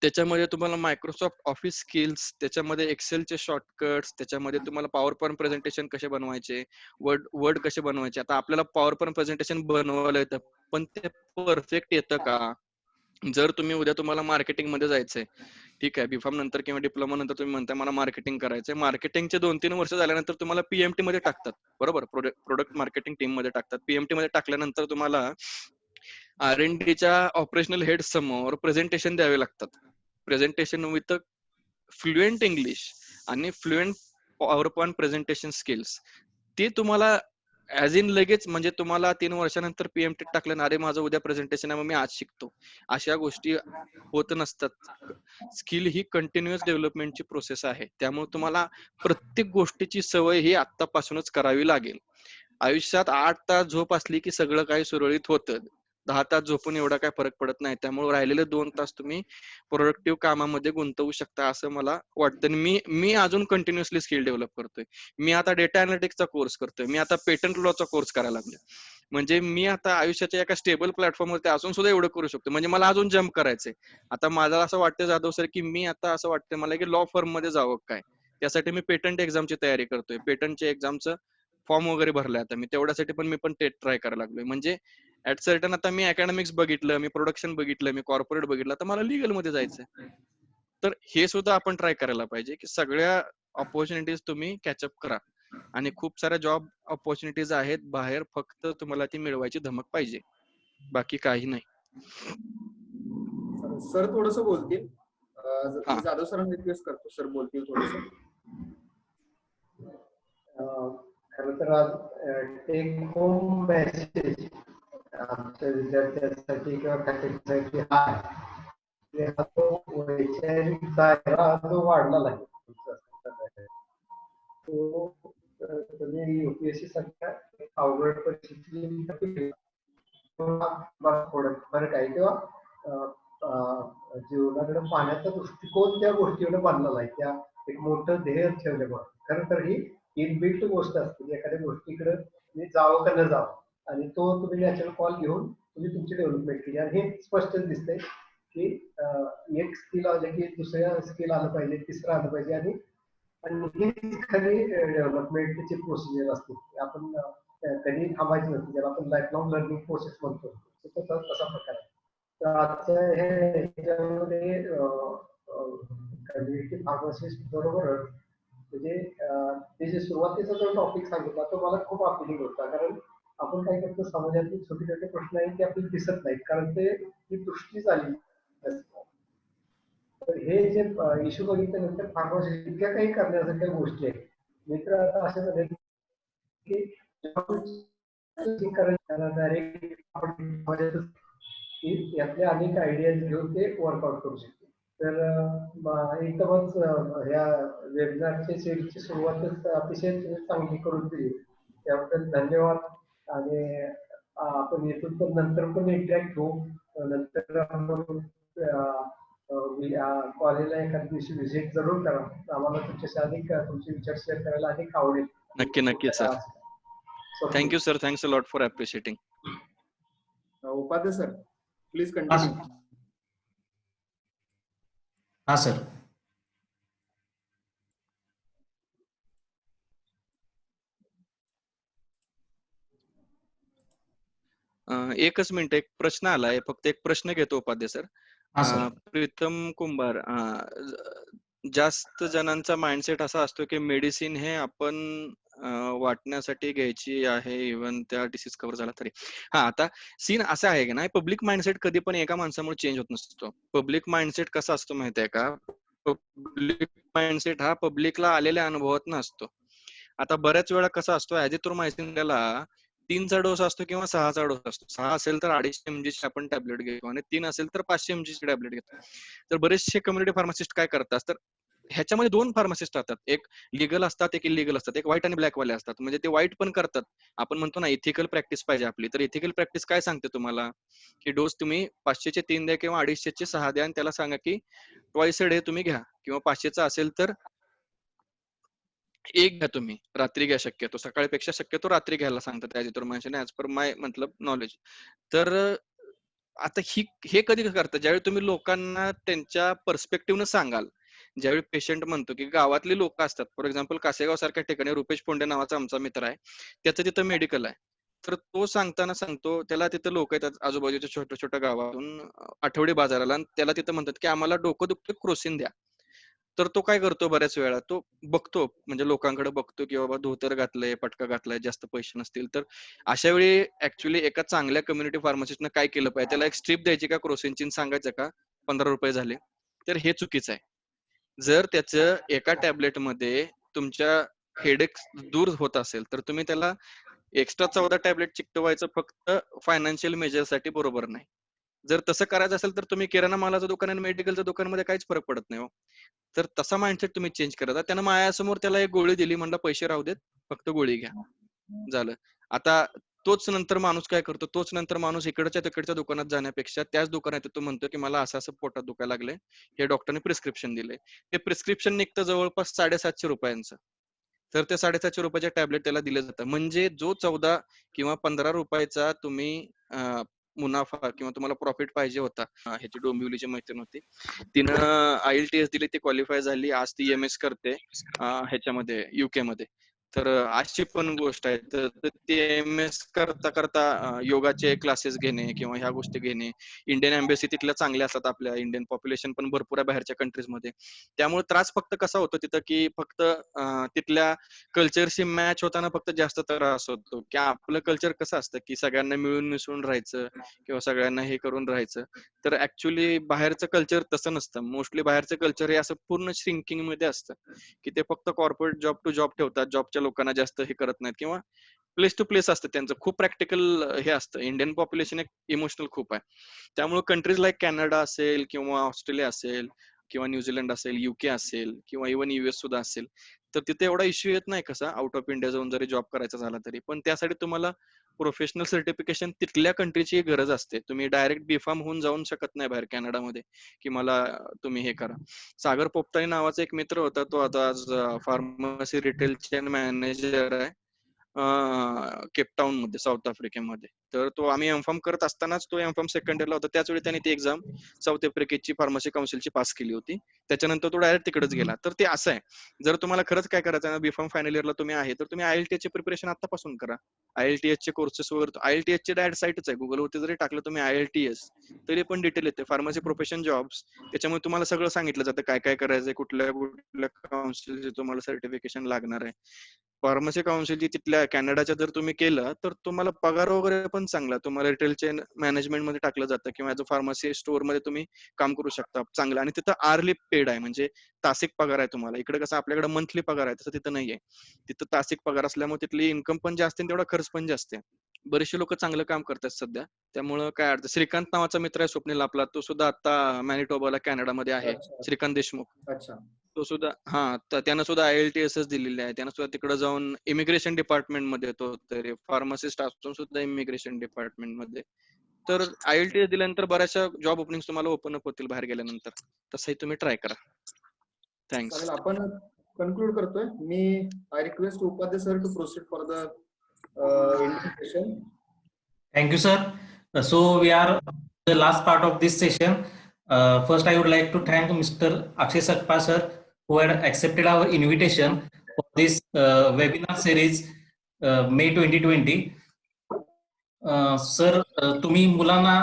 त्याच्यामध्ये तुम्हाला मायक्रोसॉफ्ट ऑफिस स्किल्स, त्याच्यामध्ये एक्सेलचे शॉर्टकट्स, त्याच्यामध्ये तुम्हाला पॉवर पॉईंट प्रेझेंटेशन कसे बनवायचे, वर्ड कसे बनवायचे. आता आपल्याला पॉवर पॉईंट प्रेझेंटेशन बनवायला येतं, पण ते परफेक्ट येतं का. जर तुम्ही उद्या तुम्हाला मार्केटिंग मध्ये जायचंय, ठीक आहे, बीफार्म नंतर किंवा डिप्लोमा नंतर तुम्ही म्हणताय मला मार्केटिंग करायचंय, मार्केटिंगचे 2-3 वर्ष झाल्यानंतर तुम्हाला पीएमटी मध्ये टाकतात, बरोबर, प्रोडक्ट मार्केटिंग टीम मध्ये टाकतात. पीएमटी मध्ये टाकल्यानंतर तुम्हाला R&Dच्या ऑपरेशनल हेड समोर प्रेझेंटेशन द्यावे लागतात. प्रेझेंटेशन विथ फ्लुएंट इंग्लिश आणि fluent power point presentation skills. ते तुम्हाला ऍज इन लगेच, म्हणजे तुम्हाला 3 वर्षानंतर पीएमटी टाकलं ना, अरे माझं उद्या प्रेझेंटेशन आहे मग मी आज शिकतो, अशा गोष्टी होत नसतात. स्किल ही कंटिन्युअस डेव्हलपमेंटची प्रोसेस आहे. त्यामुळे तुम्हाला प्रत्येक गोष्टीची सवय ही आत्तापासूनच करावी लागेल. आयुष्यात 8 तास झोप असली की सगळं काही सुरळीत होतं. 10 तास झोपून एवढा काय फरक पडत नाही. त्यामुळे राहिलेले 2 तास तुम्ही प्रोडक्टिव्ह कामामध्ये गुंतवू शकता असं मला वाटतं. मी अजून कंटिन्युअसली स्किल डेव्हलप करतोय. मी आता डेटा अनालिटिक्सचा कोर्स करतोय. मी आता पेटंट लॉचा कोर्स करायला लागलोय. म्हणजे मी आता आयुष्याच्या एका स्टेबल प्लॅटफॉर्मवरती असून सुद्धा एवढं करू शकतो. म्हणजे मला अजून जम्प करायचंय. आता मला असं वाटतं जाधव सर की मी आता असं वाटतंय मला की लॉ फर्म मध्ये जावं काय. त्यासाठी मी पेटंट एक्झामची तयारी करतोय. पेटंटच्या एक्झामचं फॉर्म वगैरे भरलाय आता मी. तेवढ्यासाठी पण मी पण टेट ट्राय करायला लागलोय. म्हणजे ऍट सर्टन आता मी अकॅडमिक्स बघितलं, मी प्रोडक्शन बघितलं, मी कॉर्पोरेट बघितलं, तर मला लिगल मध्ये जायचंय. तर हे सुद्धा आपण ट्राय करायला पाहिजे की सगळ्या ऑपॉर्च्युनिटीज तुम्ही कॅचअप करा. आणि खूप साऱ्या जॉब ऑपॉर्च्युनिटीज आहेत बाहेर, फक्त तुम्हाला ती मिळवायची धमक पाहिजे, बाकी काही नाही. सर थोडस बोलतील. हा. मी जाधव सरांना रिक्वेस्ट करतो, सर बोलतील थोडस. खरं तर आज टेक होम मेसेज आमच्या विद्यार्थ्यांसाठी किंवा फॅकल्टीसाठी हा आहे. हा तो वैचारिक दायरा जो वाढलेला आहे तो तुम्ही युपीएससी सारख्या अवघड परिस्थिती फरक आहे किंवा जीवनाकडे पाहण्याचा दृष्टिकोन त्या गोष्टीकडे बांधलेला आहे. त्या एक मोठं ध्येय ठेवल्यामुळे खरं तर ही इनबिल्ट गोष्ट असते, एखाद्या गोष्टीकडे तुम्ही जावं का न जावं आणि तो तुम्ही नॅचरल कॉल घेऊन तुम्ही तुमची डेव्हलपमेंट केली. आणि हे स्पष्टच दिसतंय की एक स्किल आलं की दुसऱ्या स्किल आलं पाहिजे, तिसरं आलं पाहिजे आणि ही खरी डेव्हलपमेंटची प्रोसिजर असते. आपण कधी थांबायची नसते, ज्याला आपण लाईफ लॉंग लर्निंग प्रोसेस म्हणतो, तसा प्रकार आहे. तर आजच्या ह्याच्यामध्ये कम्युनिटी फार्मसिस्ट बरोबरच म्हणजे ते जे सुरुवातीचा जो टॉपिक सांगितला तो मला खूप अपिलिंग होता. कारण आपण काय करतो, समाजातील छोटे छोटे प्रश्न आहेत ते आपल्याला दिसत नाहीत, कारण ते ती दृष्टी झाली. तर हे जे इश्यू बघितल्यानंतर फार्मसिस्ट इतक्या काही करण्यासारख्या गोष्टी आहेत. मित्र आता असे झाले की यातले अनेक आयडियाज घेऊन ते वर्कआउट करू शकतो. तर एकदमच ह्या वेबिनारच्या सिरीजची सुरुवातच अतिशय चांगली करून दिली, त्याबद्दल धन्यवाद. आणि आपण येथून पण नंतर पण इंटरॅक्ट होऊ. नंतर आपण कॉलेजला एखाद्या दिवशी व्हिजिट जरूर करा. आम्हाला तुमच्याशी अधिक तुमचे विचार शेअर करायला अधिक आवडेल. नक्की नक्की sir. Thank you sir, thanks a lot for appreciating. Upadhyay sir please continue. हा सर. एकच मिनिट, एक प्रश्न आलाय, फक्त एक प्रश्न घेतो उपाध्याय सर. हा सर. प्रीतम कुंभार, जास्त जणांचा माइंडसेट असा असतो की मेडिसिन हे आपण वाटण्यासाठी घ्यायची आहे, इव्हन त्या डिसीज कव्हर झाला तरी. हा, आता सीन असा आहे की नाही, पब्लिक माइंडसेट कधी पण एका माणसामुळे चेंज होत नसतो. पब्लिक माइंडसेट कसा असतो माहितीये का, पब्लिक माइंडसेट हा पब्लिकला आलेल्या अनुभवात नसतो. आता बऱ्याच वेळा कसा असतो, ऍझिथ्रोमायसिनला 3चा डोस असतो किंवा 6चा डोस असतो. 6 असेल तर 250 mg ची आपण टॅबलेट घेतो आणि 3 असेल तर 500 mg ची टॅबलेट घेतो. तर बरेचसे कम्युनिटी फार्मासिस्ट काय करतात, तर ह्याच्यामध्ये 2 फार्मासिस्ट असतात, एक लीगल असतात, एक इलिगल असतात, एक व्हाईट आणि ब्लॅक वाले असतात. म्हणजे ते व्हाईट पण करतात. आपण म्हणतो ना इथिकल प्रॅक्टिस पाहिजे आपली, तर इथिकल प्रॅक्टिस काय सांगते तुम्हाला, की डोस तुम्ही 500 चे 3 द्या किंवा 250 चे 6 द्या आणि त्याला सांगा की ट्वाइस अ डे तुम्ही घ्या, किंवा 500चा असेल तर एक घ्या, तुम्ही रात्री घ्या, शक्यतो सकाळीपेक्षा शक्यतो रात्री घ्यायला सांगतात ऍझिथ्रोमायसिन, ऍज पर माय मतलब नॉलेज. तर आता हे कधी करतात, ज्यावेळी तुम्ही लोकांना त्यांच्या पर्स्पेक्टिव्हनं सांगाल. ज्यावेळी पेशंट म्हणतो की गावातले लोक असतात, फॉर एक्झाम्पल कासेगाव सारख्या ठिकाणी रुपेश पोंडे नावाचा आमचा मित्र आहे, त्याचं तिथं मेडिकल आहे. तर तो सांगताना सांगतो, त्याला तिथं लोक येतात आजूबाजूच्या छोट्या छोट्या गावातून आठवडी बाजाराला, आणि त्याला तिथं म्हणतात की आम्हाला डोकं दुखतं, क्रोसिन द्या. तर तो काय करतो, बऱ्याच वेळा तो बघतो, म्हणजे लोकांकडे बघतो की बाबा धोतर घातलंय, पटका घातलाय, जास्त पैसे नसतील. तर अशा वेळी ऍक्च्युली एका चांगल्या कम्युनिटी फार्मसिस्टनं काय केलं पाहिजे, त्याला एक स्ट्रीप द्यायची का क्रोसिनची, सांगायचं का 15 रुपये झाले. तर हे चुकीचं आहे. जर त्याचं एका टॅबलेटमध्ये तुमच्या हेडेक दूर होत असेल, तर तुम्ही त्याला एक्स्ट्रा 14 टॅबलेट चिकटवायचं फक्त फायनान्शियल मेजर साठी बरोबर नाही. जर तसं करायचं असेल तर तुम्ही किराणा मालाचं दुकान आणि मेडिकलच्या दुकानमध्ये काहीच फरक पडत नाही हो. तर तसा माइंडसेट तुम्ही चेंज करा. त्यानं माझ्यासमोर त्याला एक गोळी दिली, म्हणलं पैसे राहू देत, फक्त गोळी घ्या, झालं. आता तोच नंतर माणूस काय करतो, तोच नंतर माणूस इकडच्या तिकडच्या दुकानात जाण्यापेक्षा त्याच दुकानात तो म्हणतो की मला असं असं पोटात दुखायला लागले, हे डॉक्टरने प्रिस्क्रिप्शन दिले. ते प्रिस्क्रिप्शन निघतं जवळपास 750 रुपयांचं. तर ते 750 रुपयाचे टॅबलेट त्याला दिले जातं. म्हणजे जो 14 किंवा 15 रुपयाचा तुम्ही मुनाफा किंवा तुम्हाला प्रॉफिट पाहिजे होता, ह्याची डोंबिवलीची मैत्रीण होती, तिनं IELTS दिली, ती क्वालिफाय झाली, आज ती MS करते ह्याच्यामध्ये UK मध्ये. तर अशी पण गोष्ट आहे. तर ते MS करता करता योगाचे क्लासेस घेणे किंवा ह्या गोष्टी घेणे. इंडियन एम्बेसी तिथल्या चांगल्या असतात, आपल्या इंडियन पॉप्युलेशन पण भरपूर आहे बाहेरच्या कंट्रीजमध्ये. त्यामुळे त्रास फक्त कसा होतो तिथं, की फक्त तिथल्या कल्चरशी मॅच होताना फक्त जास्त त्रास होतो, की आपलं कल्चर कसं असतं, की सगळ्यांना मिळून मिसळून राहायचं किंवा सगळ्यांना हे करून राहायचं. तर ऍक्च्युली बाहेरचं कल्चर तसं नसतं. मोस्टली बाहेरचं कल्चर हे असं पूर्ण श्रिंकिंग मध्ये असतं, की ते फक्त कॉर्पोरेट जॉब टू जॉब ठेवतात. जॉबच्या लोकांना जास्त हे करत नाहीत किंवा प्लेस टू प्लेस असतं त्यांचं. खूप प्रॅक्टिकल हे असतं. इंडियन पॉप्युलेशन एक इमोशनल खूप आहे. त्यामुळे कंट्रीज लाईक कॅनडा असेल किंवा ऑस्ट्रेलिया असेल किंवा न्यूझीलंड असेल, UK असेल किंवा इव्हन US सुद्धा असेल, तर तिथे एवढा इश्यू येत नाही कसा आउट ऑफ इंडिया जाऊन जरी जॉब करायचा झाला तरी. पण त्यासाठी तुम्हाला प्रोफेशनल सर्टिफिकेशन तिथल्या कंट्रीची गरज असते. तुम्ही डायरेक्ट B.Pharm होऊन जाऊन शकत नाही बाहेर कॅनडामध्ये, की मला तुम्ही हे करा. सागर पोपटाई नावाचा एक मित्र होता, तो आता आज फार्मसी रिटेलचे मॅनेजर आहे केपटाऊन मध्ये, साऊथ आफ्रिकेमध्ये. तर तो आम्ही एमफार्म करत असतानाच तो एमफार्म सेकंड इयरला होता, त्याच वेळी त्याने ती एक्झाम साऊथ आफ्रिकेची फार्मसी काउन्सिलची पास केली होती. त्याच्यानंतर तो डायरेक्ट तिकडेच गेला. तर ते असं आहे, जर तुम्हाला खरंच काय करायचं आहे ना, B.Pharm फायनल इयरला तुम्ही आहे, तर तुम्ही IELTS चे प्रिपरेशन आतापासून करा. IELTS चे कोर्सेस वगैरे, IELTS चे डायरेक्ट साईटच आहे, गुगलवरती जरी टाकलं तुम्ही IELTS तरी पण डिटेल येते. फार्मसी प्रोफेशन जॉब्स, त्याच्यामुळे तुम्हाला सगळं सांगितलं जातं, काय काय करायचंय, कुठल्या कुठल्या काउन्सिलचे तुम्हाला सर्टिफिकेशन लागणार आहे. फार्मसी काउन्सिलची तिथल्या कॅनडाच्या जर तुम्ही केलं, तर तुम्हाला पगार वगैरे पण चांगला. तुम्हाला रिटेल चेन मॅनेजमेंट मध्ये टाकलं जातं किंवा ऍज अ फार्मसी स्टोअर मध्ये तुम्ही काम करू शकता चांगलं. आणि तिथं आर्ली पेड आहे, म्हणजे तासिक पगार आहे तुम्हाला. इकडे कसं आपल्याकडे मंथली पगार आहे, तसं तिथं नाहीये. तिथं तासिक पगार असल्यामुळे तिथली इन्कम पण जास्त आहे, तेवढा खर्च पण जास्त आहे. बरेचसे लोक चांगलं काम करतात सध्या, त्यामुळं काय अडचण. श्रीकांत नावाचा मित्र आहे स्वप्नील आपला, तो सुद्धा आता मॅनिटोबाला कॅनडामध्ये आहे. अच्छा श्रीकांत देशमुख, अच्छा. तो सुद्धा तर त्यानं सुद्धा IELTS दिलेली आहे. त्यानं सुद्धा तिकडे जाऊन इमिग्रेशन डिपार्टमेंट मध्ये, तो तरी फार्मसिस्ट असून सुद्धा इमिग्रेशन डिपार्टमेंट मध्ये. तर IELTS दिल्यानंतर बऱ्याचशा जॉब ओपनिंग तुम्हाला ओपन अप होतील बाहेर गेल्यानंतर. तसंही तुम्ही ट्राय करा. थँक्स. चालेल, आपण कन्क्लूड करतोय. I request Upadhyay sir to proceed for the ending session. Thank you, sir. So we are the last part of this session. First, I would like to thank Mr. Akshay Sakpa, sir, who had accepted our invitation for this webinar series, May 2020. Sir, तुम्ही मुलांना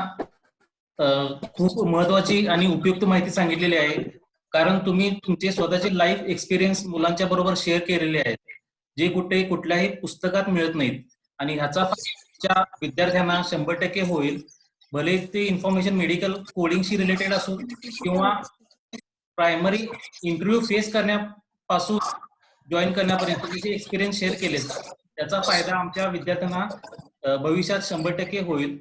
खूप महत्वाची आणि उपयुक्त माहिती सांगितलेली आहे, कारण तुम्ही तुमचे स्वतःचे लाईफ एक्सपिरियन्स मुलांच्या बरोबर शेअर केलेले आहेत, जे कुठल्याही पुस्तकात मिळत नाहीत. आणि ह्याचा फायदा विद्यार्थ्यांना 100% होईल. भले ते इन्फॉर्मेशन मेडिकल कोडिंगशी रिलेटेड असो किंवा प्रायमरी इंटरव्ह्यू फेस करण्यापासून जॉईन करण्यापर्यंत तुम्ही जे एक्सपिरियन्स शेअर केलेत, त्याचा फायदा आमच्या विद्यार्थ्यांना भविष्यात 100% होईल.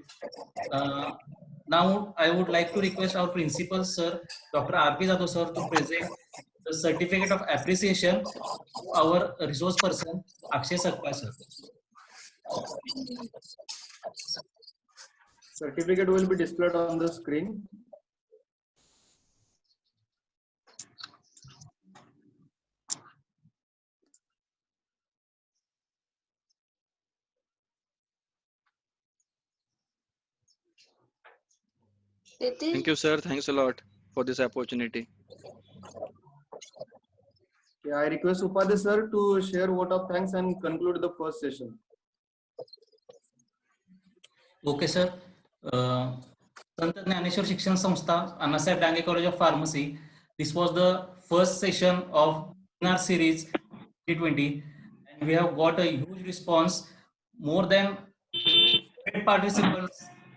Now I would like to request our principal sir, Dr. R.P. Jadhav sir, to present the certificate of appreciation to our resource person Akshay Sakpa sir. Certificate will be displayed on the screen. Thank you, sir. Thanks a lot for this opportunity. I request Upadhyay sir to share vote of thanks and conclude the first session. Okay, sir. Sant Jnaneshwar Shikshan Samstha, Annasaheb Dange College of Pharmacy. This was the first session of webinar series 2020, and we have got a huge response. More than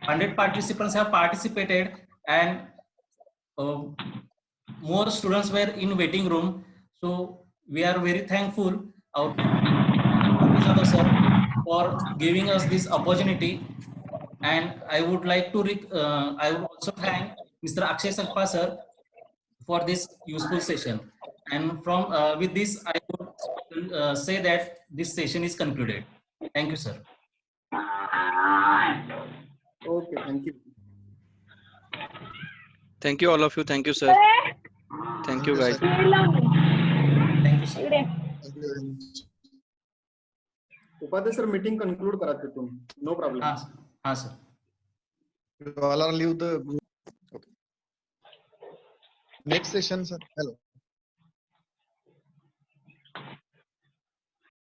100 participants have participated, and more students were in waiting room. So we are very thankful our sir for giving us this opportunity. And I would like to I would also thank Mr. Akshay Sakpa sir for this useful session. And from with this, I would say that this session is concluded. Thank you, sir. Okay, thank you. Thank you all of you. Thank you, sir. Thank you, guys. Thank you, sir. Upadhyay sir, meeting conclude करा तिथून. No problem. हाँ sir. You all are leave the group. Okay. Next session, sir. Hello.